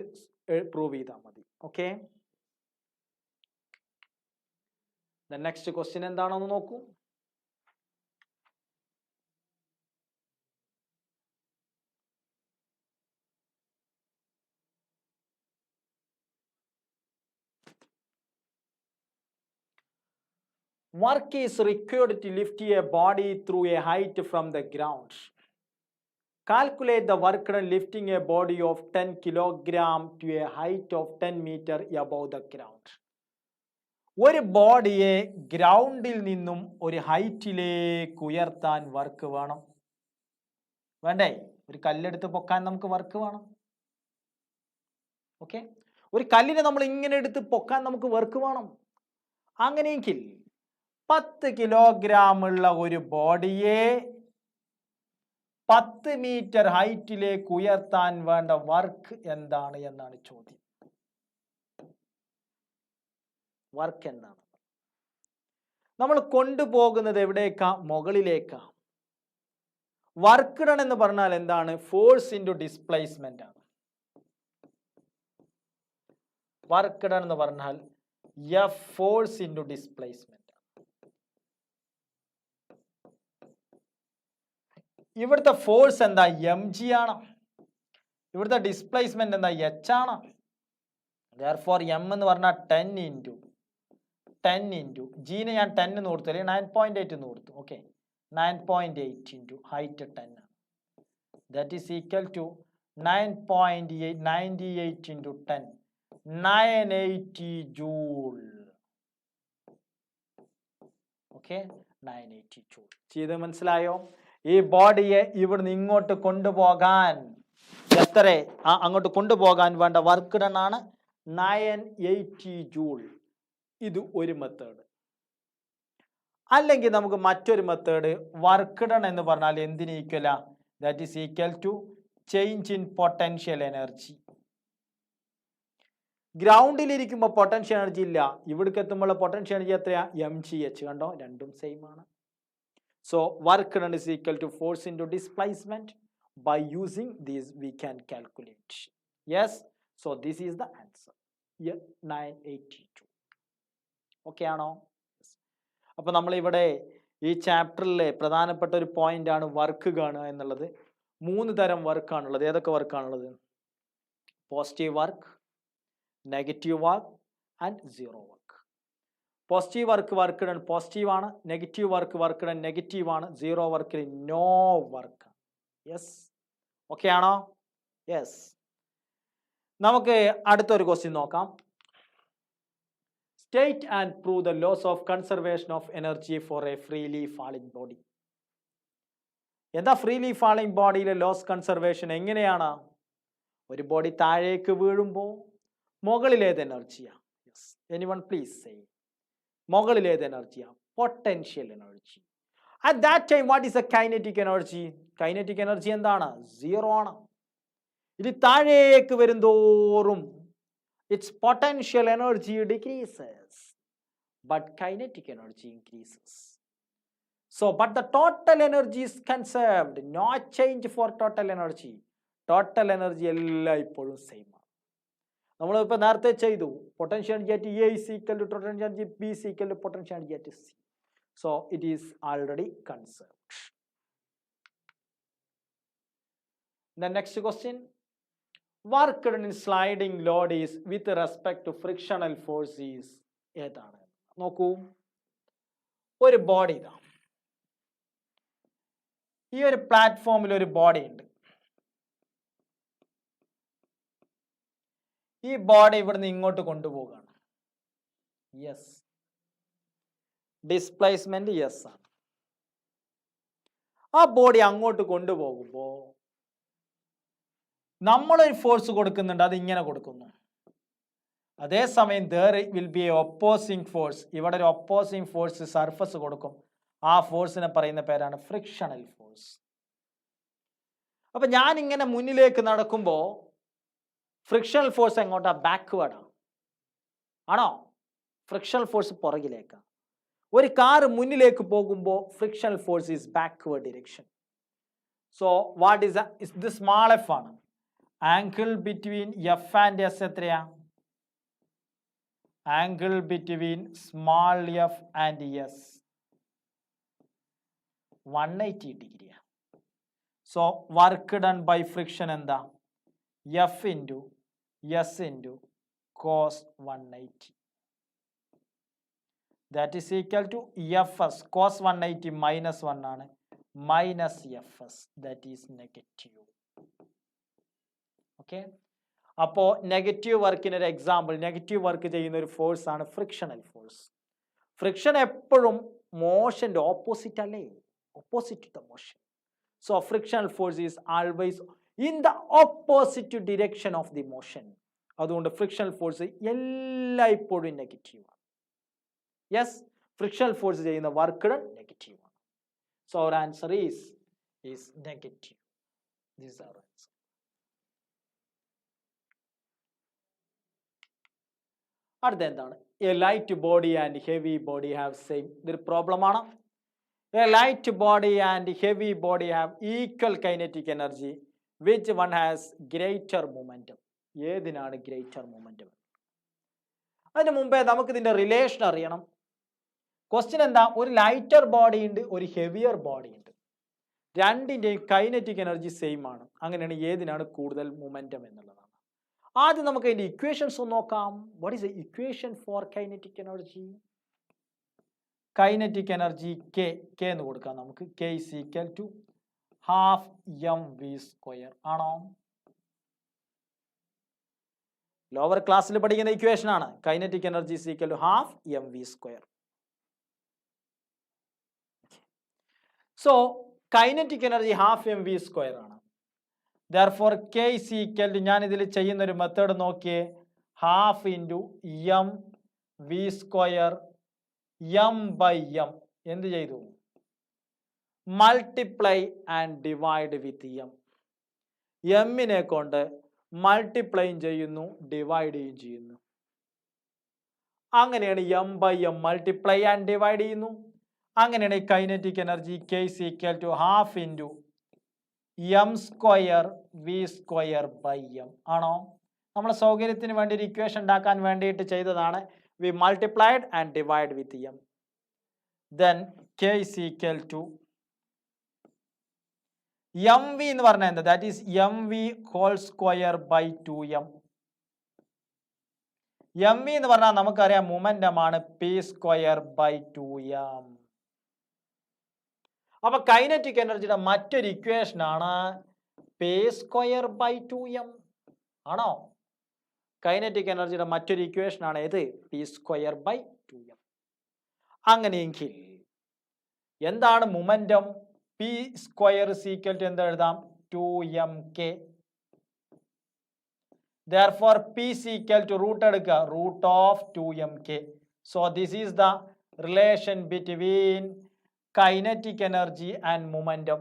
പ്രൂവ് ചെയ്താൽ മതി. ഓക്കെ, നെക്സ്റ്റ് ക്വസ്റ്റ്യൻ എന്താണെന്ന് നോക്കൂ. Work is required to lift a body through a height from the ground. Calculate the work done lifting a body of 10 kilogram to a height of 10 meter above the ground. ഒരു ബോഡിയെ ഗ്രൗണ്ടിൽ നിന്നും ഒരു ഹൈറ്റിലേക്ക് ഉയർത്താൻ work വേണം. വേണ്ടേ? ഒരു കല്ലെടുത്ത് പൊക്കാൻ നമുക്ക് വർക്ക് വേണം. ഓക്കെ, ഒരു കല്ലിനെ നമ്മൾ ഇങ്ങനെ എടുത്ത് പൊക്കാൻ നമുക്ക് വർക്ക് വേണം. അങ്ങനെയെങ്കിൽ 10 കിലോഗ്രാം ഉള്ള ഒരു ബോഡിയെ 10 മീറ്റർ ഹൈറ്റിലേക്ക് ഉയർത്താൻ വേണ്ട വർക്ക് എന്താണ് എന്നാണ് ചോദ്യം. വർക്ക് എന്താണ്? നമ്മൾ കൊണ്ടുപോകുന്നത് എവിടേക്കാ? മുകളിലേക്കാ. വർക്ക് ഡൺ എന്ന് പറഞ്ഞാൽ എന്താണ്? ഫോഴ്സ് ഇൻറ്റു ഡിസ്പ്ലേസ്മെന്റ് ആണ്. വർക്ക് ഡൺ എന്ന് പറഞ്ഞാൽ എഫ് ഫോഴ്സ് ഇൻറ്റു ഡിസ്പ്ലേസ്മെന്റ്. ഇവിടുത്തെ ഫോഴ്സ് എന്താ? എം ജി ആണ്. ഇവിടുത്തെ ഡിസ്പ്ലേസ്മെന്റ് എന്താ? എച്ച് ആണ്. therefore എം എന്ന് പറഞ്ഞാൽ 10 ഇൻറ്റു ജീനെ ഞാൻ 10 എന്ന് കൊടുത്തു, അല്ലെങ്കിൽ 9.8 എന്ന് കൊടുത്തു. ഓക്കെ, 9.8 ഇൻറ്റു ഹൈറ്റ് 10 ആണ്. That is equal to 9.98 into 10, 980 joule. Okay, 980 joule. ചെയ്ത് മനസ്സിലായോ? ഈ ബോഡിയെ ഇവിടുന്ന് ഇങ്ങോട്ട് കൊണ്ടുപോകാൻ അങ്ങോട്ട് കൊണ്ടുപോകാൻ വേണ്ട വർക്ക് ഡൺ ആണ് 980 ജൂൾ. ഇത് ഒരു മെത്തേഡ്. അല്ലെങ്കിൽ നമുക്ക് മറ്റൊരു മെത്തേഡ്, വർക്ക് ഡൺ എന്ന് പറഞ്ഞാൽ എന്തിന് ഈക്വലാ? That is equal to change in potential energy. ഗ്രൗണ്ടിലിരിക്കുമ്പോൾ പൊട്ടൻഷ്യൽ എനർജി ഇല്ല, ഇവിടേക്ക് എത്തുമ്പോൾ പൊട്ടൻഷ്യൽ എനർജി എത്രയാ? mgh. കണ്ടോ, രണ്ടും സെയിം ആണ്. So work done is equal to force into displacement. By using these we can calculate. Yes, so this is the answer. 982. Okay ആണോ? അപ്പോൾ നമ്മൾ ഇവിടെ ഈ ചാപ്റ്ററിലെ പ്രധാനപ്പെട്ട ഒരു പോയിന്റ് ആണ് വർക്ക് കാണുക എന്നുള്ളത്. 3 തരം വർക്കാണുള്ളത്. ഏതൊക്കെ വർക്കാണുള്ളത്? Positive work, negative work and zero work. Positive work done positive ആണ്, നെഗറ്റീവ് വർക്ക് ഡൺ നെഗറ്റീവ് ആണ്, സീറോ വർക്കിൽ നോ വർക്ക്. യെസ്, ഓക്കെ ആണോ? യെസ്. നമുക്ക് അടുത്തൊരു ക്വസ്റ്റ്യൻ നോക്കാം. State and prove the laws of conservation of energy for a freely falling body. എന്താ freely falling ബോഡിയിലെ laws conservation? എങ്ങനെയാണ്? ഒരു ബോഡി താഴേക്ക് വീഴുമ്പോൾ മുകളിലേത് എനർജിയാ? Yes, anyone please say. മുകളിലേത് എനർജിയാ? Potential energy. At that time, what is the kinetic energy? Kinetic energy എന്താണ്? സീറോ ആണ്. ഇത് താഴേക്ക് വരുന്തോറും its potential energy decreases, but kinetic energy increases. So, but the total energy is conserved. No change for total energy. Total energy എല്ലാം ഇപ്പോഴും same ആണ്. നമ്മളിപ്പോൾ നേരത്തെ ചെയ്തു. Potential energy at A is equal to total energy B is equal to potential energy at C. So it is already conserved. The next question, work done in sliding load is with respect to frictional force is ഏതാണ്? നോക്കൂ, ഒരു body ഇതാ, ഈ ഒരു പ്ലാറ്റ്ഫോമിൽ ഒരു body ഉണ്ട്. ഈ ബോഡി ഇവിടുന്ന് ഇങ്ങോട്ട് കൊണ്ടുപോകുകയാണ്. യെസ്, ഡിസ്പ്ലേസ്മെന്റ് യെസ് ആണ്. ആ ബോഡി അങ്ങോട്ട് കൊണ്ടുപോകുമ്പോൾ നമ്മളൊരു ഫോഴ്സ് കൊടുക്കുന്നുണ്ട്, അത് ഇങ്ങനെ കൊടുക്കുന്നു. അതേസമയം there will be a opposing force. ഇവിടെ ഒരു ഒപ്പോസിങ് ഫോഴ്സ് സർഫസ് കൊടുക്കും. ആ ഫോഴ്സിനെ പറയുന്ന പേരാണ് ഫ്രിക്ഷണൽ ഫോഴ്സ്. അപ്പൊ ഞാൻ ഇങ്ങനെ മുന്നിലേക്ക് നടക്കുമ്പോൾ ഫ്രിക്ഷണൽ ഫോഴ്സ് എങ്ങോട്ടാ? ബാക്ക്വേർഡാണ്. ആണോ? ഫ്രിക്ഷണൽ ഫോഴ്സ് പുറകിലേക്കാണ്. ഒരു കാർ മുന്നിലേക്ക് പോകുമ്പോൾ frictional force is backward direction. So what is ഇത്? സ്മാൾ എഫ് ആണ്. Angle between F and S എത്രയാ? Angle between small F and S 180 ഡിഗ്രിയാണ്. So work done by friction എന്താ? F into S into cos 180. That is equal to fs. Cos 180 minus 1 ആണ്, minus fs. That is negative. Okay. അപ്പോൾ negative വർക്കിന് ഒരു example, negative work ചെയ്യുന്ന ഒരു force ആണ് frictional force. Friction എപ്പോഴും മോഷന്റെ ഓപ്പോസിറ്റ് അല്ലേ? Opposite the motion. So frictional force is always in the opposite direction of the motion. അതുകൊണ്ട് ഫ്രിക്ഷണൽ ഫോഴ്സ് എല്ലായ്പ്പോഴും നെഗറ്റീവ് ആണ്. യെസ്, ഫ്രിക്ഷണൽ ഫോഴ്സ് ചെയ്യുന്ന വർക്ക് ഡൺ നെഗറ്റീവ് ആണ്. So our answer is negative. This are answer. അടുത്ത എന്താണ്? A light body and heavy body have same. ഇതൊരു problem ആണ്. A light body and heavy body have equal kinetic energy. Which one has greater momentum? ഏതിനാണ് greater momentum? അതിന് മുമ്പേ നമുക്ക് ഇതിന്റെ relation അറിയണം. ക്വസ്റ്റ്യൻ എന്താ? ഒരു ലൈറ്റർ ബോഡി ഉണ്ട്, ഒരു ഹെവിയർ ബോഡി ഉണ്ട്. രണ്ടിന്റെയും കൈനറ്റിക് എനർജി സെയിം ആണ്. അങ്ങനെയാണ് ഏതിനാണ് കൂടുതൽ മൊമെന്റം എന്നുള്ളതാണ്. ആദ്യം നമുക്ക് അതിന്റെ ഇക്വേഷൻസ് ഒന്ന് നോക്കാം. What is the equation for kinetic energy? Kinetic energy K എന്ന് കൊടുക്കാം നമുക്ക്. K is equal to ½ mv² ആണോ? ലോവർ ക്ലാസ്സിൽ പഠിക്കുന്ന ഇക്വേഷൻ ആണ്. Kinetic energy is equal to half mv². So kinetic energy half mv² ആണ്. Therefore K is equal to, ഞാൻ ഇതിൽ ചെയ്യുന്ന ഒരു മെത്തേഡ് നോക്കിയേ, ഹാഫ് ഇൻറ്റു mv² m/m എന്ത് ചെയ്തു, multiply and divide with m. എമ്മിനെ കൊണ്ട് മൾട്ടിപ്ലൈയും ചെയ്യുന്നു ഡിവൈഡ് ചെയ്യുകയും ചെയ്യുന്നു. അങ്ങനെയാണ് m/m മൾട്ടിപ്ലൈ ആൻഡ് ഡിവൈഡ് ചെയ്യുന്നു. അങ്ങനെയാണ് kinetic energy K is equal to half into m²v²/m ആണോ? നമ്മൾ സൗകര്യത്തിന് വേണ്ടി ഒരു ഇക്വേഷൻ ഉണ്ടാക്കാൻ വേണ്ടിയിട്ട് ചെയ്തതാണ്. V multiplied and divide with m. ദെൻ K is equal to mv എന്ന് പറഞ്ഞാൽ എന്താ, ദാറ്റ് ഈസ് mv²/2m. mv എന്ന് പറഞ്ഞാൽ നമുക്കറിയാം മൊമെന്റം ആണ് p²/2m. അപ്പൊ കൈനറ്റിക് എനർജിയുടെ മറ്റൊരു ഇക്വേഷൻ ആണ് p²/2m ആണോ? കൈനറ്റിക് എനർജിയുടെ മറ്റൊരു ഇക്വേഷൻ ആണ് ഏത്, p²/2m. അങ്ങനെയെങ്കിൽ എന്താണ് momentum? p² is equal to എന്ത് എഴുതാം, 2mk. Therefore p is equal to root എടുക്കുക, root of 2mk. So this is the relation between kinetic energy and momentum.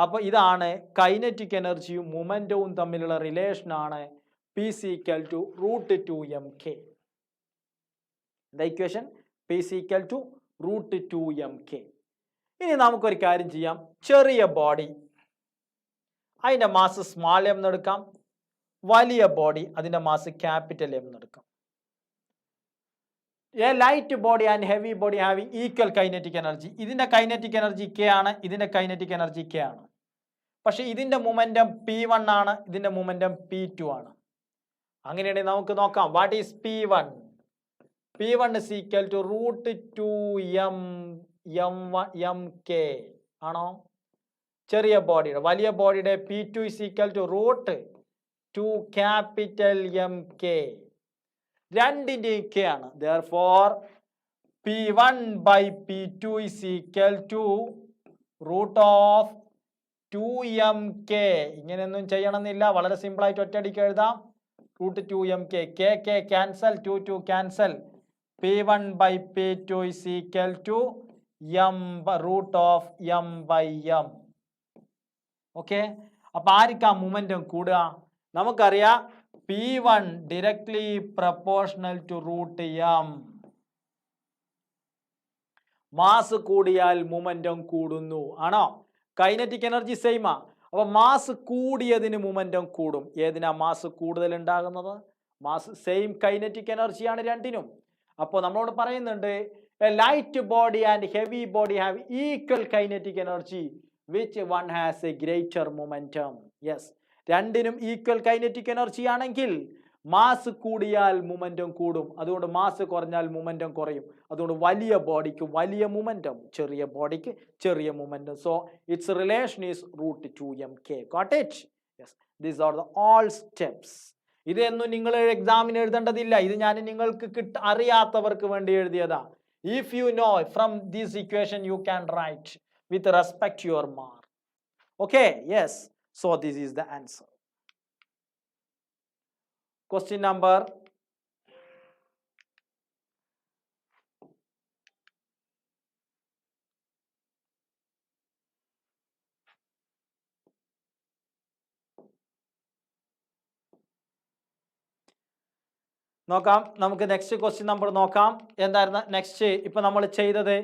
അപ്പോൾ ഇതാണ് കൈനറ്റിക് എനർജിയും മൊമെന്റവും തമ്മിലുള്ള റിലേഷൻ ആണ് p is equal to root 2mk. The equation p is equal to root 2mk. ഇനി നമുക്കൊരു കാര്യം ചെയ്യാം. ചെറിയ ബോഡി അതിൻ്റെ മാസ് സ്മാൾ എം എന്നെടുക്കാം, വലിയ ബോഡി അതിൻ്റെ മാസ് ക്യാപിറ്റൽ എം എന്നെടുക്കാം. A light body and heavy body having equal kinetic energy. ഇതിൻ്റെ കൈനറ്റിക് എനർജി k ആണ്, ഇതിൻ്റെ കൈനറ്റിക് എനർജി k ആണ്. പക്ഷെ ഇതിൻ്റെ മൊമെന്റം p1 ആണ്, ഇതിൻ്റെ മൊമെന്റം p2 ആണ്. അങ്ങനെയാണെങ്കിൽ നമുക്ക് നോക്കാം, what is p1? p1 is equal to root 2mk ആണോ? ചെറിയ ബോഡിയുടെ. വലിയ ബോഡിയുടെ p2 is equal to root 2 capital mk. രണ്ടിൻ്റെയും k ആണ്. Therefore p1/p2 is equal to root of 2mk. ഇങ്ങനെയൊന്നും ചെയ്യണമെന്നില്ല, വളരെ സിമ്പിൾ ആയിട്ട് ഒറ്റയടിക്ക് എഴുതാം. Root 2mk, k cancel, 2 cancel. p1/p2 is equal to root of m/m. Okay, അപ്പൊ ആർക്കാ മൊമെന്റം കൂടുക? നമുക്കറിയാം p1 directly proportional to root m. Mass കൂടിയാൽ മൊമെന്റം കൂടുന്നു ആണോ? കൈനറ്റിക് എനർജി സെയിമാ. അപ്പൊ മാസ് കൂടിയതിന് മൊമെന്റം കൂടും. ഏതിനാ മാസ് കൂടുതൽ ഉണ്ടാകുന്നത്? മാസ് സെയിം കൈനറ്റിക് എനർജിയാണ് രണ്ടിനും. അപ്പോൾ നമ്മളോട് പറയുന്നുണ്ട് A light body and heavy body have equal kinetic energy which one has A greater momentum. Yes, രണ്ടിനും ഈക്വൽ കൈനറ്റിക് എനർജി ആണെങ്കിൽ മാസ് കൂടിയാൽ മൊമെന്റം കൂടും, അതുകൊണ്ട് മാസ് കുറഞ്ഞാൽ മൊമെന്റം കുറയും. അതുകൊണ്ട് വലിയ ബോഡിക്ക് വലിയ മൊമെന്റം, ചെറിയ ബോഡിക്ക് ചെറിയ momentum. So its relation is root 2mk. Got it? Yes, these are the all steps. ഇതൊന്നും നിങ്ങൾ എക്സാമിന് എഴുതേണ്ടതില്ല, ഇത് ഞാൻ നിങ്ങൾക്ക് അറിയാത്തവർക്ക് വേണ്ടി എഴുതിയതാ. If you know from this equation you can write with respect to your mark. Okay, yes. So this is the answer. Question number നോക്കാം. നമുക്ക് നെക്സ്റ്റ് ക്വസ്റ്റ്യൻ നമ്പർ നോക്കാം. എന്തായിരുന്നു നെക്സ്റ്റ്? ഇപ്പൊ നമ്മൾ ചെയ്തത്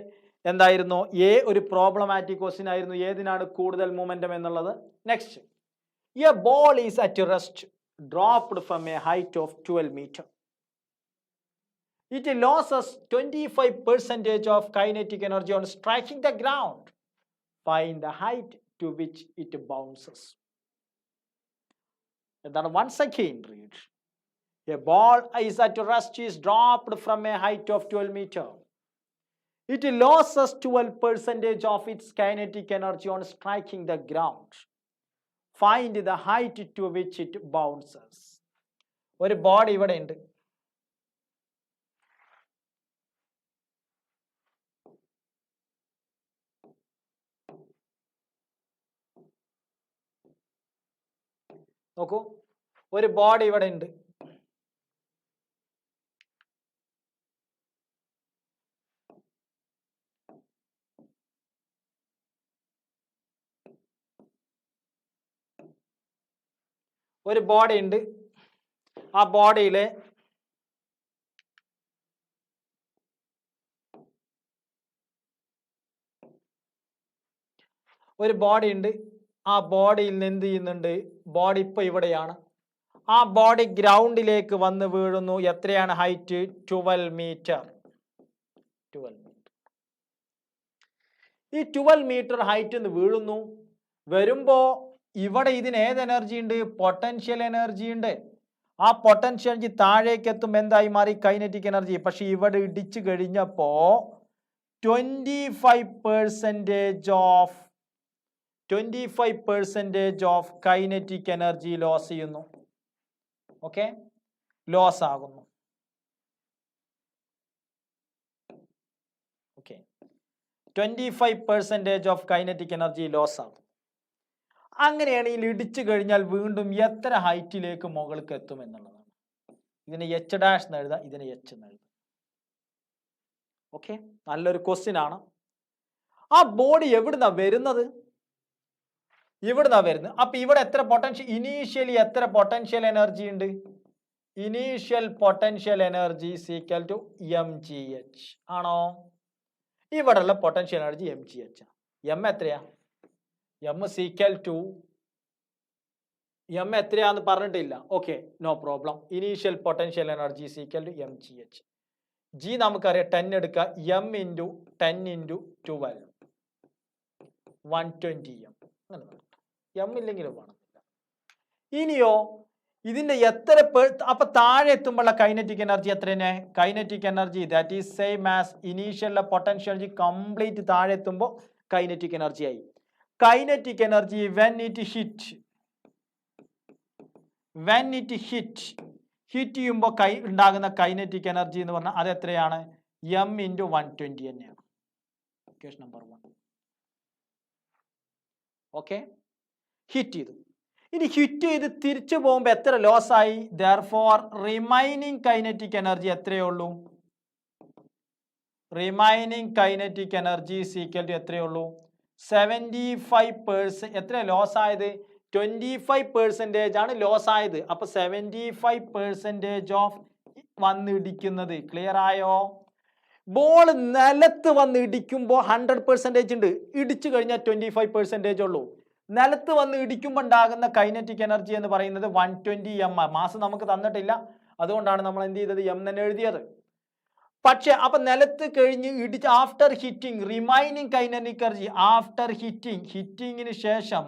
എന്തായിരുന്നു? ഒരു പ്രോബ്ലമാറ്റിക് ക്വസ്റ്റ്യൻ ആയിരുന്നു, ഏതിനാണ് കൂടുതൽ മൊമെന്റം എന്നുള്ളത്. Next, A ball is at rest dropped from a height of 12 meters. It loses 25% of kinetic energy on striking the ground. Find the height to which it bounces. Then once again read. A ball is at rest is dropped from a height of 12 meters. It loses 12% of its kinetic energy on striking the ground. Find the height to which it bounces. ഒരു body ഇവിടെ ഉണ്ട്. നോക്കൂ, ഒരു body ഇവിടെ ഉണ്ട്. ഒരു body ഉണ്ട്. ആ ബോഡിയിൽ ഒരു ബോഡി ഉണ്ട്. ആ ബോഡിയിൽ നിന്ന് എന്ത് ചെയ്യുന്നുണ്ട്? ബോഡി ഇപ്പോൾ ഇവിടെയാണ്. ആ ബോഡി ഗ്രൗണ്ടിലേക്ക് വന്ന് വീഴുന്നു. എത്രയാണ് ഹൈറ്റ്? 12 മീറ്റർ. 12 മീറ്റർ. ഈ 12 മീറ്റർ ഹൈറ്റ് നിന്ന് വീഴുന്നു. വരുമ്പോൾ ഇവിടെ ഇതിന് ഏത് എനർജി ഉണ്ട്? പൊട്ടൻഷ്യൽ എനർജി ഉണ്ട്. ആ പൊട്ടൻഷ്യൽ എനർജി താഴേക്ക് എത്തുമ്പോൾ എന്തായി മാറി? Kinetic energy. പക്ഷെ ഇവിടെ ഇടിച്ചു കഴിഞ്ഞപ്പോൾ 25% ഓഫ് കൈനറ്റിക് എനർജി ലോസ് ചെയ്യുന്നു. ഓക്കെ, ലോസ് ആകുന്നു. Okay, 25% of kinetic energy loss ആകും. അങ്ങനെയാണെങ്കിൽ ഇടിച്ചു കഴിഞ്ഞാൽ വീണ്ടും എത്ര ഹൈറ്റിലേക്ക് മുകൾക്ക് എത്തും എന്നുള്ളതാണ്. ഇതിനെ H' എന്ന് എഴുതാം, ഇതിനെ H എന്ന് എഴുതാം. ഓക്കെ, നല്ലൊരു ക്വസ്റ്റ്യൻ ആണ്. ആ ബോഡി എവിടുന്നാ വരുന്നത്? ഇവിടുന്നാ വരുന്നത്. അപ്പൊ ഇവിടെ എത്ര പൊട്ടൻഷ്യൽ, ഇനീഷ്യലി എത്ര പൊട്ടൻഷ്യൽ എനർജി ഉണ്ട്? Initial potential energy equal to mgh ആണോ? ഇവിടെയുള്ള പൊട്ടൻഷ്യൽ എനർജി mgh. എം എത്രയാ? എം ഈക്വൽ ടു എം എത്രയാന്ന് പറഞ്ഞിട്ടില്ല. Okay, no problem. Initial potential energy equal to mgh. G നമുക്കറിയാം, 10 എടുക്കുക. M into 10 into 12 120 m. അങ്ങനെ എം ഇല്ലെങ്കിലും വേണമെന്നില്ല. ഇനിയോ ഇതിന്റെ എത്ര അപ്പൊ താഴെ എത്തുമ്പോഴുള്ള കൈനറ്റിക് എനർജി എത്ര തന്നെ? Kinetic energy that is same as ഇനീഷ്യലിലെ പൊട്ടൻഷ്യൽ എനർജി കംപ്ലീറ്റ് താഴെ എത്തുമ്പോൾ കൈനറ്റിക് എനർജി ആയി. Kinetic energy when it hit ചെയ്യുമ്പോൾ ഉണ്ടാകുന്ന കൈനറ്റിക് എനർജി എന്ന് പറഞ്ഞാൽ അത് എത്രയാണ്? എം ഇൻറ്റു 120 തന്നെയാണ്. Question number 1. ഓക്കെ, ഹിറ്റ് ചെയ്തു. ഇനി ഹിറ്റ് ചെയ്ത് തിരിച്ചു പോകുമ്പോൾ എത്ര ലോസ് ആയി? therefore റിമൈനിങ് കൈനറ്റിക് എനർജി എത്രയേ ഉള്ളൂ? Remaining kinetic energy equal to എത്രയേ ഉള്ളൂ? 75%. എത്ര ലോസ് ആയത്? 25% ആണ് ലോസ് ആയത്. അപ്പൊ 75% ഓഫ് വന്നിടിക്കുന്നത്. ക്ലിയർ ആയോ? ബോൾ നിലത്ത് വന്ന് ഇടിക്കുമ്പോൾ 100% ഉണ്ട്. ഇടിച്ചു കഴിഞ്ഞാൽ 25% ഉള്ളൂ. നിലത്ത് വന്ന് ഇടിക്കുമ്പോൾ ഉണ്ടാകുന്ന കൈനറ്റിക് എനർജി എന്ന് പറയുന്നത് 120 എം. മാസ് നമുക്ക് തന്നിട്ടില്ല, അതുകൊണ്ടാണ് നമ്മൾ എന്ത് ചെയ്തത്? എം തന്നെ എഴുതിയത്. പക്ഷെ അപ്പൊ നിലത്ത് കഴിഞ്ഞ് ഇടിച്ച് after hitting remaining kinetic energy, after ഹിറ്റിങ്ങിന് ശേഷം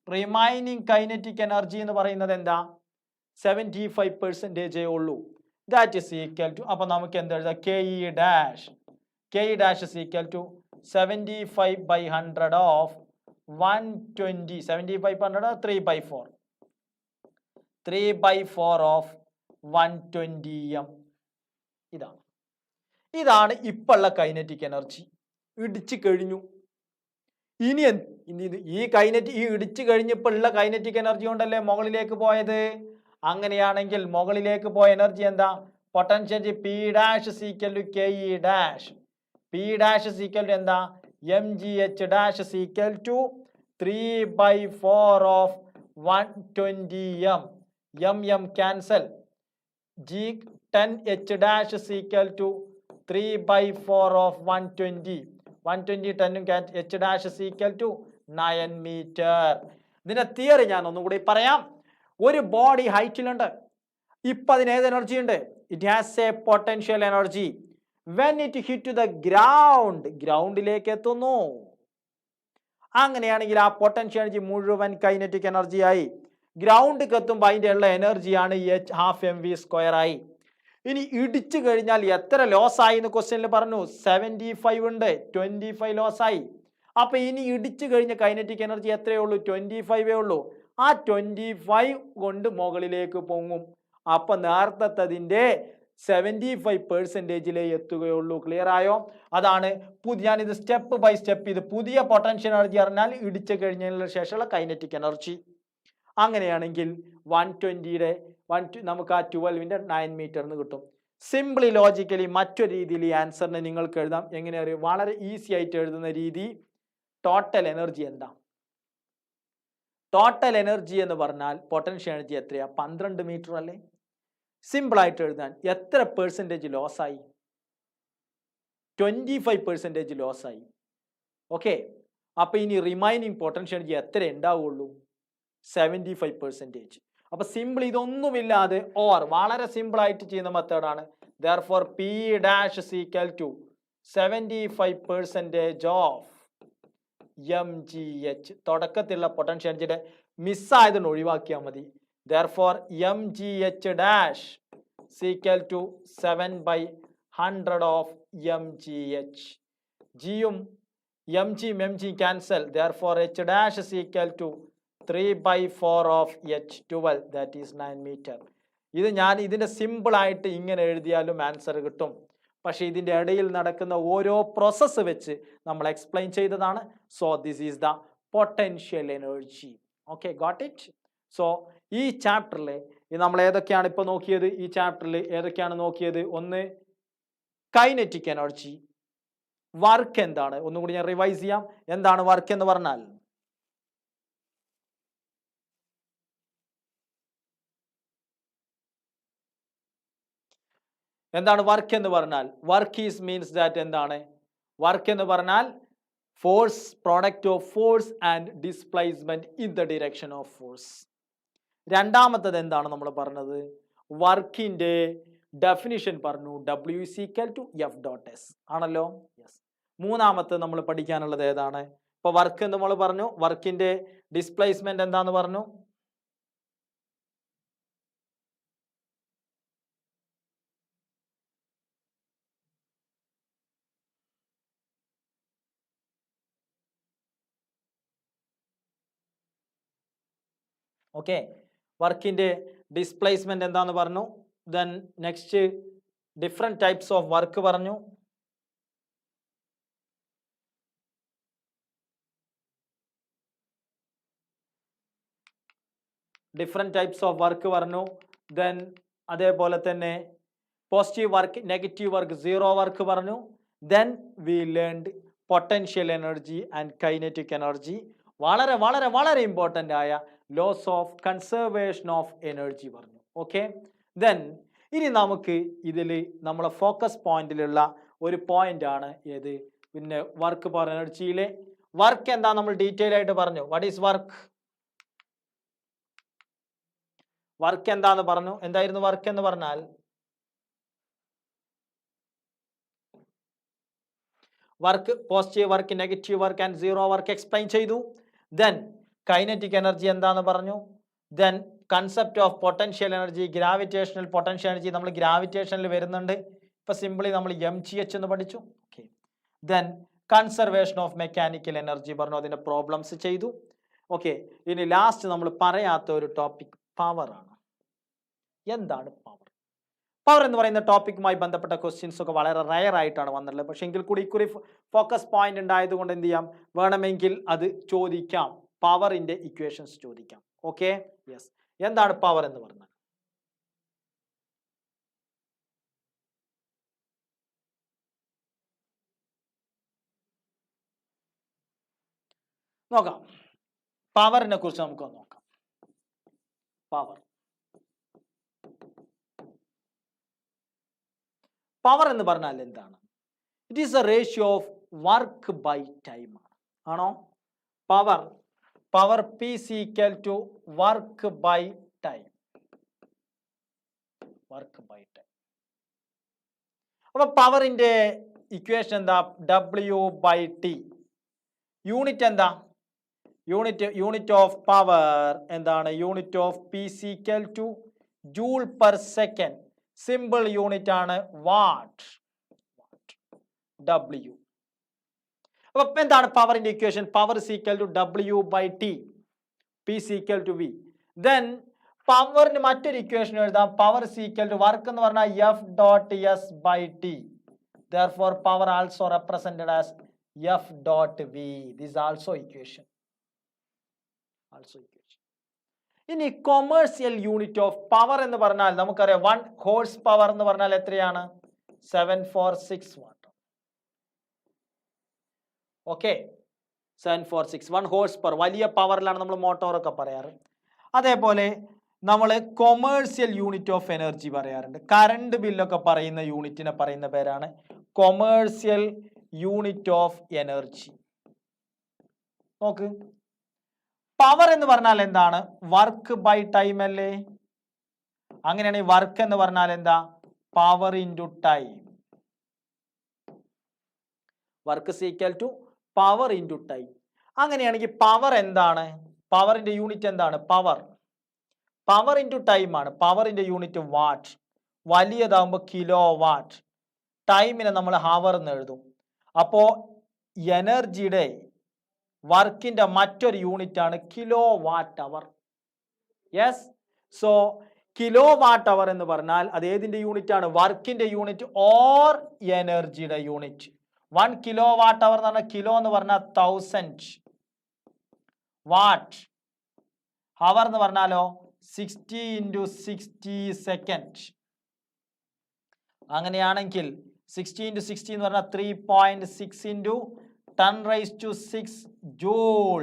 റിമൈനിങ് കൈനറ്റിക് എനർജി എന്ന് പറയുന്നത് എന്താ? 75% ഉള്ളൂ. ദാറ്റ് ഇസ് ഈക്വൽ ടു, അപ്പൊ നമുക്ക് എന്താ എഴുതാം? KE dash is equal to 75/100 of 120. 75/100 3/4. 3/4 of 120 m. ഇതാണ് ഇപ്പോഴുള്ള കൈനറ്റിക് എനർജി. ഇടിച്ചു കഴിഞ്ഞു. ഇനി ഈ ഇടിച്ചു കഴിഞ്ഞപ്പോൾ ഉള്ള കൈനറ്റിക് എനർജി കൊണ്ടല്ലേ മുകളിലേക്ക് പോയത്. അങ്ങനെയാണെങ്കിൽ മുകളിലേക്ക് പോയ എനർജി എന്താ? Potential P dash equal to KE dash. P dash equal to എന്താ? mgh dash equal to 3/4 of 120 m. M cancel. G10h dash equal to 3/4 of 120. 10 h dash equal to 9 metre. ഇതിന്റെ theory ഞാൻ ഒന്നുകൂടി പറയാം. ഒരു body ഹൈറ്റിലുണ്ട്. ഇപ്പൊ അതിന് ഏത് energy ഉണ്ട്? It has a potential energy. When it hit to the ഗ്രൗണ്ടിലേക്ക് എത്തുന്നു. അങ്ങനെയാണെങ്കിൽ ആ പൊട്ടൻഷ്യൽ എനർജി മുഴുവൻ കൈനറ്റിക് എനർജി ആയി. ഗ്രൗണ്ടിലേക്ക് എത്തുമ്പോൾ അതിൻ്റെ ഉള്ള എനർജിയാണ് H ½mv² ആയി. ഇനി ഇടിച്ചു കഴിഞ്ഞാൽ എത്ര ലോസ് ആയി എന്ന് ക്വസ്റ്റ്യനിൽ പറഞ്ഞു? 75 ഉണ്ട്, 25 ലോസ് ആയി. അപ്പൊ ഇനി ഇടിച്ചു കഴിഞ്ഞ കൈനറ്റിക് എനർജി എത്രയേ ഉള്ളൂ? 25 ഉള്ളൂ. ആ 25 കൊണ്ട് മുകളിലേക്ക് പൊങ്ങും. അപ്പം നേരത്തതിൻ്റെ 75% എത്തുകയുള്ളൂ. ക്ലിയർ ആയോ? അതാണ് ഞാനിത് സ്റ്റെപ്പ് ബൈ സ്റ്റെപ്പ് ഇത് പുതിയ പൊട്ടൻഷ്യൽ എനർജി പറഞ്ഞാൽ ഇടിച്ചു കഴിഞ്ഞതിന് ശേഷമുള്ള കൈനറ്റിക് എനർജി. അങ്ങനെയാണെങ്കിൽ 120 നമുക്ക് ആ 12ന്റെ 9 മീറ്റർ എന്ന് കിട്ടും. സിംപ്ലി ലോജിക്കലി മറ്റൊരു രീതിയിൽ ഈ ആൻസറിനെ നിങ്ങൾക്ക് എഴുതാം. എങ്ങനെ അറിയും? വളരെ ഈസി ആയിട്ട് എഴുതുന്ന രീതി. ടോട്ടൽ എനർജി എന്താ? ടോട്ടൽ എനർജി എന്ന് പറഞ്ഞാൽ പൊട്ടൻഷ്യൽ എനർജി എത്രയാ? 12 മീറ്റർ അല്ലേ? സിമ്പിൾ ആയിട്ട് എഴുതാൻ എത്ര പെർസെൻറ്റേജ് ലോസ് ആയി? 25% ലോസ് ആയി. ഓക്കെ, അപ്പൊ ഇനി റിമൈനിങ് പൊട്ടൻഷ്യൽ എനർജി എത്ര ഉണ്ടാവുള്ളൂ? 75%. അപ്പൊ സിമ്പിൾ ഇതൊന്നുമില്ലാതെ വളരെ സിമ്പിൾ ആയിട്ട് ചെയ്യുന്ന മെത്തേഡാണ്. therefore P dash is equal to 75% of mgh. തുടക്കത്തിലുള്ള potential എനർജിയുടെ മിസ്സായതുകൊണ്ട് ഒഴിവാക്കിയാൽ മതി. therefore mgh dash is equal to 7/100 of mgh. gയും mg cancel. therefore h dash is equal to 3/4 of h12, that is 9 meter. ഇത് ഞാൻ ഇതിൻ്റെ simple ആയിട്ട് ഇങ്ങനെ എഴുതിയാലും answer കിട്ടും. പക്ഷേ ഇതിൻ്റെ ഇടയിൽ നടക്കുന്ന ഓരോ പ്രോസസ്സ് വെച്ച് നമ്മൾ എക്സ്പ്ലെയിൻ ചെയ്തതാണ്. So this is the potential energy. Okay, got it? So ഈ ചാപ്റ്ററിൽ നമ്മൾ ഏതൊക്കെയാണ് ഇപ്പോൾ നോക്കിയത്? ഈ ചാപ്റ്ററിൽ ഏതൊക്കെയാണ് നോക്കിയത്? ഒന്ന്, കൈനറ്റിക് എനർജി. വർക്ക് എന്താണ്? ഒന്നുകൂടി ഞാൻ റിവൈസ് ചെയ്യാം. എന്താണ് വർക്ക് എന്ന് പറഞ്ഞാൽ? എന്താണ് വർക്ക് എന്ന് പറഞ്ഞാൽ? വർക്ക് ഈസ് മീൻസ് ദാറ്റ് എന്താണ്? വർക്ക് എന്ന് പറഞ്ഞാൽ force, product of force and displacement in the direction of force. രണ്ടാമത്തത് എന്താണ് നമ്മൾ പറഞ്ഞത്? വർക്കിന്റെ ഡെഫിനിഷൻ പറഞ്ഞു. W is equal to F.S ആണല്ലോ. യെസ്. മൂന്നാമത്തെ നമ്മൾ പഠിക്കാനുള്ളത് ഏതാണ്? ഇപ്പൊ വർക്ക് എന്ന് നമ്മൾ പറഞ്ഞു. വർക്കിന്റെ ഡിസ്പ്ലേസ്മെന്റ് എന്താന്ന് പറഞ്ഞു? ഓക്കെ, വർക്കിന്റെ ഡിസ്പ്ലേസ്മെന്റ് എന്താന്ന് പറഞ്ഞു. Then next different types of work പറഞ്ഞു. ഡിഫറെന്റ് ടൈപ്സ് ഓഫ് വർക്ക് പറഞ്ഞു. ദെൻ അതേപോലെ തന്നെ positive work, negative work, zero work പറഞ്ഞു. Then we learned potential energy and kinetic energy. വളരെ വളരെ വളരെ ഇമ്പോർട്ടൻ്റ് ആയ laws of conservation of energy പറഞ്ഞു. ഓക്കെ, ദെൻ ഇനി നമുക്ക് ഇതിൽ നമ്മളെ ഫോക്കസ് പോയിന്റിലുള്ള ഒരു പോയിന്റ് ആണ് ഏത്? പിന്നെ വർക്ക് ഫോർ എനർജിയിലെ വർക്ക് എന്താ നമ്മൾ ഡീറ്റെയിൽ ആയിട്ട് പറഞ്ഞു. What is work? വർക്ക് എന്താന്ന് പറഞ്ഞു. എന്തായിരുന്നു വർക്ക് എന്ന് പറഞ്ഞാൽ? Work, positive work, negative work and zero work explain ചെയ്തു. ദെൻ കൈനറ്റിക് എനർജി എന്താന്ന് പറഞ്ഞു. Then concept of potential energy, gravitational potential energy. നമ്മൾ ഗ്രാവിറ്റേഷനിൽ വരുന്നുണ്ട്. ഇപ്പൊ സിംപ്ലി നമ്മൾ mgh എന്ന് പഠിച്ചു. Okay, then conservation of mechanical energy പറഞ്ഞു. അതിന്റെ പ്രോബ്ലംസ് ചെയ്തു. ഓക്കെ, ഇനി ലാസ്റ്റ് നമ്മൾ പറയാത്ത ഒരു ടോപ്പിക് പവർ ആണ്. എന്താണ് പവർ? പവർ എന്ന് പറയുന്ന ടോപ്പിക്കുമായി ബന്ധപ്പെട്ട ക്വസ്റ്റ്യൻസ് ഒക്കെ വളരെ റയർ ആയിട്ടാണ് വന്നിട്ടുള്ളത്. പക്ഷെ എങ്കിൽ കൂടി ഇക്കുറി ഫോക്കസ് പോയിന്റ് ഉണ്ടായതുകൊണ്ട് എന്ത് ചെയ്യാം, വേണമെങ്കിൽ അത് ചോദിക്കാം. പവറിന്റെ ഇക്വേഷൻസ് ചോദിക്കാം. Okay, yes. എന്താണ് പവർ എന്ന് പറഞ്ഞാൽ? നോക്കാം. പവറിനെ കുറിച്ച് നമുക്ക് നോക്കാം. പവർ പവർ എന്ന് പറഞ്ഞാൽ എന്താണ്? It is a ratio of work by time ആണോ? Power P is equal to work by time. Work by time. അപ്പൊ പവറിന്റെ ഇക്വേഷൻ എന്താ? W/T. യൂണിറ്റ് എന്താ? യൂണിറ്റ് ഓഫ് പവർ എന്താണ്? Unit of P is equal to joule per second. Simple unit ആണ് watt. W. അപ്പൊ എന്താണ് പവറിന്റെ equation? Power is equal to W/T, P is equal to V. Then പവറിന് മറ്റൊരു equation എഴുതാം. Power is equal to work എന്ന് പറഞ്ഞാൽ F dot S by T. Therefore, power also represented as F dot V. This is also equation. ഇനി commercial unit of power എന്ന് പറഞ്ഞാൽ നമുക്കറിയാം 1 horse power എന്ന് പറഞ്ഞാൽ എത്രയാണ്? 746 വാട്ട്. Okay, 746 1 horse power. വലിയ പവറിലാണ് നമ്മൾ മോട്ടോറൊക്കെ പറയാറ്. അതേപോലെ നമ്മൾ കൊമേഴ്സ്യൽ യൂണിറ്റ് ഓഫ് എനർജി പറയാറുണ്ട്. കറണ്ട് ബില്ലൊക്കെ പറയുന്ന യൂണിറ്റിനെ പറയുന്ന പേരാണ് കൊമേഴ്സ്യൽ യൂണിറ്റ് ഓഫ് എനർജി. നോക്ക്, പവർ എന്ന് പറഞ്ഞാൽ എന്താണ്? വർക്ക് ബൈ ടൈം അല്ലേ? അങ്ങനെയാണെങ്കിൽ വർക്ക് എന്ന് പറഞ്ഞാൽ എന്താ? Power into time. Work is equal to power into time. അങ്ങനെയാണെങ്കിൽ പവർ എന്താണ്? പവറിന്റെ യൂണിറ്റ് എന്താണ്? പവർ ഇൻറ്റു ടൈം ആണ്. പവറിന്റെ യൂണിറ്റ് വാട്ട്. വലിയതാകുമ്പോൾ കിലോ വാട്ട്. ടൈമിനെ നമ്മൾ ഹവർ എന്ന് എഴുതും. അപ്പോൾ എനർജിയുടെ വർക്കിന്റെ മറ്റൊരു യൂണിറ്റ് ആണ് കിലോ വാട്ട് അവർ. യെസ്, സോ കിലോ വാട്ട് അവർ എന്ന് പറഞ്ഞാൽ അത് ഏതിന്റെ യൂണിറ്റ് ആണ്? വർക്കിന്റെ യൂണിറ്റ് ഓർ എനർജിയുടെ യൂണിറ്റ്. 1 കിലോ വാട്ട് അവർ എന്ന് പറഞ്ഞാൽ കിലോ എന്ന് പറഞ്ഞാൽ 1000 വാട്ട്. ഹവർ എന്ന് പറഞ്ഞാലോ 60 × 60 സെക്കൻഡ്. അങ്ങനെയാണെങ്കിൽ 60 × 60 എന്ന് പറഞ്ഞാൽ 3.6 × 10⁻⁶ ജൂൾ.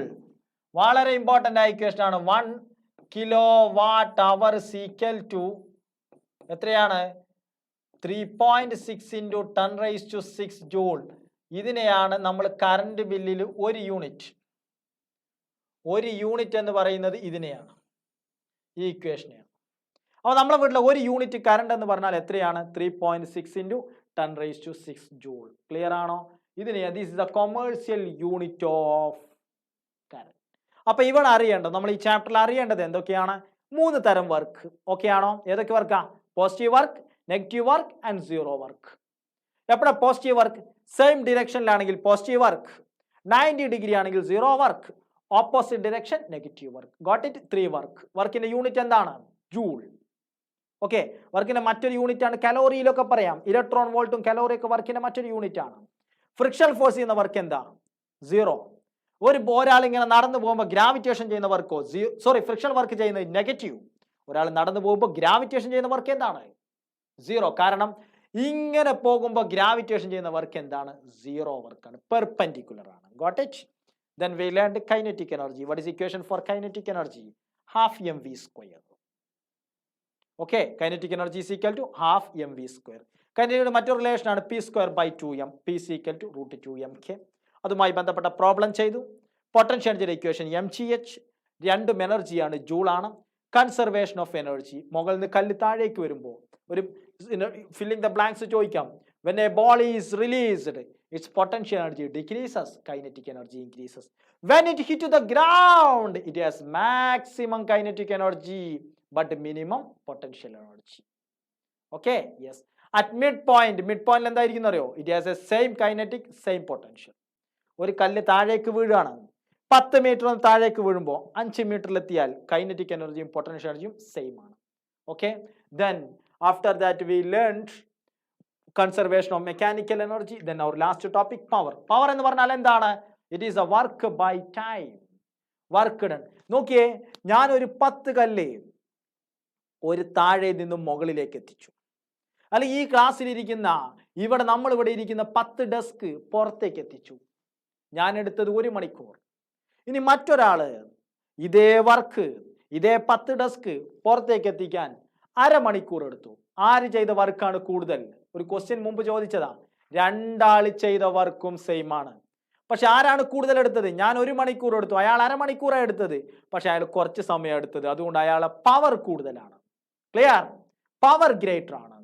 വളരെ ഇമ്പോർട്ടൻ്റ് ആയ ഇക്വേഷൻ ആണ്. 1 kilo watt hour equal to എത്രയാണ്? 3.6 × 10⁻⁶ ജൂൾ. ഇതിനെയാണ് നമ്മൾ കറണ്ട് ബില്ലിൽ ഒരു യൂണിറ്റ് എന്ന് പറയുന്നത് ഇതിനെയാണ്, ഈ ഇക്വേഷനെയാണ്. അപ്പോൾ നമ്മുടെ വീട്ടിലെ ഒരു യൂണിറ്റ് കറണ്ട് എന്ന് പറഞ്ഞാൽ എത്രയാണ്? 3.6 × 10⁻⁶ ജൂൾ. ക്ലിയർ ആണോ? ഇതിനെ this is the commercial unit of current. അപ്പൊ ഇവിടെ അറിയേണ്ടത്, നമ്മൾ ഈ ചാപ്റ്ററിൽ അറിയേണ്ടത് എന്തൊക്കെയാണ്? 3 തരം വർക്ക്. ഓക്കെ ആണോ? ഏതൊക്കെ വർക്കാ? Positive work, negative work and zero work. എപ്പോഴാ പോസിറ്റീവ് വർക്ക്? സെയിം ഡിറക്ഷനിലാണെങ്കിൽ പോസിറ്റീവ് വർക്ക്, 90 ഡിഗ്രി ആണെങ്കിൽ zero work, opposite direction negative work. Got it? 3 work. വർക്കിന്റെ യൂണിറ്റ് എന്താണ്? ജൂൾ. ഓക്കെ, വർക്കിന്റെ മറ്റൊരു യൂണിറ്റ് ആണ് കലോറിയിലൊക്കെ പറയാം. ഇലക്ട്രോൺ വോൾട്ടും കലോറി ഒക്കെ വർക്കിന്റെ മറ്റൊരു യൂണിറ്റ് ആണ്. ഫ്രിക്ഷൻ ഫോഴ്സ് ചെയ്യുന്ന വർക്ക് എന്താ? സീറോ. ഒരാൾ ഇങ്ങനെ നടന്നു പോകുമ്പോൾ ഗ്രാവിറ്റേഷൻ ചെയ്യുന്ന വർക്കോ ഫ്രിക്ഷൻ വർക്ക് ചെയ്യുന്നത് നെഗറ്റീവ്. ഒരാൾ നടന്നു പോകുമ്പോൾ ഗ്രാവിറ്റേഷൻ ചെയ്യുന്ന വർക്ക് എന്താണ്? സീറോ. കാരണം ഇങ്ങനെ പോകുമ്പോൾ ഗ്രാവിറ്റേഷൻ ചെയ്യുന്ന വർക്ക് എന്താണ്? സീറോ വർക്കാണ്, പെർപെൻഡിക്കുലർ ആണ്. Got it? Then we learned kinetic energy. What is equation for kinetic energy? Half mv². Okay, kinetic energy is equal to half mv². Kinetic മറ്റൊരു റിലേഷൻ ആണ് p²/2m. p is equal to √2mk. അതുമായി ബന്ധപ്പെട്ട problem ചെയ്തു. Potential എനർജിയുടെ equation mgh. രണ്ടും എനർജിയാണ്, joule ആണ്. Conservation of energy, മുകളിൽ നിന്ന് കല്ല് താഴേക്ക് വരുമ്പോൾ ഒരു ഫില്ലിംഗ് ദ ബ്ലാങ്ക്സ് ചോദിക്കാം. When a ball is released, its potential energy decreases, kinetic energy increases. When it hit the ground, it has maximum kinetic energy but minimum potential energy. Okay, yes. At midpoint എന്തായിരിക്കും അറിയോ? It has a same kinetic, same potential. ഒരു കല്ല് താഴേക്ക് വീഴാണ്, 10 metre താഴേക്ക് വീഴുമ്പോൾ 5 മീറ്ററിലെത്തിയാൽ kinetic എനർജിയും potential എനർജിയും same ആണ്. Okay, then after that we learned conservation of mechanical energy. Then our last topic, power എന്ന് പറഞ്ഞാൽ എന്താണ്? It is a work by time. Work done. നോക്കിയേ, ഞാൻ ഒരു 10 കല്ല് ഒരു താഴെ നിന്നും മുകളിലേക്ക് എത്തിച്ചു. അല്ലെങ്കിൽ ഈ ക്ലാസ്സിലിരിക്കുന്ന നമ്മളിവിടെ ഇരിക്കുന്ന 10 ഡെസ്ക് പുറത്തേക്ക് എത്തിച്ചു. ഞാൻ എടുത്തത് 1 മണിക്കൂർ. ഇനി മറ്റൊരാള് ഇതേ വർക്ക്, ഇതേ 10 ഡെസ്ക് പുറത്തേക്ക് എത്തിക്കാൻ അരമണിക്കൂർ എടുത്തു. ആര് ചെയ്ത വർക്കാണ് കൂടുതൽ? ഒരു ക്വസ്റ്റ്യൻ മുമ്പ് ചോദിച്ചതാ. രണ്ടാള് ചെയ്ത വർക്കും സെയിം ആണ്. പക്ഷെ ആരാണ് കൂടുതൽ എടുത്തത്? ഞാൻ 1 മണിക്കൂർ എടുത്തു, അയാൾ അരമണിക്കൂറാണ് എടുത്തത്. പക്ഷെ അയാൾ കുറച്ച് സമയം എടുത്തത്. അതുകൊണ്ട് അയാളെ പവർ കൂടുതലാണ്. ക്ലിയർ? പവർ ഗ്രേറ്റർ ആണ്.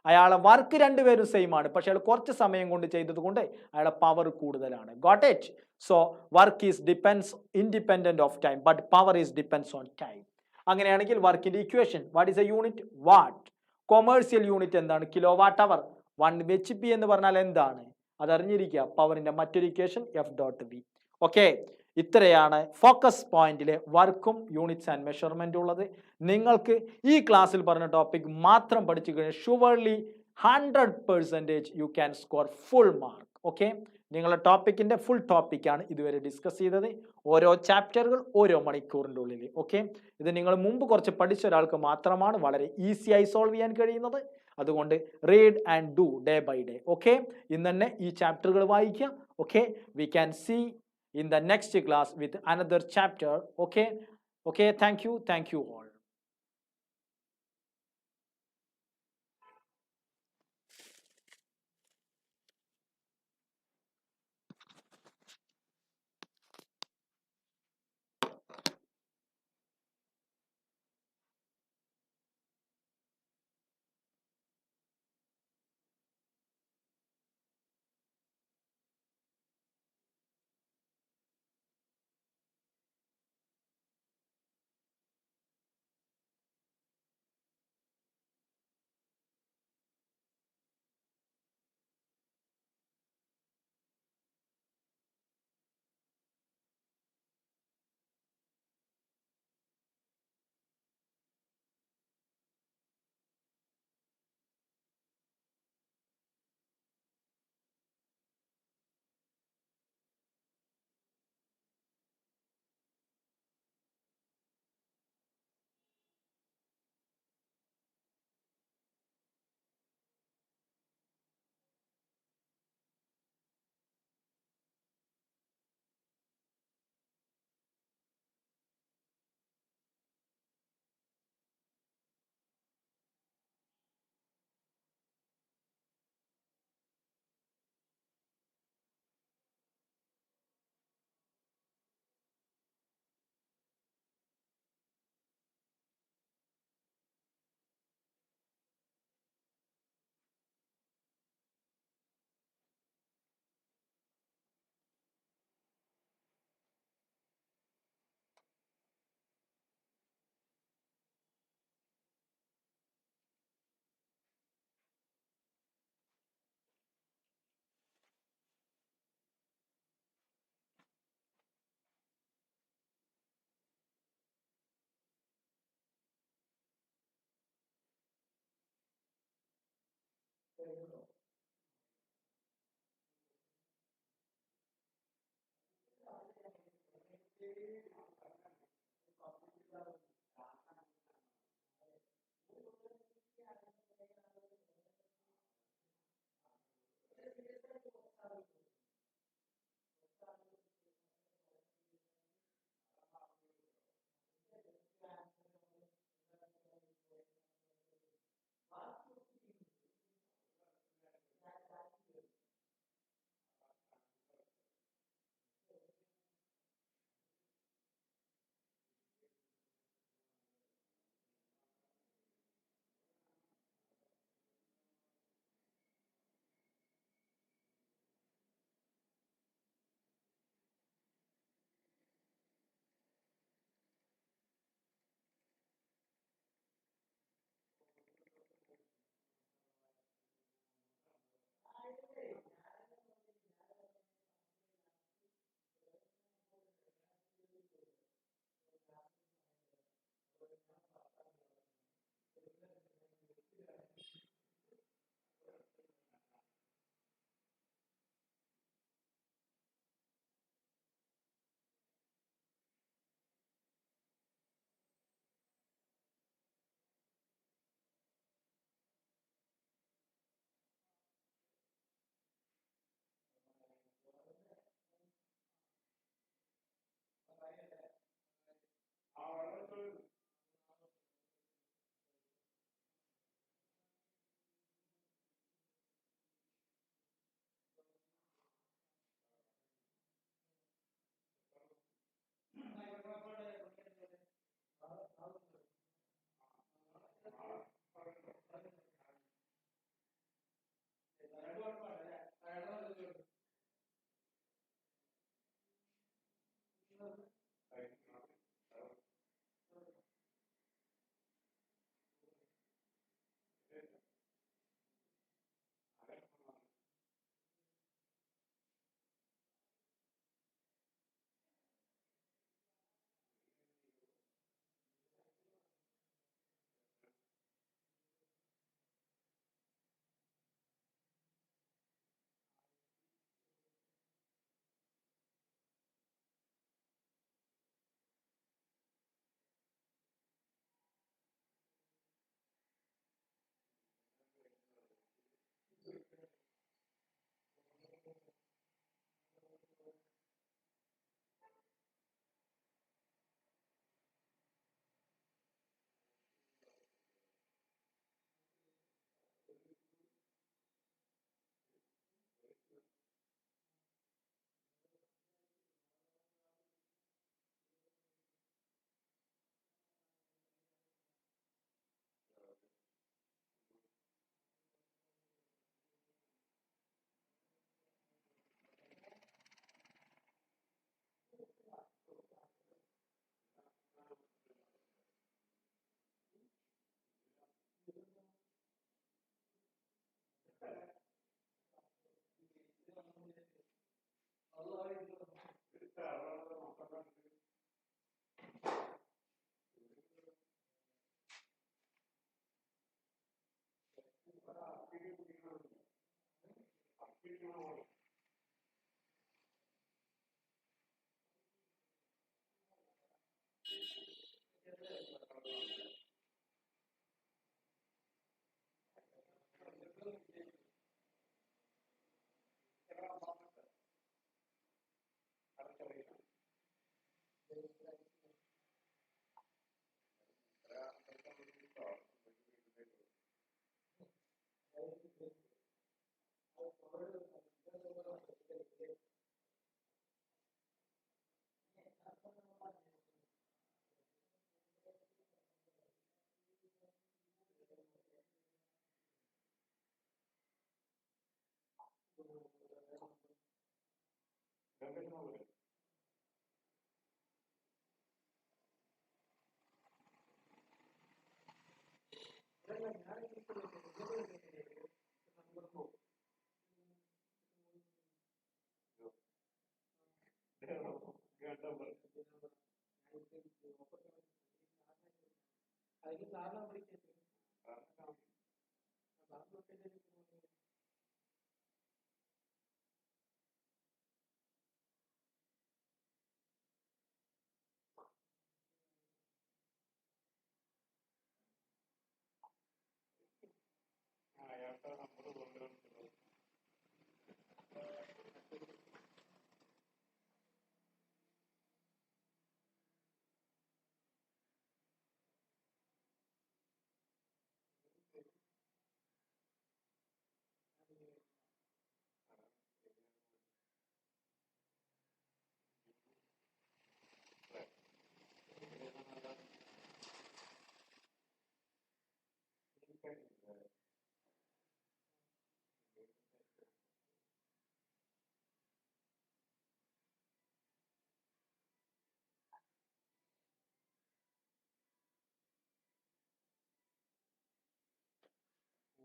അയാളെ വർക്ക് രണ്ടുപേരും സെയിം ആണ്, പക്ഷെ അയാൾ കുറച്ച് സമയം കൊണ്ട് ചെയ്തത് കൊണ്ട് അയാളെ പവർ കൂടുതലാണ്. Got it? So work is independent of time, but power is depends on time. അങ്ങനെയാണെങ്കിൽ വർക്കിന്റെ equation, what is A unit? What. Commercial unit എന്താണ്? കിലോ വാട്ട് അവർ. 1 HP എന്ന് പറഞ്ഞാൽ എന്താണ്? അതറിഞ്ഞിരിക്കുക. പവറിന്റെ മറ്റൊരു ഇക്വേഷൻ F.V. ഓക്കെ, ഇത്രയാണ് ഫോക്കസ് പോയിന്റിലെ വർക്കും യൂണിറ്റ്സ് ആൻഡ് മെഷർമെന്റ് ഉള്ളത്. നിങ്ങൾക്ക് ഈ ക്ലാസ്സിൽ പറഞ്ഞ ടോപ്പിക് മാത്രം പഠിച്ചു കഴിഞ്ഞാൽ surely 100% you can score full mark. Okay, നിങ്ങളുടെ ടോപ്പിക്കിന്റെ ഫുൾ ടോപ്പിക്കാണ് ഇതുവരെ ഡിസ്കസ് ചെയ്തത്. ഓരോ ചാപ്റ്ററുകൾ ഓരോ മണിക്കൂറിൻ്റെ ഉള്ളിൽ. ഓക്കെ, ഇത് നിങ്ങൾ മുമ്പ് കുറച്ച് പഠിച്ച ഒരാൾക്ക് മാത്രമാണ് വളരെ ഈസിയായി സോൾവ് ചെയ്യാൻ കഴിയുന്നത്. അതുകൊണ്ട് read and do day by day. Okay, ഇന്ന് തന്നെ ഈ ചാപ്റ്ററുകൾ വായിക്കാം. Okay, we can see in the next class with another chapter. Okay, thank you all.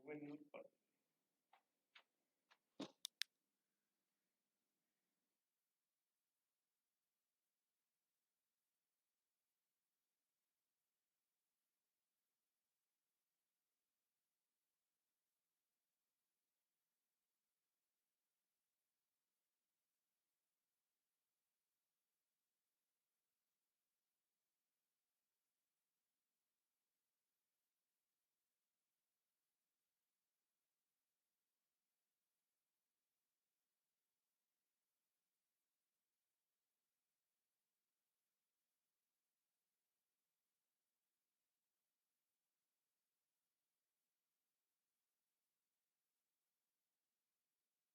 When